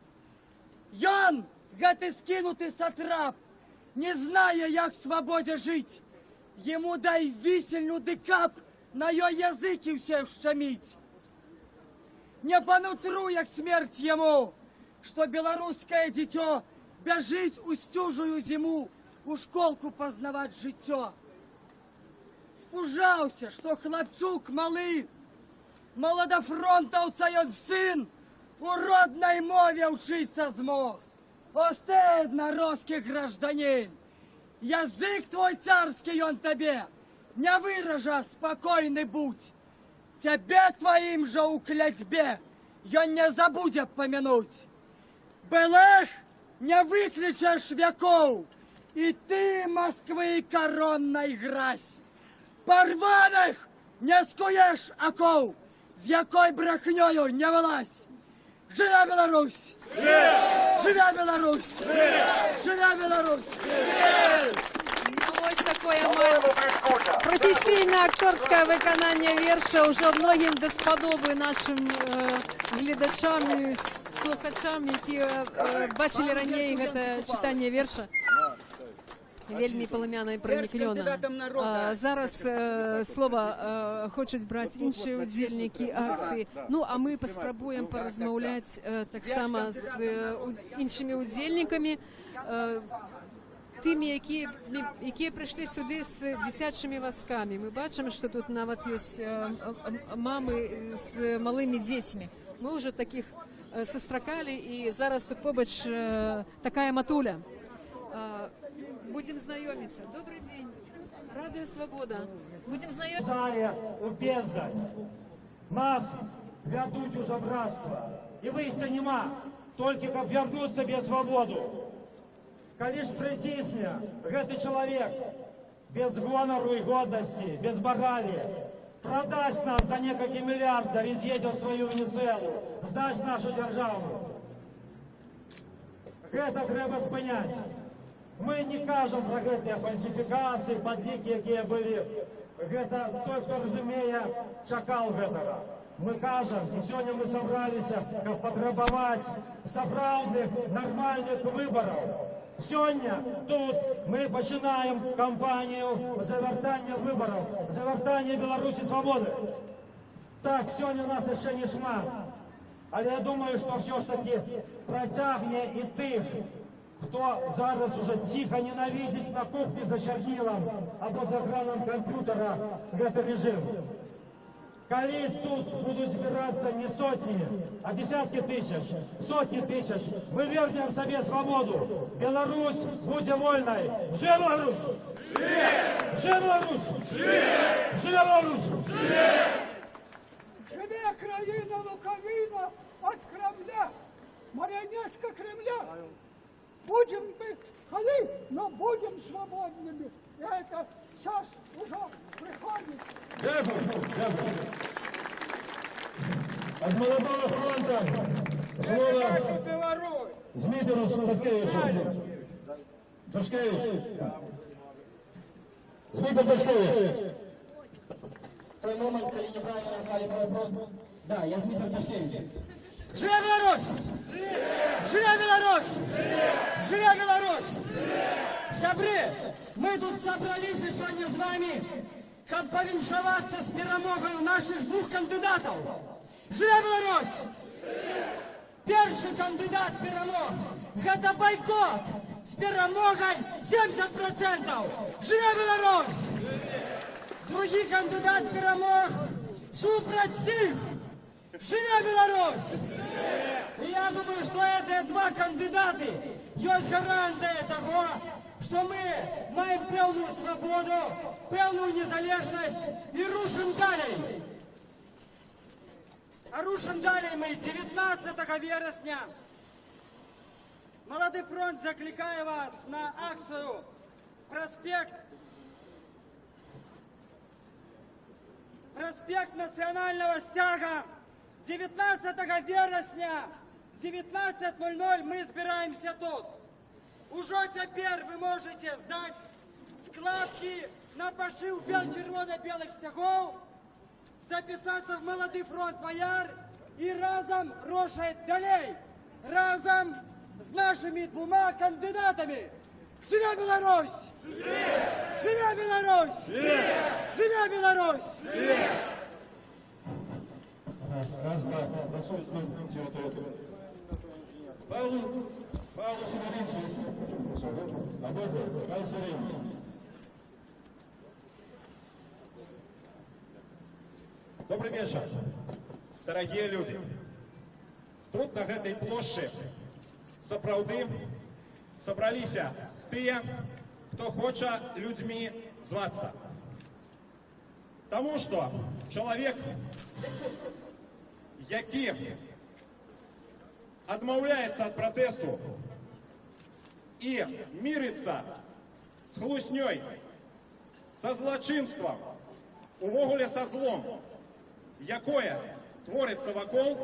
Ён, гэты скінуты сатрап, не знае, як в свободе жить. Ему дай висельну дыкап на ёй языкі ўсе ўшчаміць. Не по нутру, як смерть ему, что белорусское дитё бежить у стюжую зиму у школку познавать жыццё. Спужаўся, что хлапчук малы, маладафронтаўца ён сын, у родной мове учиться змог. О, стыдно, русский гражданин, язык твой царский он тебе, не выража, спокойный будь. Тебе твоим же у клятьбе ён не забудет помянуть. Былых не выключишь веков, и ты Москвы коронной гразь. Порваных не скуешь оков, з якой брехнёю не вылазь. Живя Беларусь! Живя Беларусь! Живя Беларусь! Ось такое професійне-акторське виконання вірша уже многим дасподоби нашим глядачам і слухачам, які бачили раніше це читання вірша. Вельмі полум'яна і проникновена. Зараз слово хочуть брати інші удзельники акції. Ну, а ми поспробуємо порозмовляти так само з іншими удзельниками, тими, які прийшли сюди з дитячими візками. Ми бачимо, що тут навіть є мами з малими дітьми. Ми вже таких зустрічали, і зараз тут побач така матуля. Будем знайомиться. Добрый день. Радио Свобода. Будем знайомиться. Зая у бездань. Нас вядуть уже в рабство. И выйсця нема, только каб вернуть себе свободу. Калі ж притисне гэты человек без гонору и годности, без морали, продасть нас за некалькі миллиардов и з'едет в свою Венесуэлу, сдасть нашу державу. Гэта трэба спыняць. Мы не кажем про гэтыя фальсификации, подлікі, якія былі. Гэта той, хто разумее, чакал гэтага. Мы кажем, и сегодня мы собрались, как патрабаваць сапраўдных, нормальных выборов. Сегодня тут мы начинаем кампанию завяртання выборов, завяртання Беларуси свободы. Так, сегодня у нас еще не шмат. Але я думаю, что все ж таки протягне и тых, кто зараз уже тихо ненавидит на кухне за чернилом або за экраном компьютера этот режим. Коли тут будут збираться не сотни, а десятки тысяч, сотни тысяч, мы вернем себе свободу. Беларусь будет вольной. Живе Беларусь! Живе Беларусь! Живе Беларусь! Живе країна луковина от Кремля, марионетка Кремля. Будем быть холи, но будем свободными. И это сейчас уже приходит. От молодого фронта слово Змітеру Пашкевичу. Пашкевич. Змітер Пашкевич. Той момент, коли неправильно назвали мой вопрос. Да, я Змитер Пашкевич. Живе Беларусь! Живе Беларусь! Живе Беларусь! Сябры, мы тут собрались сегодня с вами, как повіншаваться с перемогой наших двух кандидатов. Живе Беларусь! Первый кандидат перемог – это бойкот с перемогой 70%. Живе Беларусь! Другий кандидат перемог – супротив. Живе Беларусь! І я думаю, що ці два кандидати є гарантією того, що ми маємо певну свободу, певну незалежність і рушимо далі. А рушимо далі ми 19 вересня. Молодий фронт закликає вас на акцію Проспект Національного стяга. 19 вересня, 19:00 ми збираємося тут. Уже тепер ви можете здати складки на пошив червоно-білих стягов, записатися в Молодий фронт «Бояр» і разом рушати далі. Разом з нашими двома кандидатами. Живе Білорусь! Живе Білорусь! Живе Білорусь! Раз, два, Павлу Семеновичу, Павел Семенович. Добрый вечер, дорогие люди. Тут на этой площади сапраўды собралися тыя, хто хоча людьми зваться. Тому что человек, які адмаўляецца ад пратэсту і мірыцца з хлуснёй, са злачынствам, увогуле са злом, якое творыцца вакол,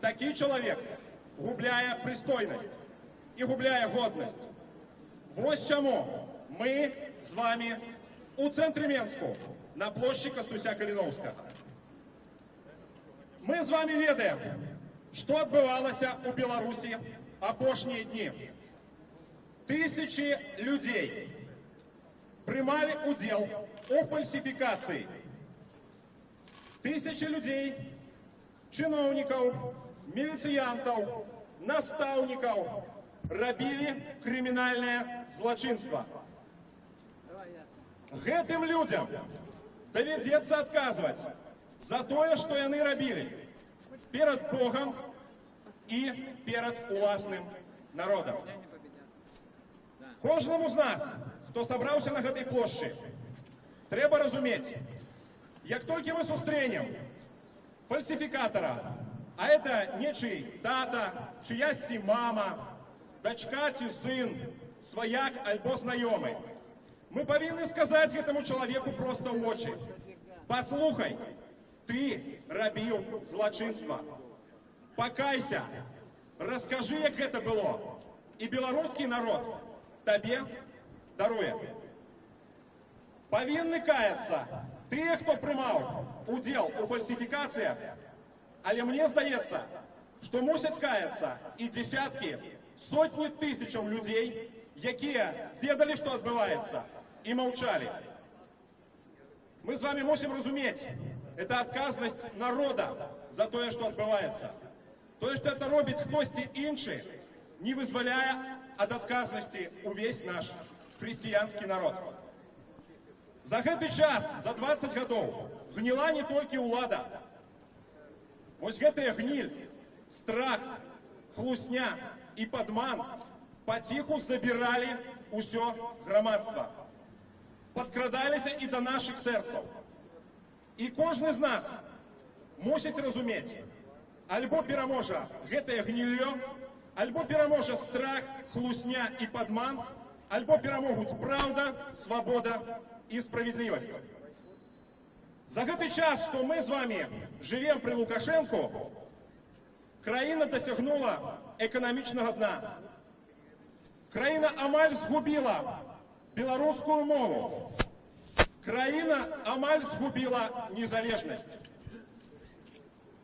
такі чалавек губляе прыстойнасць і губляе годнасць. Вось чаму мы з вами у цэнтры Менску на плошчы Кастуся Каліноўскага. Мы з вами ведаем, што адбывалася ў Беларусі апошнія дні. Тысячи людей прымалі удзел у фальсіфікацыі. Тысячи людей, чыноўнікаў, міліцыянтаў, настаўнікаў рабілі крымінальнае злачынства. Гэтым людям давядзецца адказваць за тое, што яны рабілі перад Богом і перад уласным народам. Кожнаму з нас, хто сабраўся на гэтай плошчы, трэба разумець, як толькі мы сустрэнем фальсіфікатара, а это нечый тата, чыясьці мама, дачка ці сын, сваяк альбо знаёмы, мы павінны сказаць гэтаму чалавеку проста ў вочы: паслухай, ты рабіў злачынства. Пакайся, раскажы, як гэта было, і беларускі народ табе даруе. Павінны каяцца тыя, хто прымаў удзел у фальсіфікацыях, але мне здаецца, што мусяць каяцца і дзесяткі, сотні тысячаў людзей, якія ведалі, што адбываецца, і маўчалі. Мы з вами мусім разумець, это адказнасць народа за тое, што адбываецца. Тое, што это робіць хтосьці іншы, не вызваляе ад адказнасці увесь наш хрысціянскі народ. За гэты час, за 20 гадоў, гніла не толькі ўлада. Вось гэтая гніль, страх, хлусня і падман паціху забіралі ўсё грамадства. Падкрадаліся і да нашых сэрцаў. І кожны з нас мусіць разумець, альбо пераможа гэтае гніллё, альбо пераможа страх, хлусня і падман, альбо перамогуць праўда, свабода і справядлівасць. За гэты час, што мы з вами жывем пры Лукашэнку, краіна дасягнула эканамічнага дна. Краіна амаль згубіла беларускую мову. Краіна амаль згубіла незалежнасць.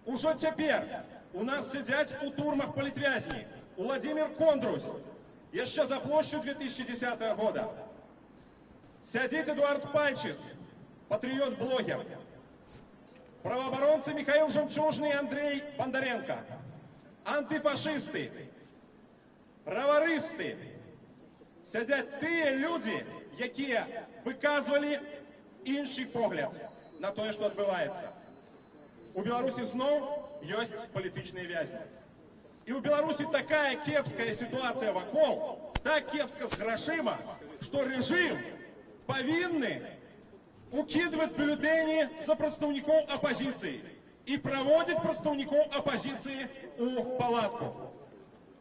Ужо цяпер у нас сядзяць у турмах палітвязні Владимир Кондрусь, яшчэ за плошчу 2010 года. Сядзіць Эдуард Пальчис, патрыёт-блогер. Праваабаронцы Михаил Жемчужны и Андрей Бондаренко. Антыфашисты, праварысты. Сядзяць тыя людзі, якія выказвалі іншы погляд на тое, што адбываецца. У Беларусі зноў ёсць палітычныя вязні. І И у Беларуси такая кепская ситуация вокруг, так кепска с грошима, что режим повинны укидывать бюллетени за представников оппозиции и проводить представников оппозиции у палатку.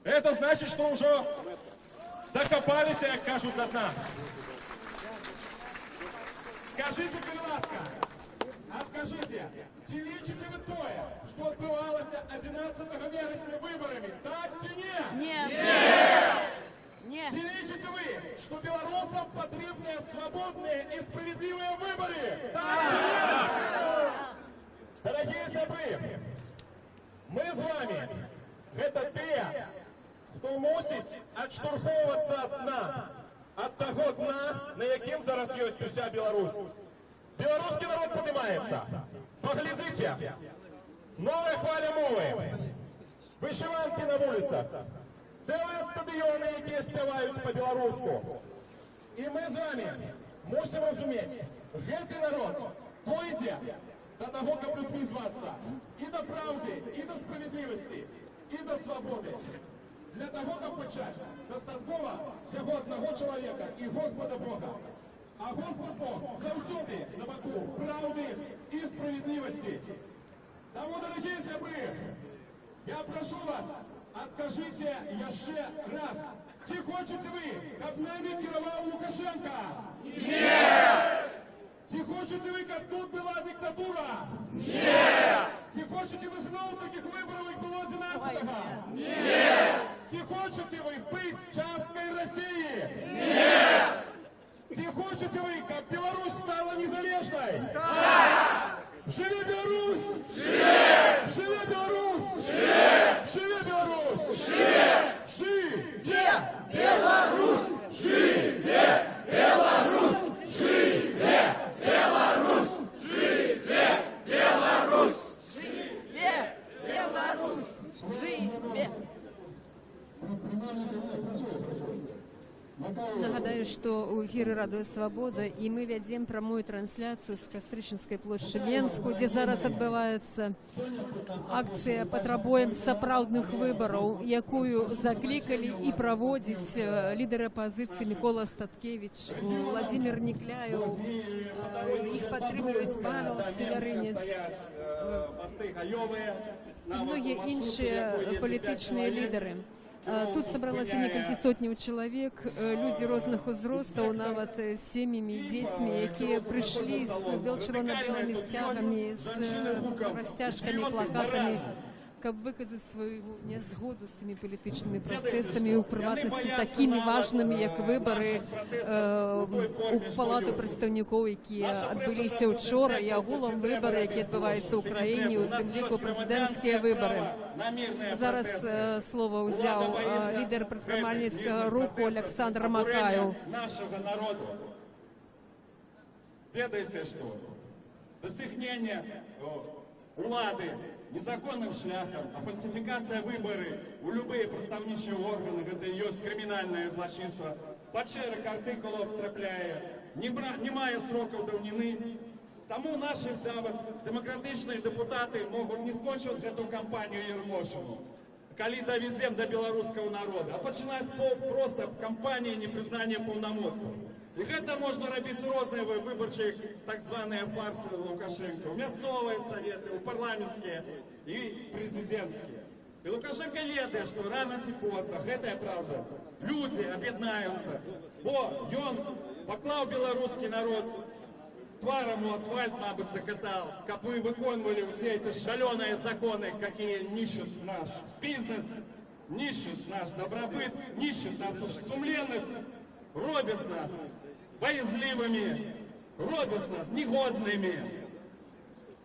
Это значит, что уже докопались, как кажут, до дна. Скажите, будь ласка, откажите, ці лічите ви тое, що відбувалося 11 вересня виборами, так чи ні? Ні. Ці лічите ви, що білорусам потрібні свободні і справедливі вибори, так чи ні? Дорогі сябри, ми з вами, це те, хто мусить відштурховуватися від дна, від того дна, на яким зараз є уся Білорусь. Белорусский народ поднимается. Поглядите. Новая хваля мовы. Вышиванки на улицах. Целые стадионы, які співають по-белоруску. І ми з вами мусимо розуміти, гэтый народ пойде до того, каб людьми зваться. І до правди, і до справедливості, і до свободи. Для того, каб почати, достатково всього одного чоловіка і Господа Бога. А Господь Бог завсюди на боку правди і справедливості. Тому, дорогі сябри, я прошу вас, откажите ще раз. Чи хочете ви, каб нами керував Лукашенко? Ні! Чи хочете ви, каб тут була диктатура? Ні! Чи хочете ви знову таких виборів, як було 11-го? Ні! Чи хочете ви бути часткою Росії? Ні! Чи хочете ви, каб Беларусь стала незалежной? Да! Живи Беларусь! Живе! Живе Беларусь! Живе! Живе Беларусь! Живе! Живе Беларусь! Живе Беларусь! Живе Беларусь! Живе Беларусь! Живе Беларусь! Живе! Нагадаю, что у эфіры Радыё Свабода, і мы вядзем прамую трансляцыю з Кастрычніцкай плошчы Менску, дзе зараз адбываецца акцыя патрабуем сапраўдных выбараў, якую заклікалі і праводзіць лідары апазіцыі Мікола Статкевіч, Владзімір Нікляеў, іх падтрымліваюць Павел Севярынец і многія іншыя палітычныя лідары. Тут собралось некалькі сотняў чалавек, людзі розных узростаў, нават з сем'ямі, дзецьмі, якія прыйшлі з чырвона-белымі сцягамі, з расцяжкамі, плакатамі, каб выказаць сваю нязгоду з тымі палітычнымі працэсамі, у прыватнасці такімі важнымі, як выбары у палату прадстаўнікоў, якія адбыліся ўчора, і агулам выбары, якія адбываюцца ў краіне, у тым ліку прэзідэнцкія выбары. Зараз слова ўзяў лідар прадпрымальніцкага руху Александр Макаев. Нашего народу. Ведаеце, што дасягнення улады незаконным шляхам, а фальсификация выборы у любые прадстаўнічыя органы, гэта ёсць крымінальнае злачынства, пад шэраг артыкулаў трапляе, не мае срокаў даўніны. Таму наши демократичные депутаты могут не скончить эту кампанию Ермошину, калі доведем до белорусского народа, а починать просто в кампании непризнания полномочий. И это можно робить у розные выборчие так званые фарсы Лукашенко, у мясцовые советы, у парламентские и президентские. И Лукашенко ведает, что рано ці поздно, это правда, люди объединяются, бо он поклал белорусский народ тваром у асфальт, мабуть, закатал, как мы выконывали все эти шаленые законы, какие нищут наш бизнес, нищут наш добробыт, нищут нашу сумленность, робят нас боязливыми, робят нас негодными.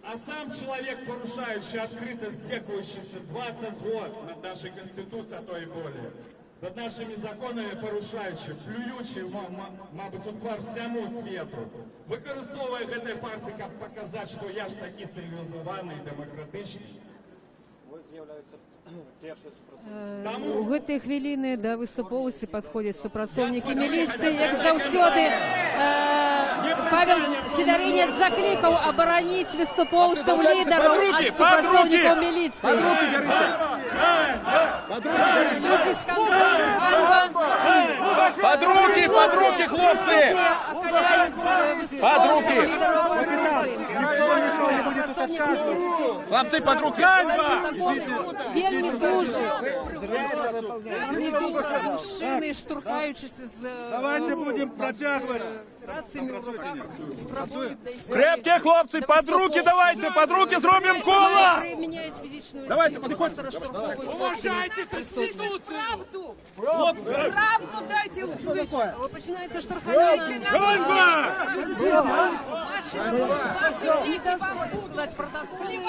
А сам человек, порушающий открыто здекающийся 20 год над нашей Конституцией, а то и более, над нашими законами порушаючи, плюючи, мабуть, у твар всьому світу, використовує гэтай фарси, каб показати, що я ж таки цивілізований, демократичний. У гэтай хвіліны да выступоўцы падходзяць супрацоўнікі міліцыі, як заўсёды. Павел Севярынец заклікаў абараніць выступоўцаў лідараў ад супрацоўнікаў міліцыі. Друзі, скандал, Под руки, хлопці! Под руки! Хлопці, под руки! Вельми дуже мужчини, штурхаючися з Давайте будемо протягувати. раціями в руках, спробують десь... Крепкі хлопці, под руки зробимо коло! Приміняють фізичну Давайте, силу, підходьте. просто штурховують Уважайте присутніх. Конституцию! Хлопці! Правду дайте услышать! О, починається штурханина. Люди не дозволили сказати протоколи. Тим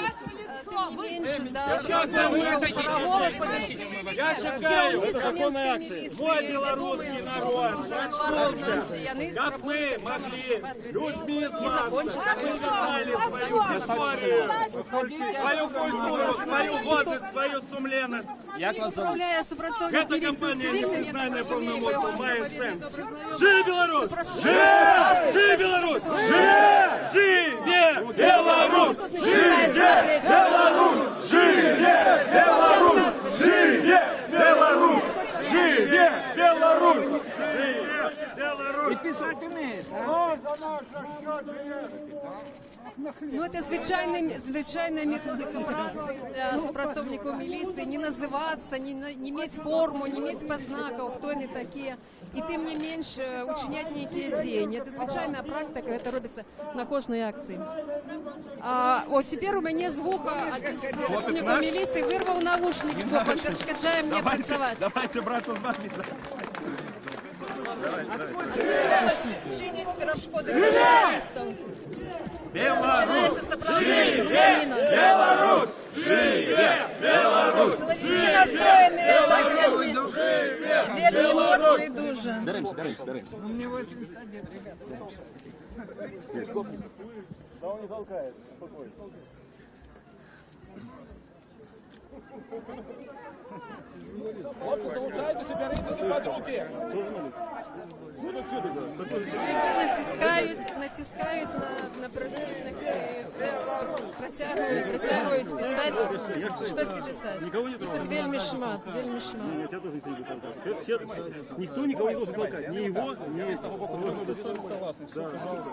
не менше, да, сотрудников шаровых подошли. Законной акции. Мой белорусский народ нашелся, как мы могли людьми из масс создали свою историю, свою культуру, свою гордость, свою сумленность. Як вас зовут? Эта компания непризнанная полномочия має сенс. Живи Беларусь! Живи Беларусь! Живе Беларусь! Живе Беларусь! Живе Беларусь! Живе Беларусь! Живе Беларусь! І писати вмієте, Ну, це звичайна методика праці для співробітників міліції. Не називатися, не мати форму, не мати познаків, хто вони такі. І тим не менш учиняти ніякі дії. Це звичайна практика, це робиться на кожній акції. От тепер у мене з вуха один з співробітників міліції вирвав наушник з вуха, перешкоджає мені працювати. Давайте, братцы, з вами. Чинить перешкоди для журналістів. Беларусь! Живе Беларусь! Живе Беларусь! Не настроєні вельми моцні дуже. Беремся. Ну, мне 81, ребята. Да он не толкает, спокойно. Хлопці, залишайтеся, берітеся під руки! Натискають на присутних і протягують писати, щось писати. Їх тут вельми шмат. Никто никого не должен толкать, ни его, ни С того боку, мы с вами согласны. Все, пожалуйста.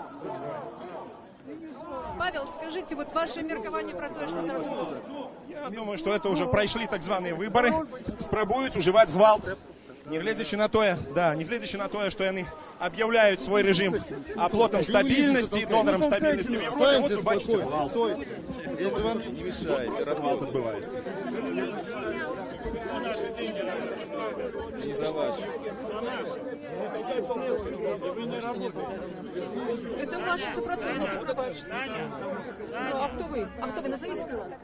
Павел, скажите, вот ваше меркование про то, что зараз буде? Я думаю, что это уже пройшли так званые выборы, спробують уживать гвалт. Не глядячи на то, что они объявляют свой режим оплотом стабильности и донором стабильности в Европе. Вот вы бачите гвалт. Если вам не мешаете, гвалт отбывается. Не за ваш. Это ваши сопротивники, пробачьте. Ну, а кто вы? Назовите, пожалуйста.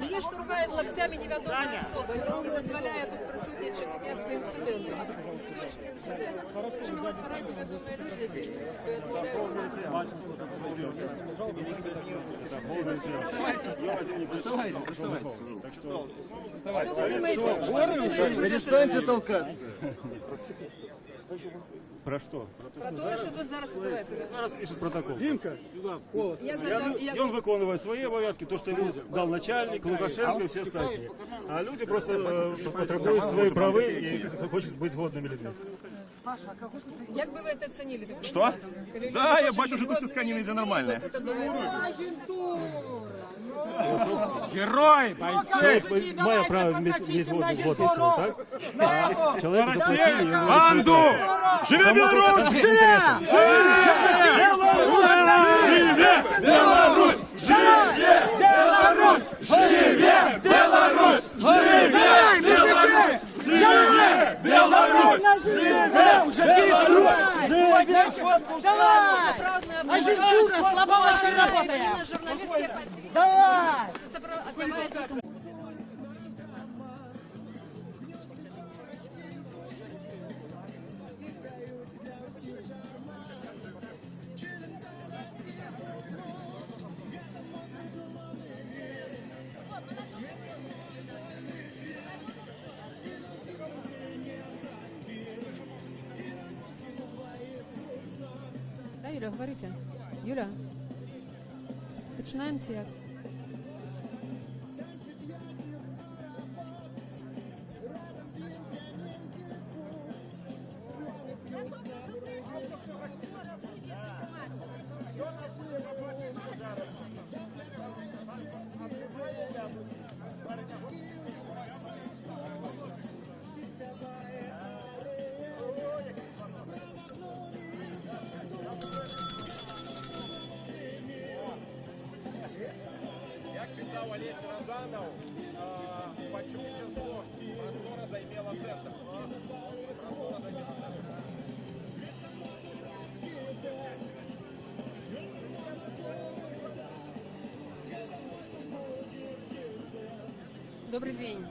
Мені штурхають локтями невідомі особи, не дозволяє тут присутнічати місце інциденту. Точний інцидент. Чому вас створюють невідомі люди, які Перестаньте толкаться. Про что? Про то, що тут зараз відбувається. Зараз пишет протокол. Димка, И он выполняет свои обовязки, то, что ему дал начальник, Лукашенко и все остальные. А люди просто потребуют свои правы и хочет быть годными людьми. Як би ви це оцінили? Что? Да, я бачу, что тут все сканины нормально. Герой, бойцы! Человек має право иметь вот и все, так? А человеку заплатили, и он Банду! Живе Беларусь! Живе Беларусь! Живе Беларусь! Живе Беларусь! Живе Беларусь! Живе Беларусь! Живе уже Давай! Агентура слабого работает! Журналистские подвиги. Давай! Да, Юля, говорите. Юля, починаємо як? Добрый день.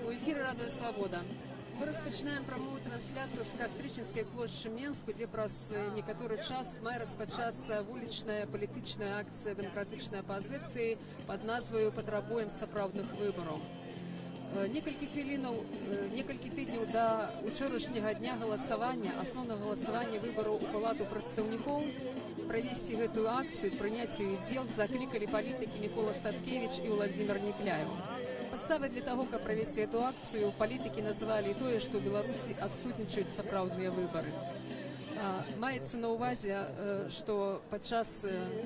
У эфира «Радио Свобода». Мы распочинаем прямую трансляцию с Кастрычинской площади Менску, где праз некоторый час має розпочатися вуличная політична акція демократичної опозиції під назвою «Потребуємо сапраўдних виборів». Некалькі тижнів до учорашнього дня голосування, основного голосування виборів у Палату представників, провести эту акцию, принять ее дел, закликали политики Микола Статкевич и Владимир Некляев. Подставой для того, как провести эту акцию, политики называли то, что в Беларуси отсутничают сапраўдные выборы. Маецца на увазе, што падчас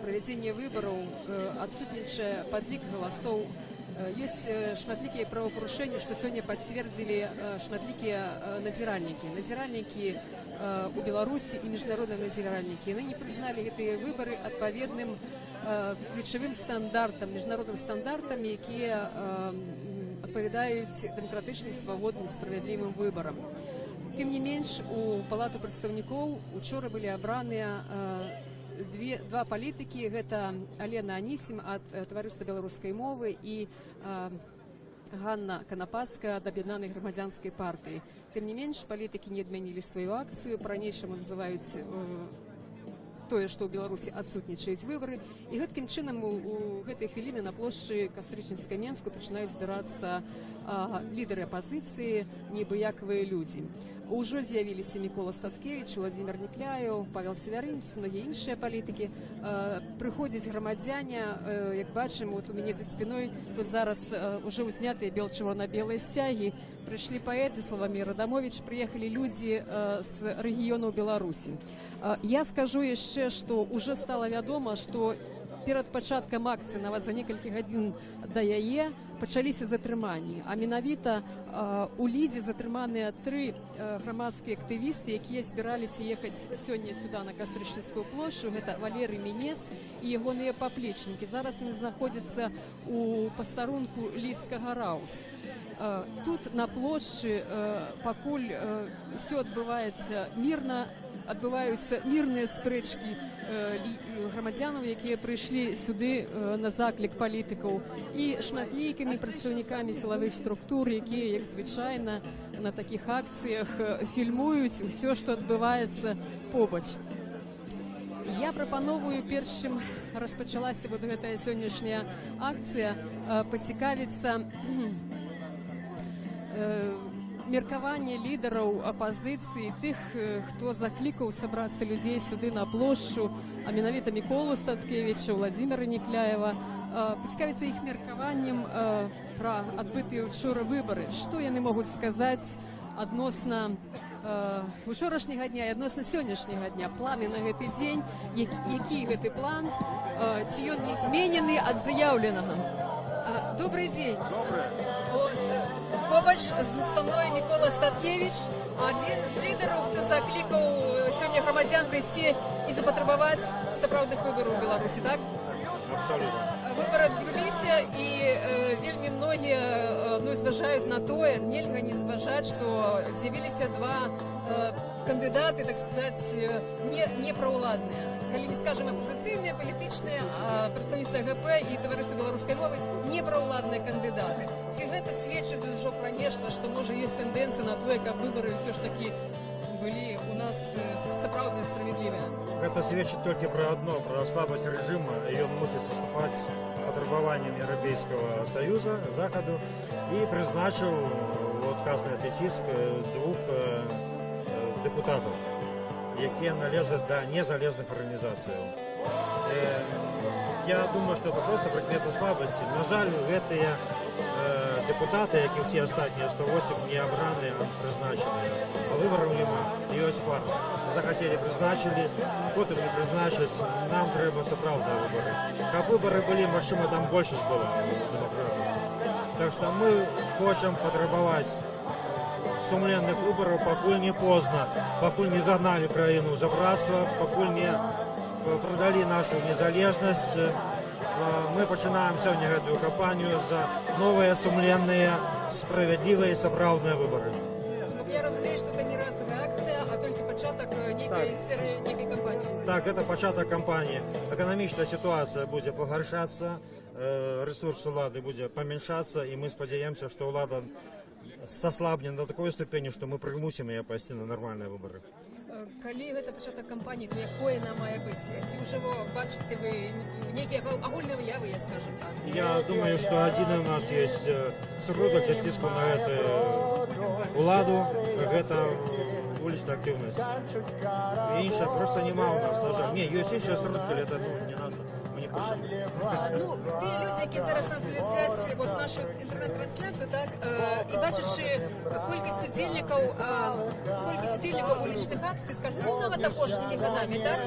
правядзення выбараў адсутнічае падлік галасоў. Ёсць шматлікія правапарушэнні, што сёння пацвердзілі шматлікія назіральнікі. Назіральнікі у Беларусі і міжнародныя назіральнікі. Яны не прызналі гэтыя выбары адпаведным ключавым стандартам, міжнародным стандартам, якія адпавядаюць дэмакратычным, свабодным, справядлівым выбарам. Тым не менш, у Палату прадстаўнікоў учора былі абраныя два палітыкі. Гэта Алена Анісім ад таварыства беларускай мовы і Ганна Канапацкая ад аб'яднанай грамадзянскай партыі. Тым не менш, палітыкі не адмянілі сваю акцыю, па-ранейшаму называюць тое, што ў Беларусі адсутнічаюць выбары. І гэткім чынам у гэтай хвіліны на плошчы Кастрычынскай Менску пачынаюць збірацца лідары апазіцыі, небыякавыя людзі. Ужо з'явіліся Мікола Статкевич, Владимир Некляев, Павел Севярынец, многія іншыя палітыкі. Прыходзяць грамадзяне, як бачым, вот у мяне за спиной тут зараз уже узнятыя чырвона-белыя сцягі. Прыйшлі паэты Славамир Адамович, прыехалі людзі з рэгіёнаў Беларусі. Я скажу яшчэ, што уже стала вядома, што перад пачаткам акцыі, нават за некалькі гадзін да яе, пачаліся затрыманні. А менавіта у Лідзе затрыманыя 3 грамадскія актывісты, якія збіраліся ехаць сёння сюда на Кастрычніцкую плошчу. Гэта Валерый Мінец і ягоныя паплечнікі. Зараз яны знаходзяцца у пастарунку Лідскага Раус. Тут на плошчы пакуль ўсё адбываецца мірна, адбываюцца мірныя спрэчкі грамадзянаў, якія прыйшлі сюды на заклік палітыкаў, і шматлікімі прадстаўнікамі сілавых структур, якія, як звычайна, на такіх акцыях фільмуюць усё, што адбываецца побач. Я прапановую, перш чым распачалася вот гэтая сённяшняя акцыя, пацікавіцца меркаванне лідараў апазіцыі, тых, хто заклікаў сабрацца людзей сюды на плошчу, а менавіта Міколу Статкевіча, Владимира Некляева, пацікавіцца іх меркаваннем пра адбытыя учора выбары. Што яны могуць сказаць адносна учорашняга дня і адносна сённяшняга дня, планы на гэты дзень, які гэты план, ці ён не зменены ад заяўленага. Добрый день. Добрый. Побач со мной Микола Статкевич, один з лідараў, хто заклікаў сёння грамадзян прыйсці і запатрабаваць сапраўдных выбараў у Беларусі, так? Абсолютно. Выборы адбыліся, і вельмі многія зважаюць на тое, нельга не зважаць, што з'явіліся 2 кандыдаты, так сказаць, не праўладныя. Калі не скажем апозіцыйныя, палітычныя, прадстаўніцтва ГП і таварыства беларускай мовы не праўладныя кандыдаты. Ці гэта сведчыць ужо пра нешта, што можа ёсць тэндэнцыя на тое, каб выбары ўсё ж такі былі у нас сапраўдныя, справядлівыя? Это сведчит только про одно, про слабость режима, и он мусит соступать потребованиям Европейского Союза, Заходу, и призначил вот Красный Атлетицк 2 депутатов, які належать до незалежных организаций. Я думаю, что это просто предмет слабости. На жаль, гэтые депутаты, як і всі остальні 108, не обраны, а призначены. А выборов нема, ёсць фарс. Захотели, призначили, потом не призначить. Нам треба сапраўдныя выборы. Каб выборы были, магчыма, там большасць была демократов. Так что мы хочем потребовать сумленных выборов, покуль не поздно, покуль не загнали краіну за братство, покуль не продали нашу незалежность. Мы пачинаем сегодня эту кампанию за новые, сумленные, справедливые, сапраўдныя выборы. Я разумею, что это не разовая акция, а только початок некой кампании. Так, это початок кампании. Экономическая ситуация будет погоршаться. ресурс улады будзе памяншацца, і мы спадзяемся, што ўлада саслабне на такой ступені, што мы прымусім яе пайсці на нармальныя выбары. Калі гэта пачатак кампаніі, то якое яна мае быць? Ці ўжо бачыце вы нейкія агульныя выявы, я скажу так? Я думаю, што адзін у нас ёсць сродак для ціску на гэтую уладу, гэта вулічная актыўнасць. Іншая проста няма ў нас, на жаль. Не, ёсць іншыя сродкі, але гэта не наша. Ну, тыя людзі, які зараз нас глядзяць вот нашу інтэрнэт-трансляцыю, так, і бачачы колькасць удзельнікаў вулічных акцый, скажем, ну, нават апошнімі гадамі, так,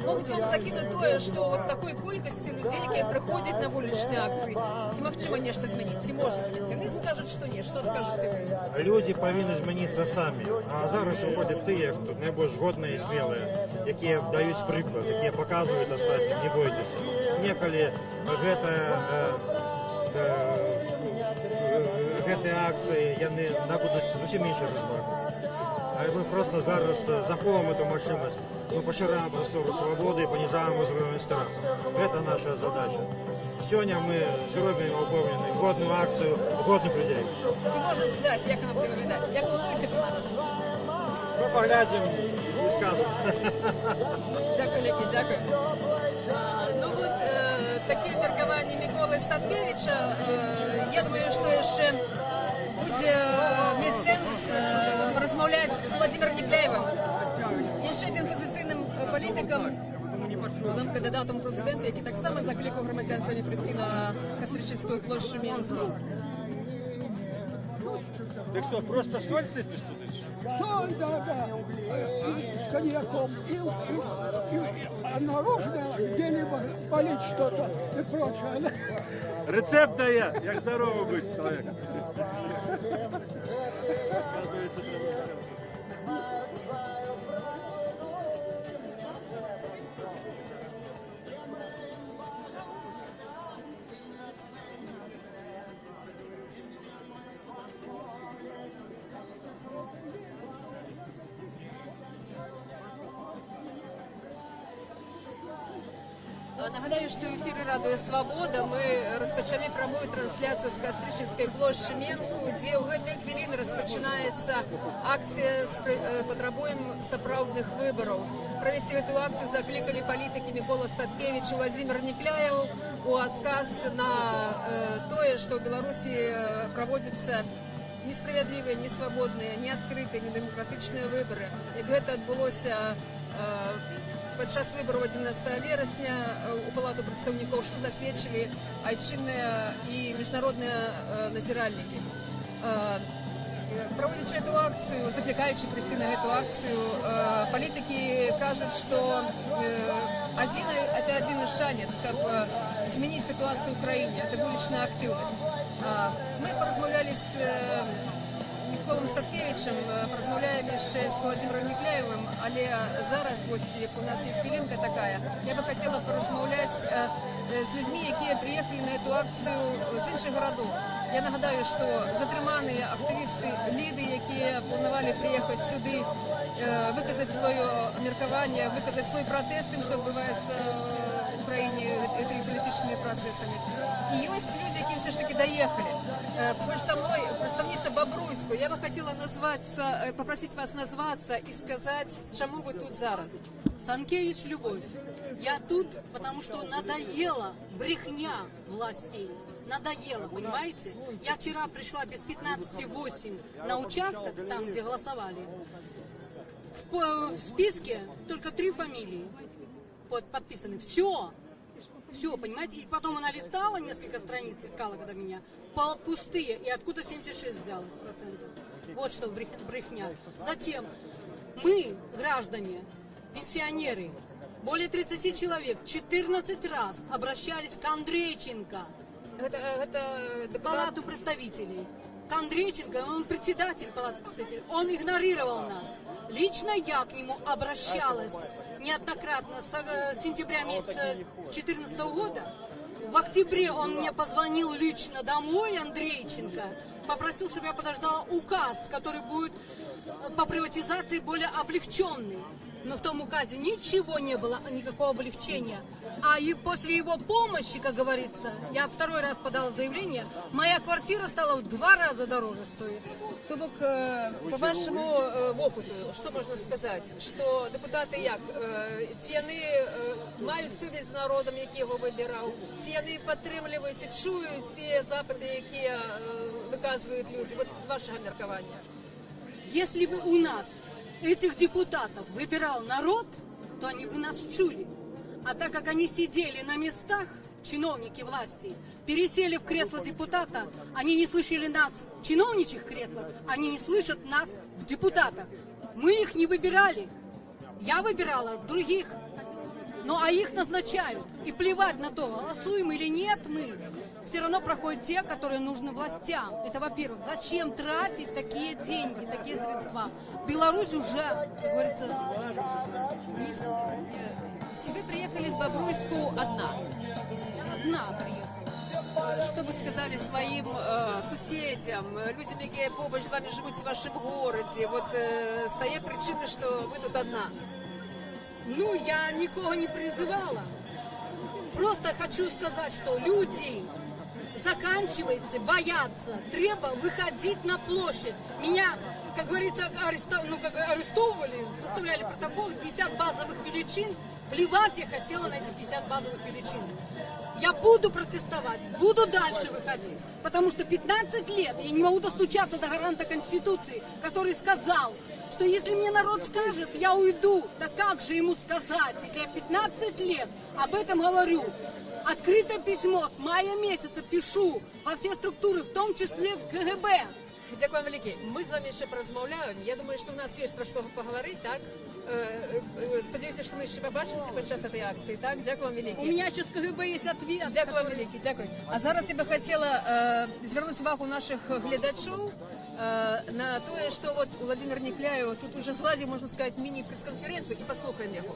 могуць вам закінуць тое, што вот такой колькасцю людзей, якія прыходзяць на вулічныя акцыі, ці магчыма нешта змяніць, ці можна змяніць? Яны скажуць, што не, што скажаце вы? Людзі павінны змяніцца самі, а зараз выходзяць тыя, хто найбольш годныя і смелыя, якія даюць прыклад, якія паказваюць астатнім, не бойцеся. Некалі гэтыя акцыі, яны набудуць зусім іншы размах. А мы просто зараз заховаем эту магчымасць, мы пашыраем прастору свабоды і паніжаем узровень страху. Гэта наша задача. Сёння мы зробім упэўнены годную акцыю годных людзей. Ці можна сказаць, як нам будзе выглядаць? Як плануеце пры нас? Мы паглядзім і скажам. Дякую, Лекі, дякую. Ну вот, такие меркаванні Миколы Статкевича, я думаю, что еще будет иметь сенс размовлять с Владимиром Никляевым. Еще один позиційним політиком, новим кандидатом в президенти, який так само закликав громадян сьогодні прийти на Костричинську площу Менську. Ты что, просто соль сыпешь тут? Соль, да. С коньяком. А наружно где-либо полить что-то и прочее. Рецепт дає, як здорово бути чоловік. Нагадаю, що в ефірі Радіо Свобода ми розпочали пряму трансляцію з Костричинської площі Менську, де у гэтай хвилини розпочинається акція «Потребуємо сапраўдних виборів». Провести эту акцию закликали политики Микола Статкевич и Владимир Никляев у отказ на то, что в Беларуси проводятся несправедливые, несвободные, неоткрытые, недемократичные выборы. И это отбылось падчас выбораў 11 верасня у Палату прадстаўнікоў, што засведчылі айчынныя і міжнародныя назіральнікі. Проводячы эту акцыю, закликаючы прийти на эту акцию, политики кажут, что это один из шанец, как изменить ситуацию в Украине, это уличная активность. Мы поразмовляли с Миколом Статкевичем, поразмовляем еще с Владимиром Никляевым, але зараз, вот, у нас есть хвилинка такая, я бы хотела поразмовлять с людьми, які приехали на эту акцию з інших городов. Я нагадаю, що затримані активісти Ліди, які планували приїхати сюди, виказати своє міркування, виказати свій протест тим, що відбувається в Україні цими політичними процесами. І є люди, які все ж таки доїхали. Поруч со мною представниця Бобруйської. Я би хотіла попросити вас назватися і сказати, чому ви тут зараз. Санкевич Любовь. Я тут, потому что надоела брехня властей. Надоело, понимаете? Я вчера пришла без 15:08 на участок, там, где голосовали. В списке только 3 фамилии подписаны. Все, понимаете? И потом она листала несколько страниц, искала, когда меня, пустые. И откуда 76 взялось процентов? Вот что брехня. Затем мы, граждане, пенсионеры, более 30 человек, 14 раз обращались к Андрейченко, Палату представителей. К Андрейченко, он председатель Палаты представителей, он игнорировал нас. Лично я к нему обращалась неоднократно с сентября месяца 2014 года. В октябре он мне позвонил лично домой, Андрейченко, попросил, чтобы я подождала указ, который будет по приватизации более облегченный. Но в том указе ничего не было, никакого облегчения. А и после его помощи, как говорится, я второй раз подала заявление, моя квартира стала в 2 раза дороже стоить. Тобто, по вашому опиту, що можна сказати? Що депутати як? Ці вони мають совість з народом, який його вибирав? Ці вони підтримують і чують ті запити, які виказують люди? От з вашого міркування. Если бы у нас этих депутатов выбирал народ, то они бы нас чули. А так как они сидели на местах, чиновники власти, пересели в кресло депутата, они не слышали нас в чиновничьих креслах, они не слышат нас в депутатах. Мы их не выбирали. Я выбирала других. Ну а их назначают. И плевать на то, голосуем или нет мы. Все равно проходят те, которые нужны властям. Это во-первых. Зачем тратить такие деньги, такие средства? Беларусь уже, как говорится, Вы приехали с Бобруйску одна. одна приехала. Что вы сказали своим сусідям, людям, які поруч з вами живуть в вашому городі? Вот з тієї причини, що ви тут одна. Ну, я никого не призывала. Просто хочу сказать, что люди, заканчивайте бояться, треба выходить на площадь. Меня, как говорится, арестовывали, составляли протокол, 50 базовых величин. Плевать я хотела на эти 50 базовых величин. Я буду протестовать, буду дальше выходить. Потому что 15 лет я не могу достучаться до гаранта Конституции, который сказал, что если мне народ скажет, я уйду, так как же ему сказать, если я 15 лет об этом говорю? Открытое письмо с мая месяца пишу во все структуры, в том числе в КГБ. Дякую вам велике. Ми з вами ще порозмовляємо. Я думаю, що у нас є про що поговорити, так? Сподіваюся, що ми ще побачимося під час цієї акції, так? Дякую вам велике. У меня еще с КГБ есть ответ. Дякую вам велике, дякую. А зараз я би хотіла звернути увагу наших глядачів на те, що от Владимир Некляєв тут уже зладив, можна сказати, міні-прес-конференцію, і послухаємо його.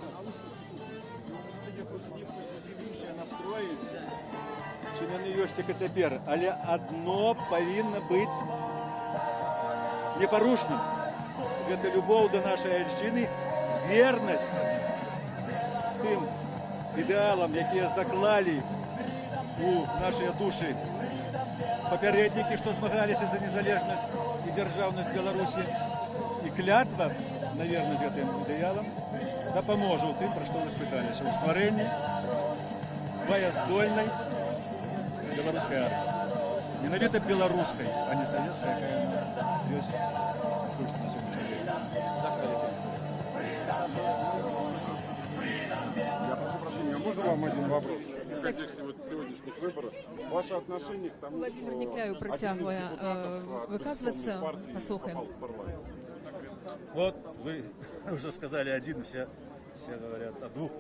Чи на нее тільки тепер, але одно повинно бути непорушним. Это любовь до нашей Отчины, верность тем идеалам, які заклали у наші душі попередники, що змагалися за незалежність і державність Білорусі. І клятва, наверное, этим ідеалам допоможе тим, про що ви спиталися, у створенні боездольной белорусской армии. Ненавидно белорусской, а не советской, какая есть на сегодняшний день. Я прошу прощения, можно вам один вопрос? В контексте вот сегодняшних выборов. Ваше отношение к тому, Владимир что Некляєв протягує виказуватися. Послухаємо. Вот вы уже сказали один, все говорят о двух.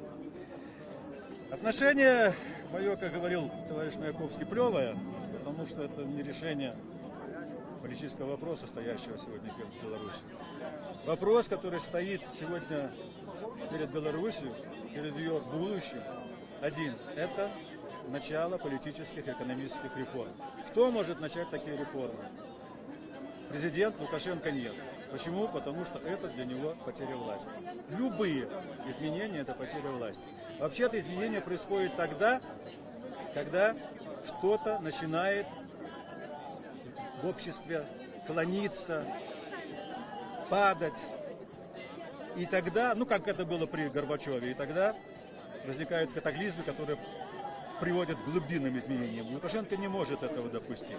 Отношение мое, как говорил товарищ Маяковский, плевое, потому что это не решение политического вопроса, стоящего сегодня перед Беларусью. Вопрос, который стоит сегодня перед Беларусью, перед ее будущим, один – это начало политических и экономических реформ. Кто может начать такие реформы? Президент Лукашенко нет. Почему? Потому что это для него потеря власти. Любые изменения – это потеря власти. Вообще-то изменения происходят тогда, когда что-то начинает в обществе клониться, падать. И тогда, ну как это было при Горбачеве, и тогда возникают катаклизмы, которые приводят к глубинным изменениям. Лукашенко не может этого допустить.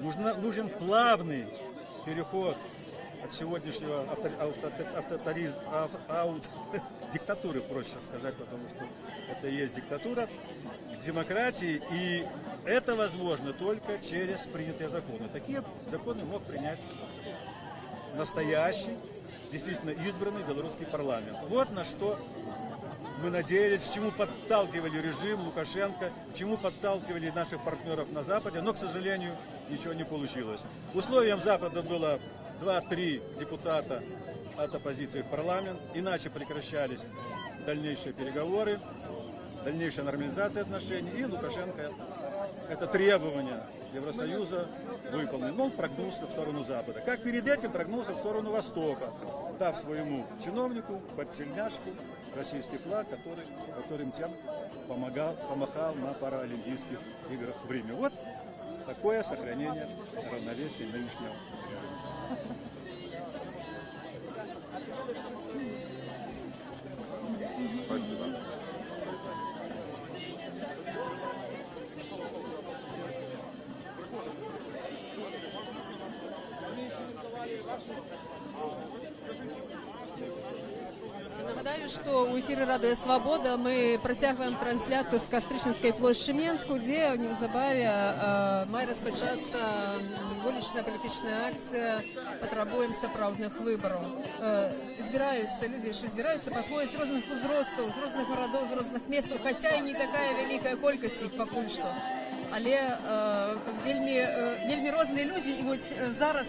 Нужен плавный переход от сегодняшнего диктатуры, проще сказать, потому что это и есть диктатура, к демократии, и это возможно только через принятые законы. Такие законы мог принять настоящий, действительно избранный белорусский парламент. Вот на что мы надеялись, к чему подталкивали режим Лукашенко, к чему подталкивали наших партнеров на Западе, но, к сожалению, ничего не получилось. Условием Запада было 2-3 депутата от оппозиции в парламент, иначе прекращались дальнейшие переговоры, дальнейшая нормализация отношений, и Лукашенко это требование Евросоюза выполнен, но он прогнулся в сторону Запада. Как перед этим прогнулся в сторону Востока, дав своему чиновнику под тельняшку российский флаг, которым тем помахал на паралимпийских играх в Риме. Вот такое сохранение равновесия нынешнего режима. Спасибо. Нагадаю, що у ефірі Радіо Свобода ми протягуємо трансляцію з Кастричинської площі Менську, де незабаві має розпочатися вулична політична акція «Потребуємо сапраўдних виборів». Збираються люди, що збираються, підходять з різних узростів, з різних городів, з різних міст, хоча і не така велика кількість їх поки що. Але вельми різні люди, і ось зараз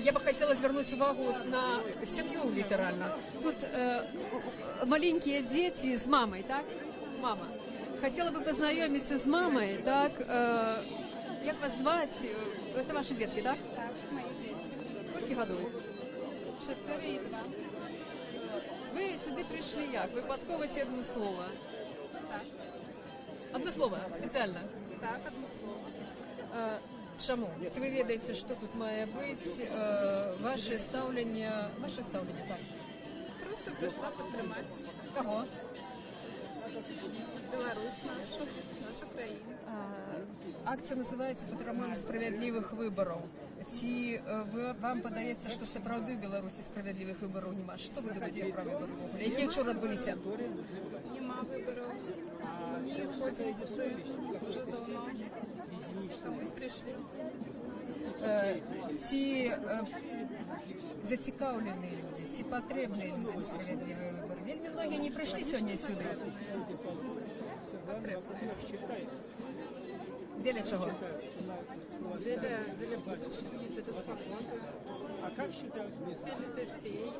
я бы хотела звернуть увагу на семью литерально. Тут маленькие дети с мамой, так? Мама. Хотела бы познакомиться с мамой, так? Як вас звать? Это ваши детки, так? Так, мои дети. Сколько годов? 4 и 2. Ви сюди прийшли як? Ви подковуєте одмислово? Так. Одмислово, спеціально? Так, одмислово. Чому? Ці ви ведаєте, що тут має бути, ваше ставлення, так? Просто прийшла підтримати. Кого? Білорусь нашу країну. Акція називається «Потребуємо справедливих виборів». Ці вам подається, що справді в Білорусі справедливих виборів немає? Що ви думаєте про вибори? Які вчора відбулися? Нема виборів. Не ходять вже давно. Ми прийшли. Ці зацікавлені люди, ці потрібні людям справедливі вибори. Вельми многі не прийшли сьогодні сюди. Для чого? Для будущего, для свободы, для детей,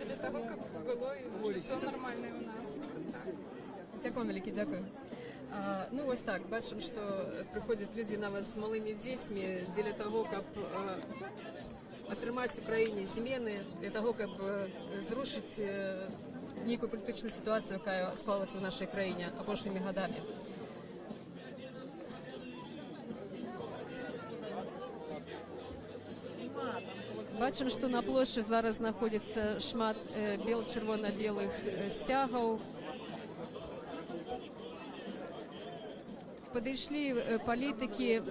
для того, как было и життя нормальне у нас. Дякую, велике, дякую. Ну, ось так, бачимо, що приходять люди навіть з малими дітьми для того, щоб отримати в Україні зміни, для того, щоб зрушити некую політичну ситуацію, яка склалася в нашій країні останніми годами. Бачимо, що на площі зараз знаходиться шмат червоно-білих стягів. Подійшли політики,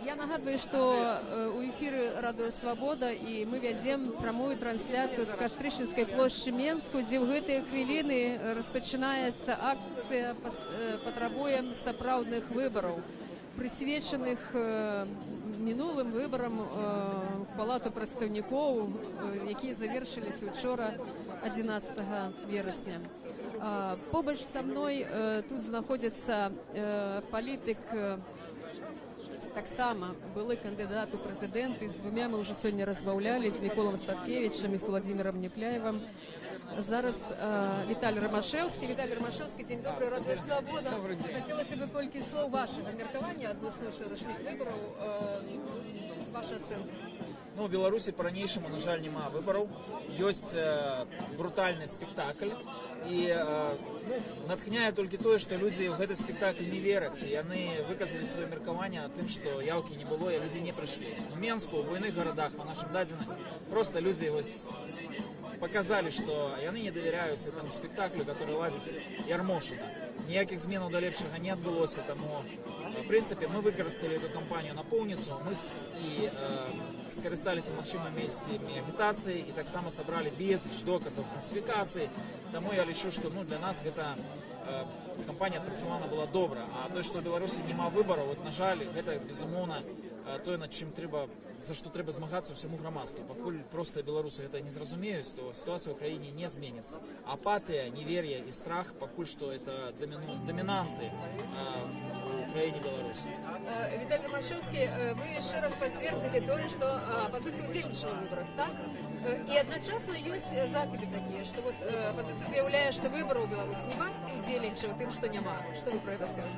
я нагадываю, что у эфира Радио Свобода, и мы ведем прямую трансляцию с Кастричинской площади Менску, где в эти хвилины распочинається акція «Потребуємо сапраўдних виборів», присвячених минулим виборам в Палату представників, які завершились вчора, 11 вересня. Побач со мною тут знаходиться політик, так само були кандидат у президенти, з двома ми вже сьогодні розмовляли, з Миколом Статкевичем і з Володимиром Непляєвим. Зараз Віталій Ромашевський. Віталій Ромашевський, день добрий, Радіо Свобода. Хотілося б кілька слов вашого міркування відносно вчорашніх виборів, ваша оцінка. Ну, в Беларуси по-ранейшему, на жаль, нема выборов. Есть брутальный спектакль. И натхняе толькі тое, што людзі ў гэты спектакль не вераць. І яны выказалі сваё меркаванне тым, што яўкі не было, і людзі не прыйшлі. У Менску, в буйных гарадах, па нашым дадзеных, просто людзі показали, што яны не давяраюць этому спектаклю, который ладзіць Ярмошына. Ніякіх зменаў да лепшага не адбылося, таму в принципе мы выкарысталі эту кампанію напоўніцу, мы скарысталіся магчымымі месцамі агітацыі і таксама сабралі безліч доказаў фальсіфікацыі. Таму я лічу, што для нас гэта кампанія адпрацавана была добра. А тое, што ў Беларусі няма выбараў, на жаль, гэта безумоўна тое, над чым трэба за што трэба змагацца ўсяму грамадству. Пакуль проста беларусы гэта не зразумеюць, то сітуацыя ў краіне не зменіцца. Апатыя, невер'е і страх пакуль што это дамінанты у краіне Беларусі. Виталий Ромашевский, вы еще раз подтвердили то, что оппозиция удзельнічала ў выборах, так? И одночасно есть закиды такие, что вот оппозиция заявляет, что выборы ў Беларуси нема, и удзельнічала тым, что няма. Что вы про это скажете?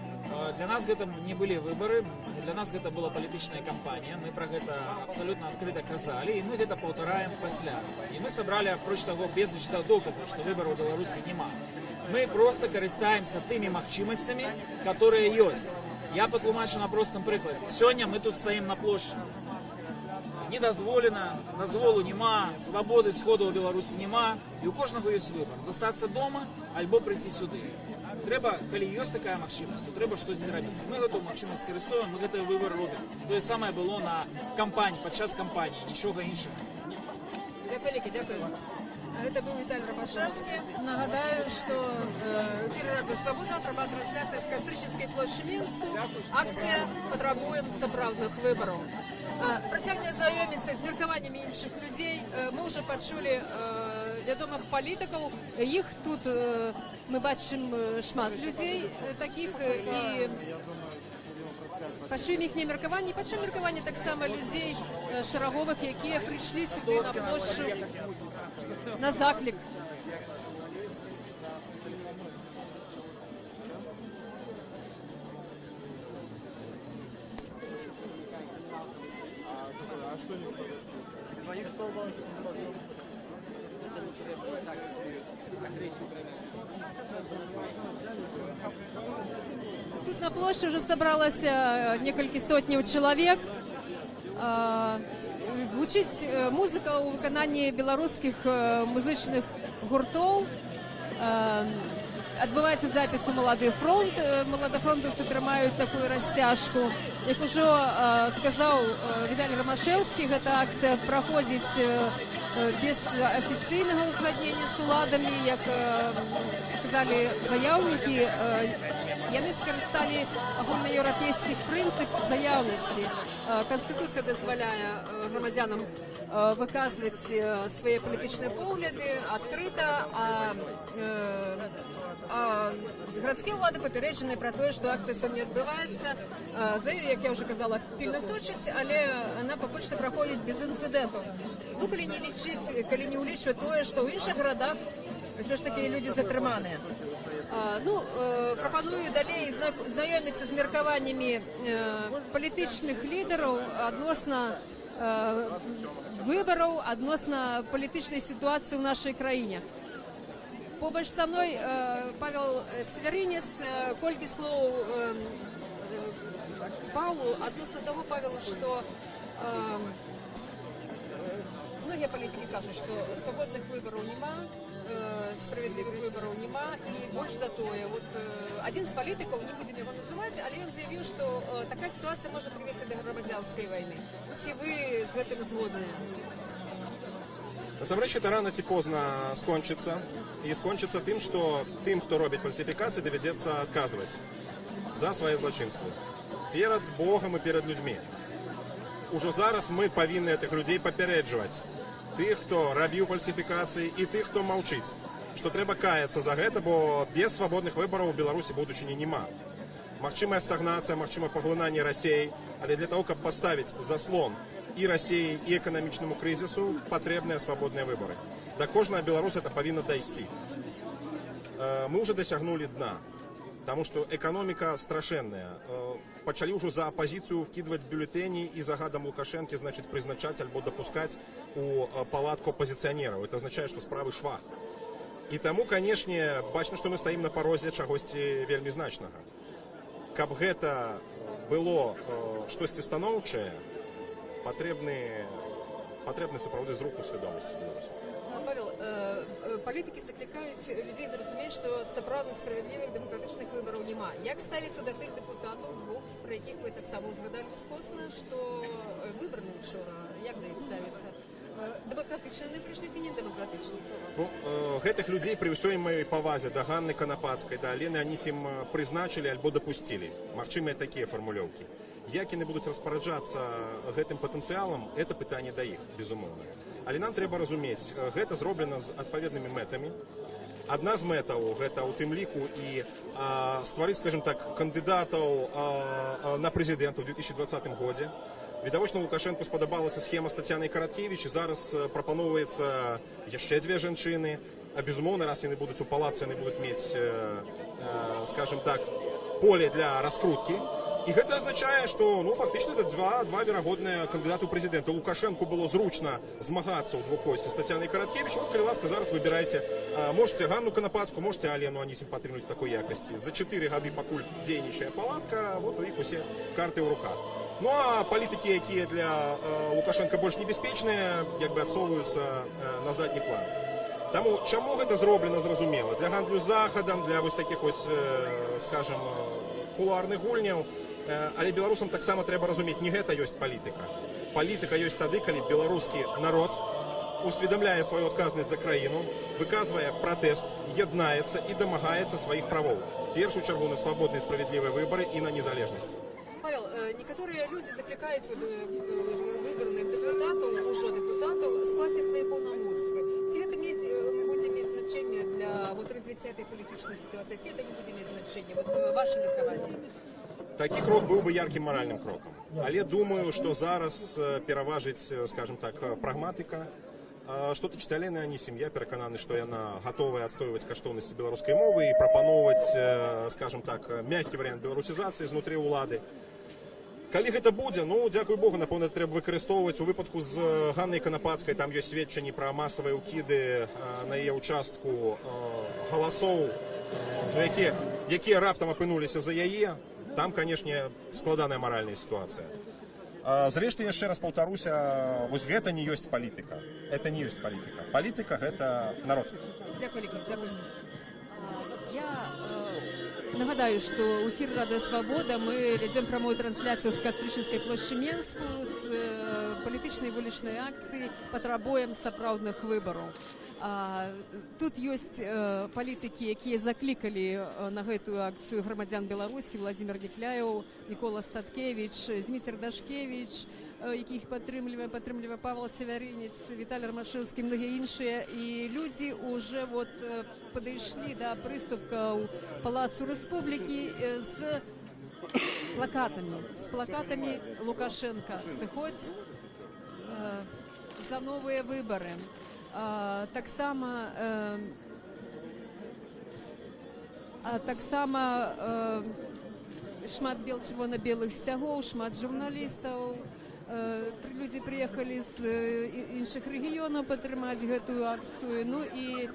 Для нас гэта не былі выборы, для нас гэта была палітычная кампанія, мы про гэта абсолютно открыто казалі, і мы гэта паўтараем пасля. І мы сабралі, апроч таго, безліч доказаў, што выбораў у Беларусі няма. Мы просто карыстаемся тымі магчымасцямі, которые ёсць. Я патлумачу на простым прыкладзе. Сёння мы тут стаім на плошчы. Не дазволена, дазволу няма, свабоды сходу ў Беларусі няма, і у кожнага ёсць выбор. Застацца дома альбо прыйти сюды. Трэба, калі ёсць такая магчымасць, то трэба штось зрабіць. Мы гэтую магчымасць скарыстовым, мы гэты выбор робім. Тое самае было на кампаніі, падчас кампаніі, нічога іншага. Дякую. Это был Виталий Ромашевский. Нагадаю, что эфир Радио Свобода, прямая трансляция с Кострической площади Минску. Акция «Потребуем сапраўдных выборов». Працягне знаёміцца з меркаваннямі іншых людзей. Мы уже пачулі вядомых палітыкаў. Іх тут мы бачым шмат людзей такіх і пачуем іхнія меркаванні, пачуем меркаванні таксама людзей шараговых, якія прыйшлі сюды на плошчу на заклік. Тут на площади уже собралось несколько сотен человек. Гучыць музыка у выкананні беларускіх музычных гуртоў. Адбываецца запіс у «Малады фронт». Маладафронтаўцы трымаюць такую расцяжку. Як ужо сказаў Віталій Ромашевскі, гэта акцыя праходзіць без афіцыйнага ўзгаднення з уладамі, як сказалі заяўнікі. Яны скарысталі агульнаеўрапейскі прынцып заяўнасці. Конституция дазваляе грамадзянам выказваць свае палітычныя погляды адкрыта, а гарадскія ўлады папярэджаны пра тое, што акцыя сёння адбываецца. За ёй, як я ўжо казала, пільна сочыць, але яна пакуль што праходзіць без інцыдэнтаў. Ну, калі не ўлічваць тое, што ў іншых гарадах ўсё ж такі людзі затрыманыя. Прапаную далей знаёміцца з меркаваннямі палітычных лідараў адносна выбараў, адносна палітычнай сітуацыі ў нашай краіне. Побач са мной Павел Свярынец. Колькі слоў Павлу адносна таго, Павел, што многія палітыкі кажуць, што свабодных выбараў няма, справедливых выборов нема, и больше за тое. Вот один из политиков, не будем его называть, але он заявил, что такая ситуация может привести до громадянской войны. Все вы с этим згодны? Насамрэч, это рано ці позна скончыцца. І скончыцца тым, што тым, хто робіць фальсіфікацыі, давядзецца адказваць за свае злачынствы. Перад Богам і перад людзьмі. Ужо зараз мы павінны гэтых людзей папярэджваць. Тых, хто рабіў фальсіфікацыі, і тых, хто маўчыць, што трэба каяцца за гэта, бо без свабодных выбараў у Беларусі будучыні няма. Магчымая стагнацыя, магчыма паглынанне Расіі, але для того, каб паставіць заслон і Расіі, і эканамічнаму крызісу, патрэбныя свабодныя выбары. Да кожнага беларуса это павінна дайсці. Мы ўжо дасягнулі дна, таму што эканоміка страшэнная. Пачалі ўжо за апазіцыю вкідваць бюлетэні і загадам Лукашэнкі, значыць, прызначаць альбо дапускаць у палатку апозіцыянераў. Это азначае, што справы швах. І таму, канешне, бачна, што мы стаім на парозе чагосьці вельмі значнага. Каб гэта было штосьці станоўчае, патрэбны сапраўды зрух у свядомасці Беларусі. Павел, палітыкі заклікаюць людзей зразумець, што сапраўдных справядлівых дэмакратычных выбараў няма. Як ставіцца да тых дэпутатаў двух, пра якіх вы таксама узгадалі ўскосна, што выбраны учора, як да іх ставіцца? Дэмакратычна яны прыйшлі ці не дэмакратычна? Гэтых людзей пры ўсёй маёй павазе да Ганны Канапацкай, да Алены Анісім прызначылі альбо дапусцілі. Магчымыя такія фармулёўкі. Як яны будуць распараджацца гэтым патэнцыялам, это пытанне да іх, безумоўна. Але нам трэба разумець, гэта зроблена з адпаведнымі мэтамі. Адна з мэтаў гэта ў тым ліку і стварыць, скажем так, кандыдатаў на прэзідэнта ў 2020 годзе. Відавочна, Лукашенку спадабалася схема з Тацянай Караткевіч, і зараз прапаноўваецца яшчэ дзве жанчыны. А безумоўна, раз яны будуць у палацы, яны будуць мець, скажем так, поле для раскруткі. І гэта азначае, што фактычна это два верагодныя кандыдаты ў прэзідэнта. Лукашенку было зручна змагацца ў двухосці з Тацянай Караткевіч. Вот, калі ласка, зараз выбірайце. Можете Ганну Канапацку, можете Алену Анісім падтрымліваць такой якасці. За 4 гады, пакуль дзейнічае палатка, вот у іх усе карты ў руках. Ну а палітыкі, якія для Лукашенка больш небяспечныя, як бы адсоўваюцца на задні план. Таму чаму гэта зроблена, зразумела? Для гандлю з захадам, для вось такіх вось, скажем, кулуарных гульняў. Але беларусам таксама трэба разумець, не гэта ёсць палітыка. Палітыка ёсць тады, калі беларускі народ усведамляе сваю адказнасць за краіну, выказвае пратэст, яднаецца і дамагаецца сваіх правоў. В першую чаргу на свабодныя справядлівыя выбары і на незалежнасць. Павел, некаторыя людзі заклікаюць выбраных дэпутатаў, ужо дэпутатаў, скласці свае паўнамоцтвы. Ці гэта будзе мець значэнне для развіцця этой палітычнай сітуацыі? Ці гэта не будзе мець значэнне? Ваше меркаванне. Такі крок быў бы яркім маральным крокам. Але думаю, што зараз пераважыць, скажем так, прагматыка. Што тычыць Алены Анісім, я перакананы, што яна гатовая адстойваць каштоўнасці беларускай мовы і прапаноўваць, скажем так, мяккі варыянт беларусізацыі знутры ўлады. Калі гэта будзе, дзякуй Богу, напэўна, трэба выкарыстоўваць. У выпадку з Ганнай Канапацкай там ёсць сведчанні пра масавыя ўкіды на яе ўчастку галасоў, якія раптам апынуліся за яе. Там, канешне, складаная маральная сітуацыя. Зрэшты, яшчэ раз паўтаруся, вось гэта не ёсць палітыка. Это не ёсць палітыка. Палітыка – гэта народ. Дзякуй, дзякуй. Я нагадаю, што ў эфір Радыё Свабода мы вядзём прамую трансляцыю з Кастрычынскай плошчы Менску з палітычнай вулічнай акцыі «Патрабуем сапраўдных выбараў». Тут ёсць палітыкі, якія заклікалі на гэтую акцыю грамадзян Беларусі: Владзімір Некляеў, Мікола Статкевіч, Зміцер Дашкевіч, які іх падтрымлівае Павел Севярынец, Віталій Рамашэўскі, многія іншыя. І людзі ўжо падышлі да прыступкаў Палацу Рэспублікі з плакатамі Лукашенка «Сыходзь за новыя выбары». Таксама шмат чырвона-белых сцягоў, шмат журналістаў. Людзі прыехалі з іншых рэгіёнаў падтрымаць гэтую акцыю. Ну і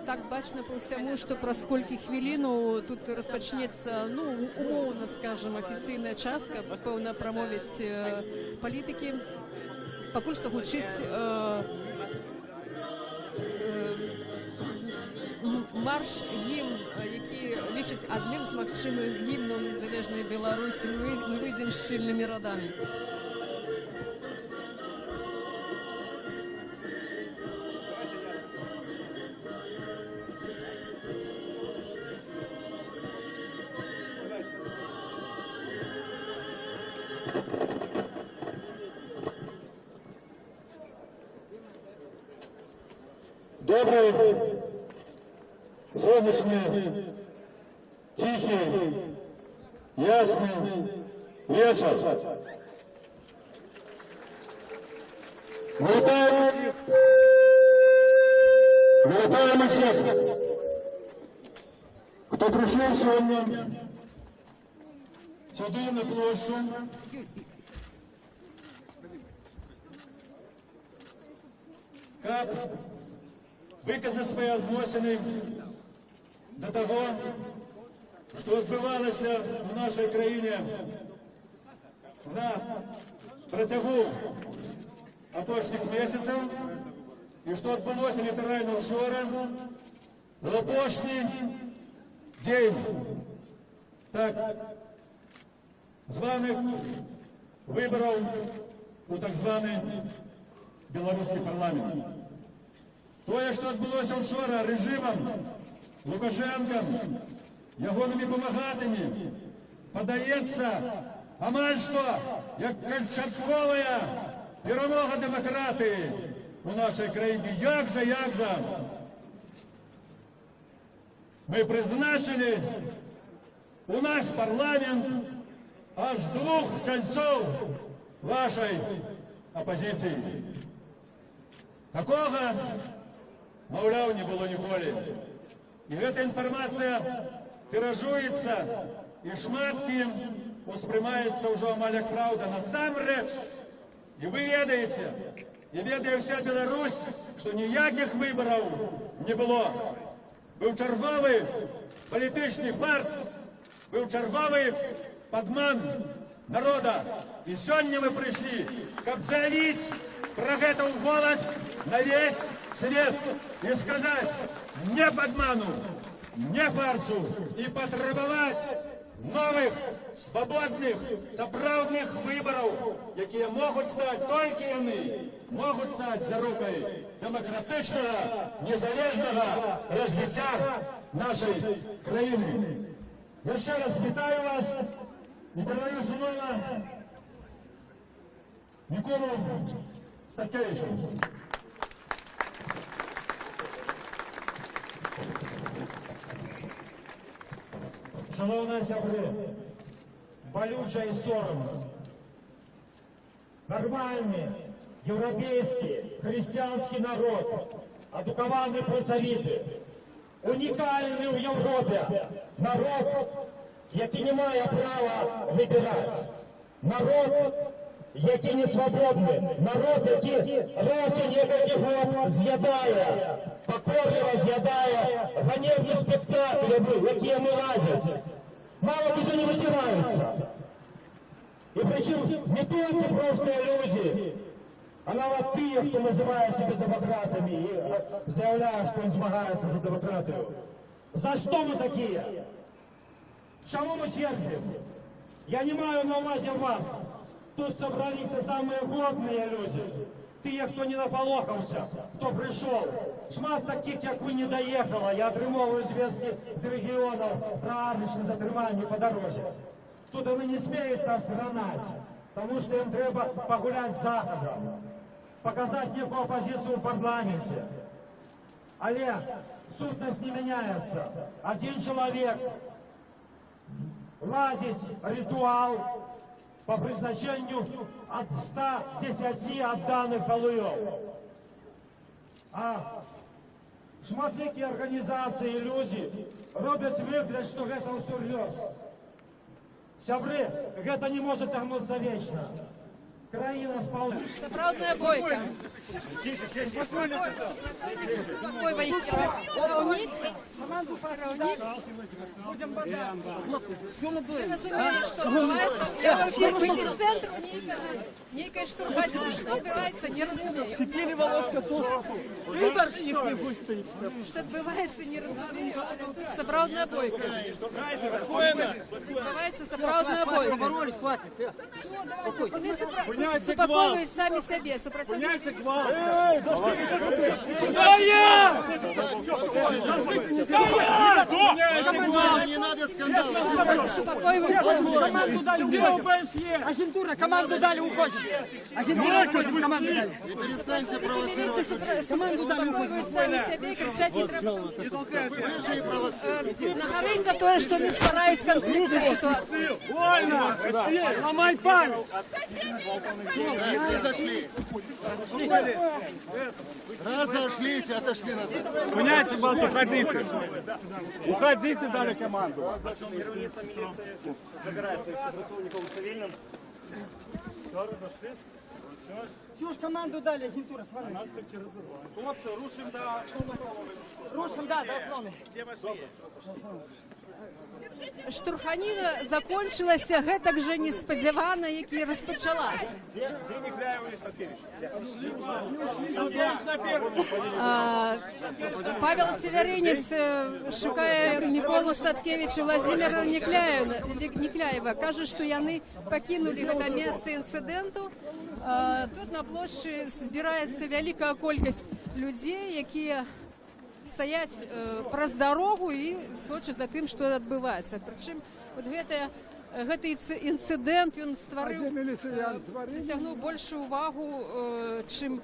так бачна па ўсяму, што праз колькі хвілінаў тут распачнецца, умоўна, скажам, афіцыйная частка, пэўна, прамовяць палітыкі. Пакуль што гучыць марш, гімн, які лічыць адным з магчымых гімнаў незалежнай Беларусі. Мы выйдзем шчыльнымі радамі. Добрый, солнечный, тихий, ясный вечер. Мы вітаем всех, кто пришел сегодня сюда на площадь. Как выказать свои адносины до того, что отбывалось в нашей краине на протягу апошніх месяцев, и что отбылось литерально вчора, в апошний день так званих виборів у так званий белорусский парламент. Тое, що відбулося вчора режимом Лукашенка, ягоними помагатими, подається амаль што як канчатковая перамога дэмакратыі у нашай краіне. Як жа мы прызначылі у наш парламент аж 2 чальцоў вашай апазіцыі. Такога, маўляў, не было ніколі. І гэта інфармацыя тиражуецца і шмат кім успрымаецца ўжо амаль як праўда. Насамрэч, і вы ведаеце, і ведае вся Беларусь, што ніякіх выбараў не было. Быў чарговы палітычны фарс, быў чарговы падман народа. І сёння мы прыйшлі, каб заявіць пра гэта ў голас на весь свет і сказаць не падману, не фарсу, і патрабаваць новых, свабодных, сапраўдных выбараў, якія могуць стаць, толькі яны могуць стаць зарукай дэмакратычнага, незалежнага развіцця нашай краіны. Яшчэ раз вітаю вас і перадаю слово Миколу Статкевичу. Шановні сябри, болюча і соромно. Нормальний, європейський, християнський народ, адукований працовіти, унікальний в Європі народ, який не має права вибирати. Народ, який не свободний. Народ, який раз у некілька років з'їдає, покорливо з'їдає ганебні спектаклі, які йому радять. Мало уже не вытираются. И причем не только просто люди, а навіть ті, хто називає себе демократами і заявляє, що він змагається за демократію. За що ми такі? Чому ми терпим? Я не маю на увазі вас. Тут собрались самые годные люди. Ті, хто не наполохався, хто прийшов. Шмат таких, як ви, не доїхало. Я отримовую зв'язки з регіонів про армічне затримання по дорозі. Тут вони не сміють нас гнати, тому що їм треба погуляти з Заходом, показати неку опозицію в парламенті. Але сутність не міняється. Один чоловік ладить ритуал по призначению от 110 отданных полуев. А шматликие организации и люди роблять вигляд, что это усерьез. Сябры, это не может тягнуться вечно. Країна спала. Сапраўдная бойка. Кіраўнік. Ты разумеешь, что адбываецца? Я в эфірным цэнтру нейкай штурхаці. Што адбываецца, не разумею. Теперь волоска тоже. Выборщик не пустит. Что адбываецца, не разумею. Сапраўдная бойка. Адбываецца сапраўдная бойка. Вони супаковують самі себе. Поняйте гвалт. Эй, да что вы? Стоять! Стоять! Не надо скандалов. Команду дали, уходит. Агентура, команду дали, уходит. Агентура уходит, команду дали. Перестаньте провоцировать. Команду успокоивают сами себе и кричать не треба. Нагориться то, что не стараюсь конфликтную ситуацию. Вольно! Ломай память! Разошлись, отошли назад. Спиняйте, балт, уходите. Уходите, дали команду. Забирает своих сотрудников цивильным. Все, разошлись? Все ж команду дали, агентура, с вами. Хлопцы, рушим до основного. Рушим, да, до основного. Штурханіна закончылася гэтак жа неспадзявана, як і распачалася. Павел Северинец шукае Миколу Статкевича, Владимира Некляева. Кажа, што яны пакінулі гэта месца інцыдэнту. Тут на плошчы збіраецца вялікая колькасць людзей, якія стаяць праз дарогу і сочаць за тым, што адбываецца. Прычым вот гэтая гэты інцыдэнт ён прыцягнуў большую увагу, чым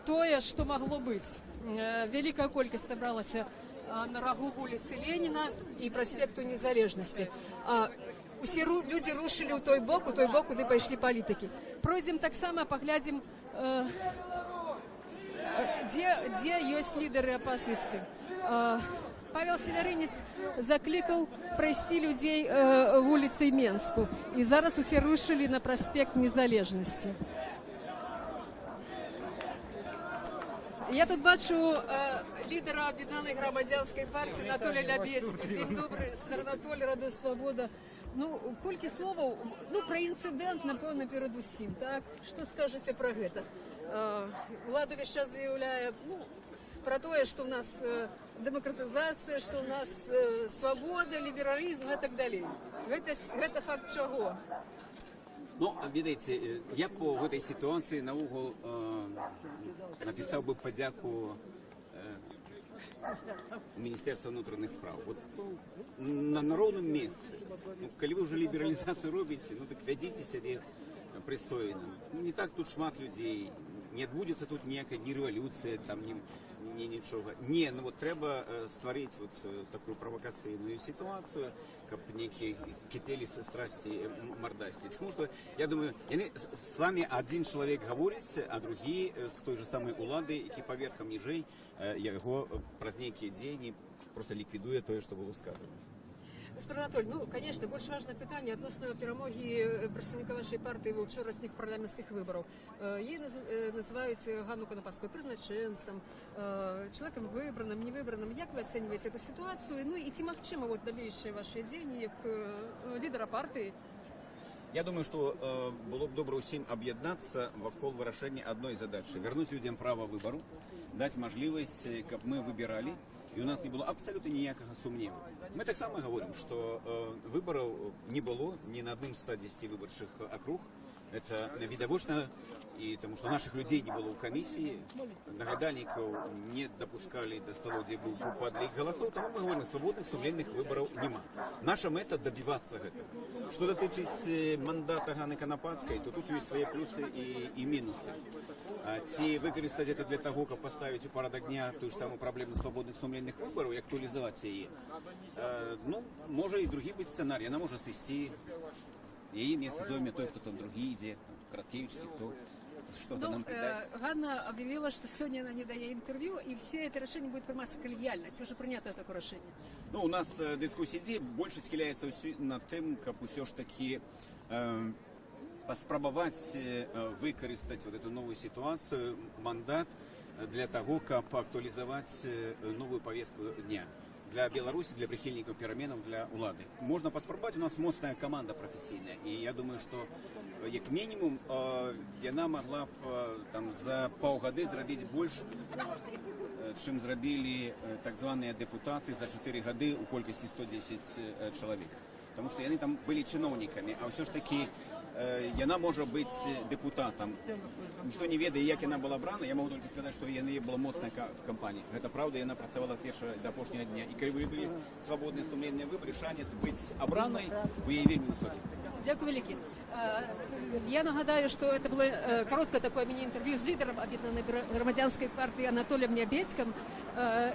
тое, што магло быць. Вялікая колькасць сабралася на рагу вуліцы Леніна і праспекту Незалежнасці. Усе людзі рушылі ў той бок, куды пайшлі палітыкі. Пройдзем таксама, паглядзім, дзе ёсць лідары апазіцыі. Павел Севярынец заклікаў прайсці людзей вуліцай Менску. І зараз усе рушылі на праспект Незалежнасці. Я тут бачу лідера Об'єднаної громадянської партії Анатолія Лябецький. День добрий, Анатолій, Радо Свобода. Ну, колькі словаў, ну, пра інцыдэнт, напэўна, перад усім, так? Што скажаце пра гэта? Улада весь час заяўляе, ну, пра тое, што ў нас дэмакратызацыя, што ў нас свабода, лібералізм і так далей. Гэта факт чаго? Ну, видите, я по этой ситуации на угол написал бы подяку Министерства внутренних справ. Вот на народном месте. Ну, коли вы уже либерализацию робите, ну так ведите себя пристойно. Ну, не так тут шмат людей, не отбудется тут некая ни революция, там, ни ничего. Не, ну вот треба створить вот такую провокационную ситуацию, как некие кипели страсти мордасти. Потому что, я думаю, с вами один человек говорит, а другие с той же самой улады, які поверхом ніжей, его праз некие дзені просто ликвидуя то, что было сказано. Гаспар Анатолій, ну, конечно, больш важное пытанне адносна перамогі прадстаўніка вашай партыі ва ўчорашніх парламенцкіх выбараў. Яе называюць Ганну Канападскую прызначэнцам, чалавекам выбраным, невыбраным. Як вы ацэньваеце эту сітуацыю? Ну і ці магчыма вот далейшыя вашыя дзеянні як лідара партыі? Я думаю, что было бы добро всем объединиться вокруг вырашения одной задачи. Вернуть людям право выбору, дать возможность, как мы выбирали, и у нас не было абсолютно никакого сомнения. Мы так само говорим, что выборов не было ни на одном 110 выборчих округ. Это видовочно, и потому что наших людей не было в комиссии, нагадальников не допускали до столов, где был подлик голосов, тому мы говорим, свободных, сумленных выборов нема. Наша мета добиваться этого. Что дотычить мандата Ганны Канападской, то тут есть свои плюсы и минусы. Ці використати это для того, как поставить у порядок дня ту ж саму проблему свободных, сумленных выборов и актуализовать ее. Ну, может и другие быть сценарии. Она может свести и не сезоне той, кто там другие идеи, Краткевич, кто что-то нам придаст. Ганна объявила, что сегодня она не дает интервью, и все это решение будет приниматься коллегиально. Это уже принято такое решение. Ну, у нас дискуссия идей больше схиляется над тем, как все ж таки спробовать використати вот эту новую ситуацию, мандат для того, как актуализовать новую повестку дня для Беларуси, для прихильников переменов, для улады. Можно поспробовать, у нас мощная команда профессийная, и я думаю, что як минимум она могла там за полгода зробить больше, чем зробили так званые депутаты за 4 года у колькости 110 человек. Потому что они там были чиновниками, а все ж таки она может быть депутатом. Ніхто не ведае, як яна была брана, я могу только сказать, что яна была моцная в кампании. Это правда, яна працавала до апошняга дня. И когда были свободные, сумленные выборы, шанец быть обраной у яе вельмі высокі. Дякую великі. Я нагадаю, что это было короткое такое міні-інтерв'ю з лідером Об'єднаної громадянської партії Анатолієм Лябецьким,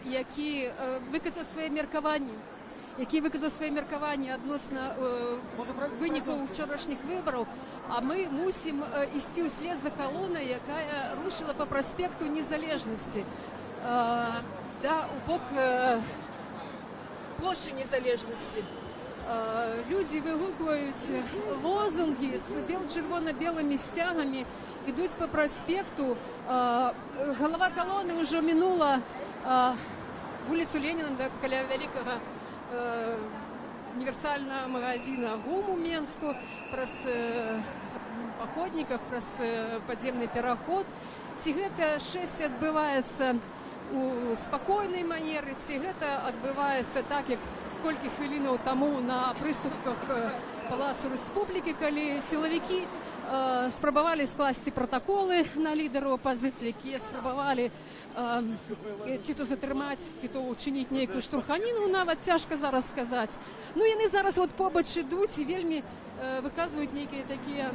який виказав своє міркаванні адносна вынікаў вчорашніх выбораў, а мы мусім ісці ўслед за калонай, якая рушила по праспекту Незалежнасці, у бок плошчы Незалежнасці. Людзі выгукваюць лозунги з чырвона-белымі сцягамі, ідуць по праспекту. Голова колонны ўжо мінула вуліцу Леніна каля вялікага универсального магазина ГУМ у Менску, праз походников, праз подземный пераход. Ці гэта шэсце адбываецца у спакойнай манеры, ці гэта адбываецца так, як колькі хвілінаў таму на прыступках Палацу Рэспублікі, калі сілавікі спрабавалі скласці пратаколы на лідараў апазіцыі, якія спрабавалі ці то затрымаць, ці то учыніць нейкую штурханіну, нават цяжка зараз сказаць. Ну, яны зараз вот побач ідуць і вельмі выказывают некие такие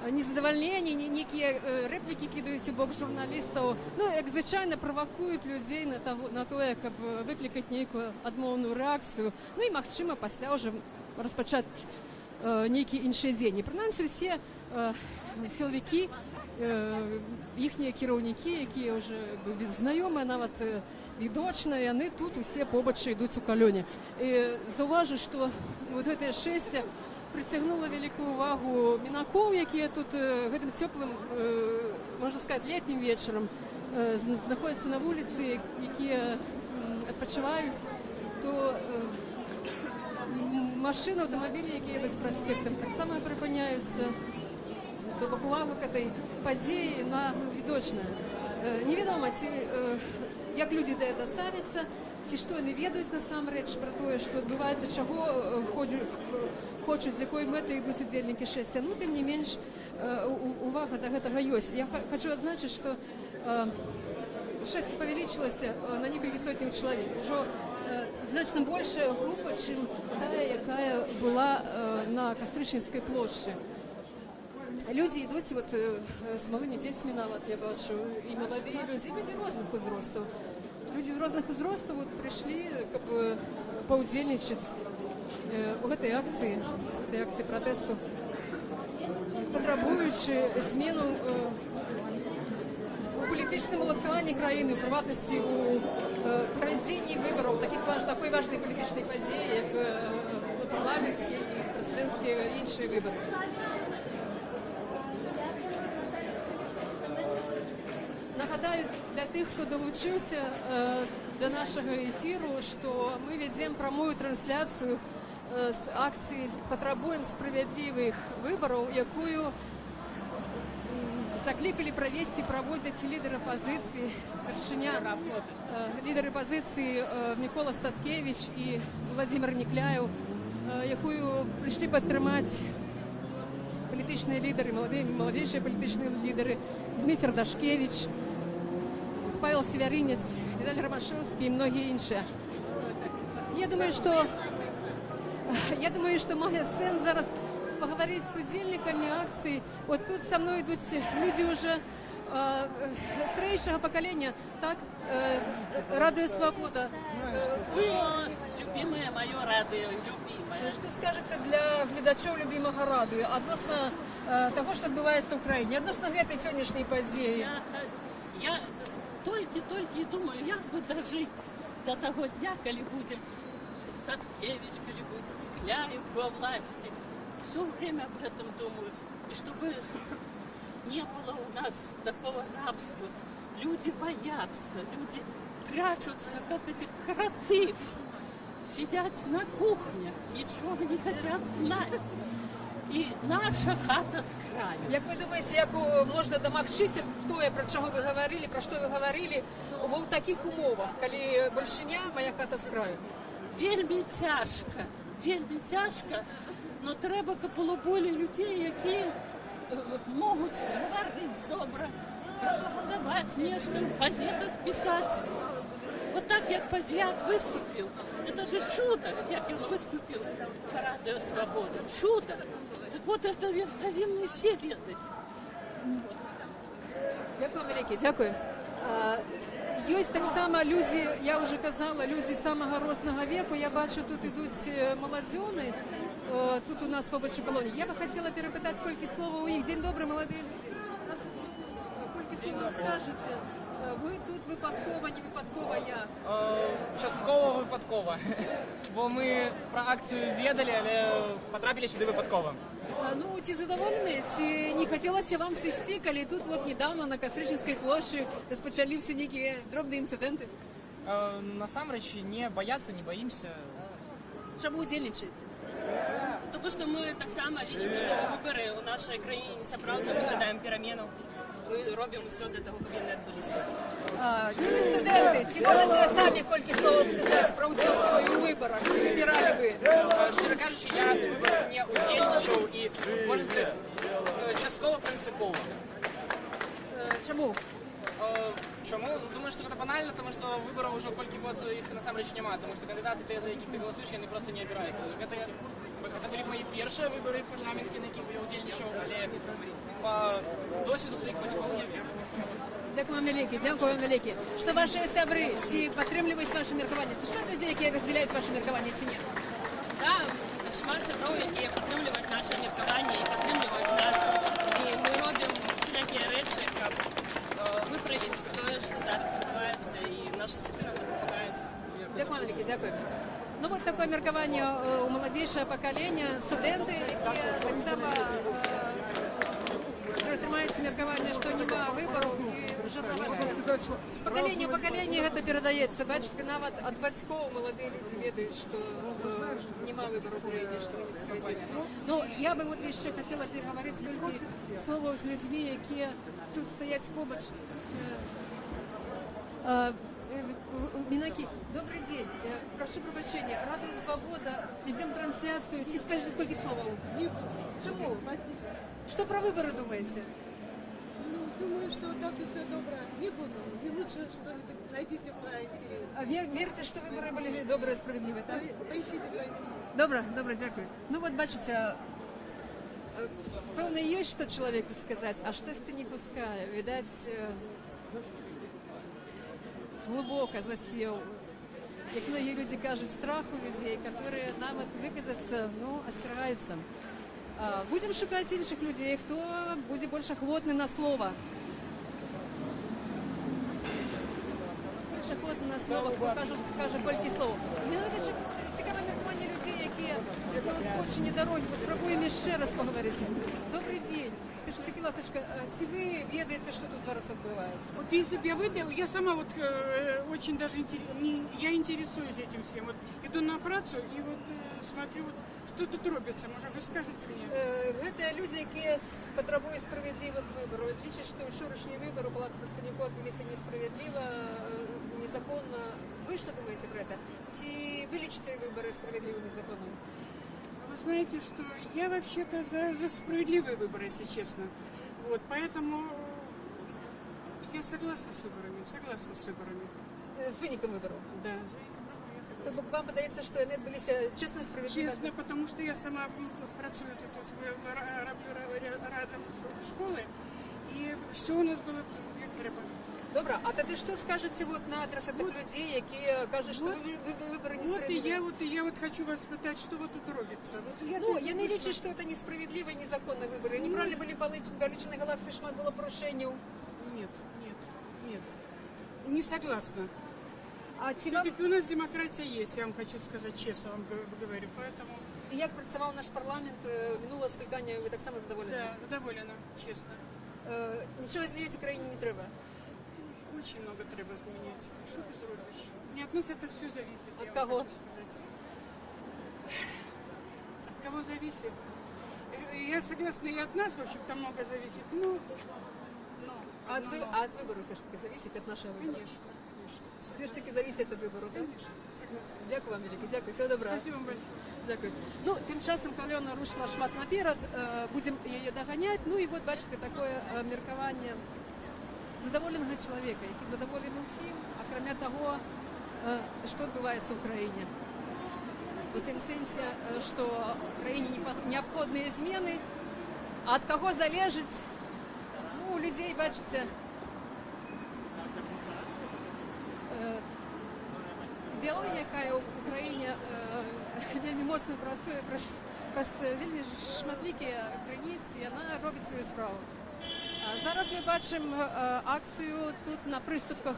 незадовольнения, некие реплики кидаюць у бок журналістаў, ну, як звычайна правакуюць людзей на тое, каб выклікаць нейкую адмоўную рэакцыю, ну і магчыма пасля ўжо распачаць нейкі іншы дзень. І прынамсі усе сілавікі, іхнія кіраўнікі, якія ўжо знаёмыя, нават відочна, яны тут усе побач ідуць у калёне. І заўважу, што вот гэтае шэсце прыцягнула вялікую увагу мінакоў, якія тут гэтым цёплым, можна сказаць, летнім вечарам знаходзяцца на вуліцы, якія адпачываюць, то машины, аўтамабілі, якія едуць праспектам, таксама прыпыняюцца. То бок увагу к этой падзеі на відочная. Невядома, ці як людзі да гэта ставяцца, ці што яны ведаюць насамрэч пра тое, што адбываецца, чаго хочуць, з якой мэтай ідуць удзельнікі шэсця. Ну, тым не менш, увага да гэтага ёсць. Я хочу адзначыць, што шэсце павялічылася на некалькі сотняў чалавек. Ужо значна большая група, чым тая, якая была на Кастрычніцкай плошчы. Людзі ідуць вот з малымі дзецьмі нават, я бачу, і маладыя людзі, людзі розных узростаў. Людзі розных узростаў вот прыйшлі, каб паўдзельнічаць у гэтай акцыі пратэсту, патрабуючы змену у палітычным уладкаванні краіны, у прыватнасці у правядзенні выбараў, такой важнай палітычнай падзеі, як парламенцкія і прэзідэнцкія іншыя выбары. Нагадаю для тых, хто долучыўся до нашага эфіру, што мы вядзем прамую трансляцыю з акцыі «Патрабуем справядлівых выбараў», якую заклікалі правесці, праводзяць лідары апазіцыі, старшыня, лідары апазіцыі Мікола Статкевіч і Владзімир Некляеў, якую прыйшлі падтрымаць палітычныя лідары, маладзейшыя палітычныя лідары Зміцер Дашкевіч, Павел Севярынец, Віталій Ромашевскі і многія іншыя. Я думаю, што мае сэнс зараз паговорить с удзельнікамі акцыі. Вот тут со мной идут люди уже старейшего поколения. Так, Радио Свобода. Вы любимое мое радио, любимое. Что скажете для глядачоў любимого радио относно того, что отбываецца в Украине, относно гэтай сённяшняй падзеі? Я толькі і думаю, як бы дожить до того дня, калі будем Статкевич, калі будет Некляев во власти. Все время об этом думаю. И чтобы не было у нас такого рабства. Люди боятся, люди прячутся, как эти кроты. Сидят на кухнях, ничего не хотят знать. І наша хата з краю. Як ви думаєте, як можна домагчися тое, про чого ви говорили, про що ви говорили, в таких умовах, коли большиня, моя хата з краю? Вельми тяжко, но треба, каб було болі людей, які можуть говорити добре, пропагандувати нечто, в газетах писати. Вот так, як Позняк выступил, это же чудо, як он выступил по Радио Свобода. Чудо. Так вот это повинны все ведать. Дякую, велике, дякую. Ёсць таксама людзі, я уже казала, людзі самага рознага веку. Я бачу, тут ідуць маладзёны, тут у нас побач у калоні. Я бы хотела перепытаць, колькі словаў у іх. Дзень добры, маладыя людзі. Колькі словаў скажаце? Ви тут випадково, не випадково як? Частково випадково. Бо ми про акцію ведали, але потрапили сюди випадково. Ну, ці задоволені? Ці не хотілося вам сісти, коли тут вот недавно на Кастричницкой площади розпочалися некие дробні інциденти? Насамрэч, не бояться, не боимся. Чому удзельнічаєте? Тому що ми так само лічимо, що вибори у нашій країні несправді, ми чекаємо переміну. Ми робимо все для того, щоб вони відбулися. Ці студенти, ці можете самі кілька слов сказати про участь в своїх виборах? Чи вибирали ви? Щиро кажучи, я в виборах не удзельничав і, можна сказати, частково принципово. Чому? Чому? Думаю, що це банально, тому що виборів вже кілька років їх насамрэч немає, тому що кандидати, за яких ти голосуєш, вони просто не обираються. Це були мої перші вибори парламентські, на яких я удільничав, але по досвіду своїх батьків я вірю. Дякую вам велике, дякую вам велике. Що ваші сябри, ці підтримують ваше міркування? Це шмат людей, які розділяють ваше міркування, ці ні? Так, шмат сябров, які підтримують наше міркування і підтримують нас. І ми робимо всілякі речі, як виправити те, що зараз відбувається, і наші сябри нам допомагають. Дякую вам велике, дякую. Ну вот такое меркование у молодейшего поколения, студенты, які так само притримаються мерковання, що нема вибору, і вже з покоління в покоління це передається. Бачите, навіть від батьків молоді люди ведають, що нема вибору в Україні, що не справедливо. Ну, я би от ще хотіла переговорити скільки слова з людьми, які тут стоять поруч. Минаки, добрый день. Прошу прощения. Радио Свобода. Ведем трансляцию. Скажите, сколько слов? Чему? Что про выборы думаете? Ну, думаю, что так и все добро. Не буду. Не лучше что-нибудь найдите про интерес. А верите, что выборы были добрые и справедливые, так? Поищите про интерес. Добре, дякую. Ну вот, бачите, певно, є що чоловіку сказати, а щось не пускає. Видать, глубоко засел. Як многие люди кажут, страх у людей, которые нам выказаться, ну, остерегаются. Будем шукать інших людей, хто буде більш охотний на слово. Більш охотний на слово, хто скаже кілька слов. Мені цікаве міркування людей, які на узбочині дороги. Спробуємо ще раз поговорити. Добрий день. Скажите, Киласочка, чи вы ведаете, что тут зараз отбывается? Вот если бы я выдал, я сама вот очень даже я интересуюсь этим всем. Вот иду на працу и вот смотрю, вот, что тут робится. Может, вы скажете мне? Это люди, які потребують справедливих виборів. Лічать, що вчорашні вибори у Палати представників відбулися несправедливо, незаконно. Ви що думаєте про це? Чи ви лічите вибори справедливими і законними? Вы знаете, что я вообще-то за справедливые выборы, если честно. Вот, поэтому я согласна с выборами. С виником выборов? Да, с виником выборов я согласна. Тобто вам подається, що вони відбулися чесно і справедливо? Честно, потому что я сама працюю тут рядом с школой, и все у нас было як треба. Добре, а тоді що скажете вот на адрес тих людей, які кажуть, що вибори несправедливі? Вот я хочу вас спитати, що вот тут робиться. Я не лічу, що це несправедливі і незаконні вибори. Неправильно були получені голоси, шмат було порушень. Нет. Не согласна. Все-таки у нас демократия есть, я вам хочу сказать честно, вам говорю, поэтому... І як працював наш парламент, минуле скликання, ви так само задоволені? Да, задоволена, честно. Нічого змінити в Україні не треба? Очень много треба изменить. Что ты зробишь? Не от нас это все зависит. От кого? От кого зависит? Я согласна, и от нас, в общем-то, много зависит. А от вибору все ж таки зависить, від нашого вибору? Конечно. Все ж таки зависить від вибору, так? Конечно, согласна. Дякую вам велике, дякую, всього доброго. Спасибо вам большое. Дякую. Ну, тим часом Альона рушила шмат наперед, будемо її доганяти. Ну і от, бачите, таке міркування задоволеного чоловіка, який задоволений усім, а крім того, що відбувається в Україні. У тим сенсі, що в країні необхідні зміни, а від кого залежить, ну, у людей, бачите, ідеологія, яка в Україні вельми моцно працює, праз вельми шматлікі границі, і вона робить свою справу. Зараз ми бачимо акцію тут на приступках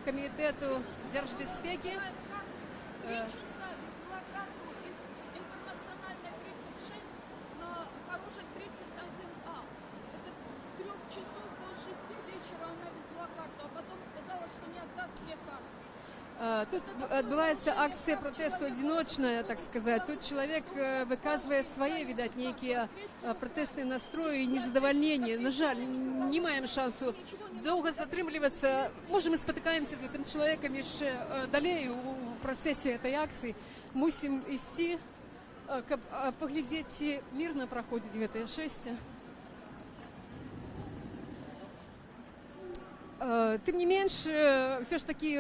Комітету держбезпеки. 3 часа везла карту из интернациональной 36 на хорошей 31А. Это с 3 часов до 6 вечера она везла карту, а потом сказала, что не отдаст мне карту. Тут відбувається акція протесту одиночна, так сказати. Тут чоловік виказує свої, видать, які протестні настрої і незадоволення. На жаль, не маємо шансу довго затримуватися. Може, ми спотикаємося з цим чоловіком ще далі у процесі цієї акції. Мусимо йти, щоб поглядіти, мирно проходить це шествие. Тым не менш, все ж таки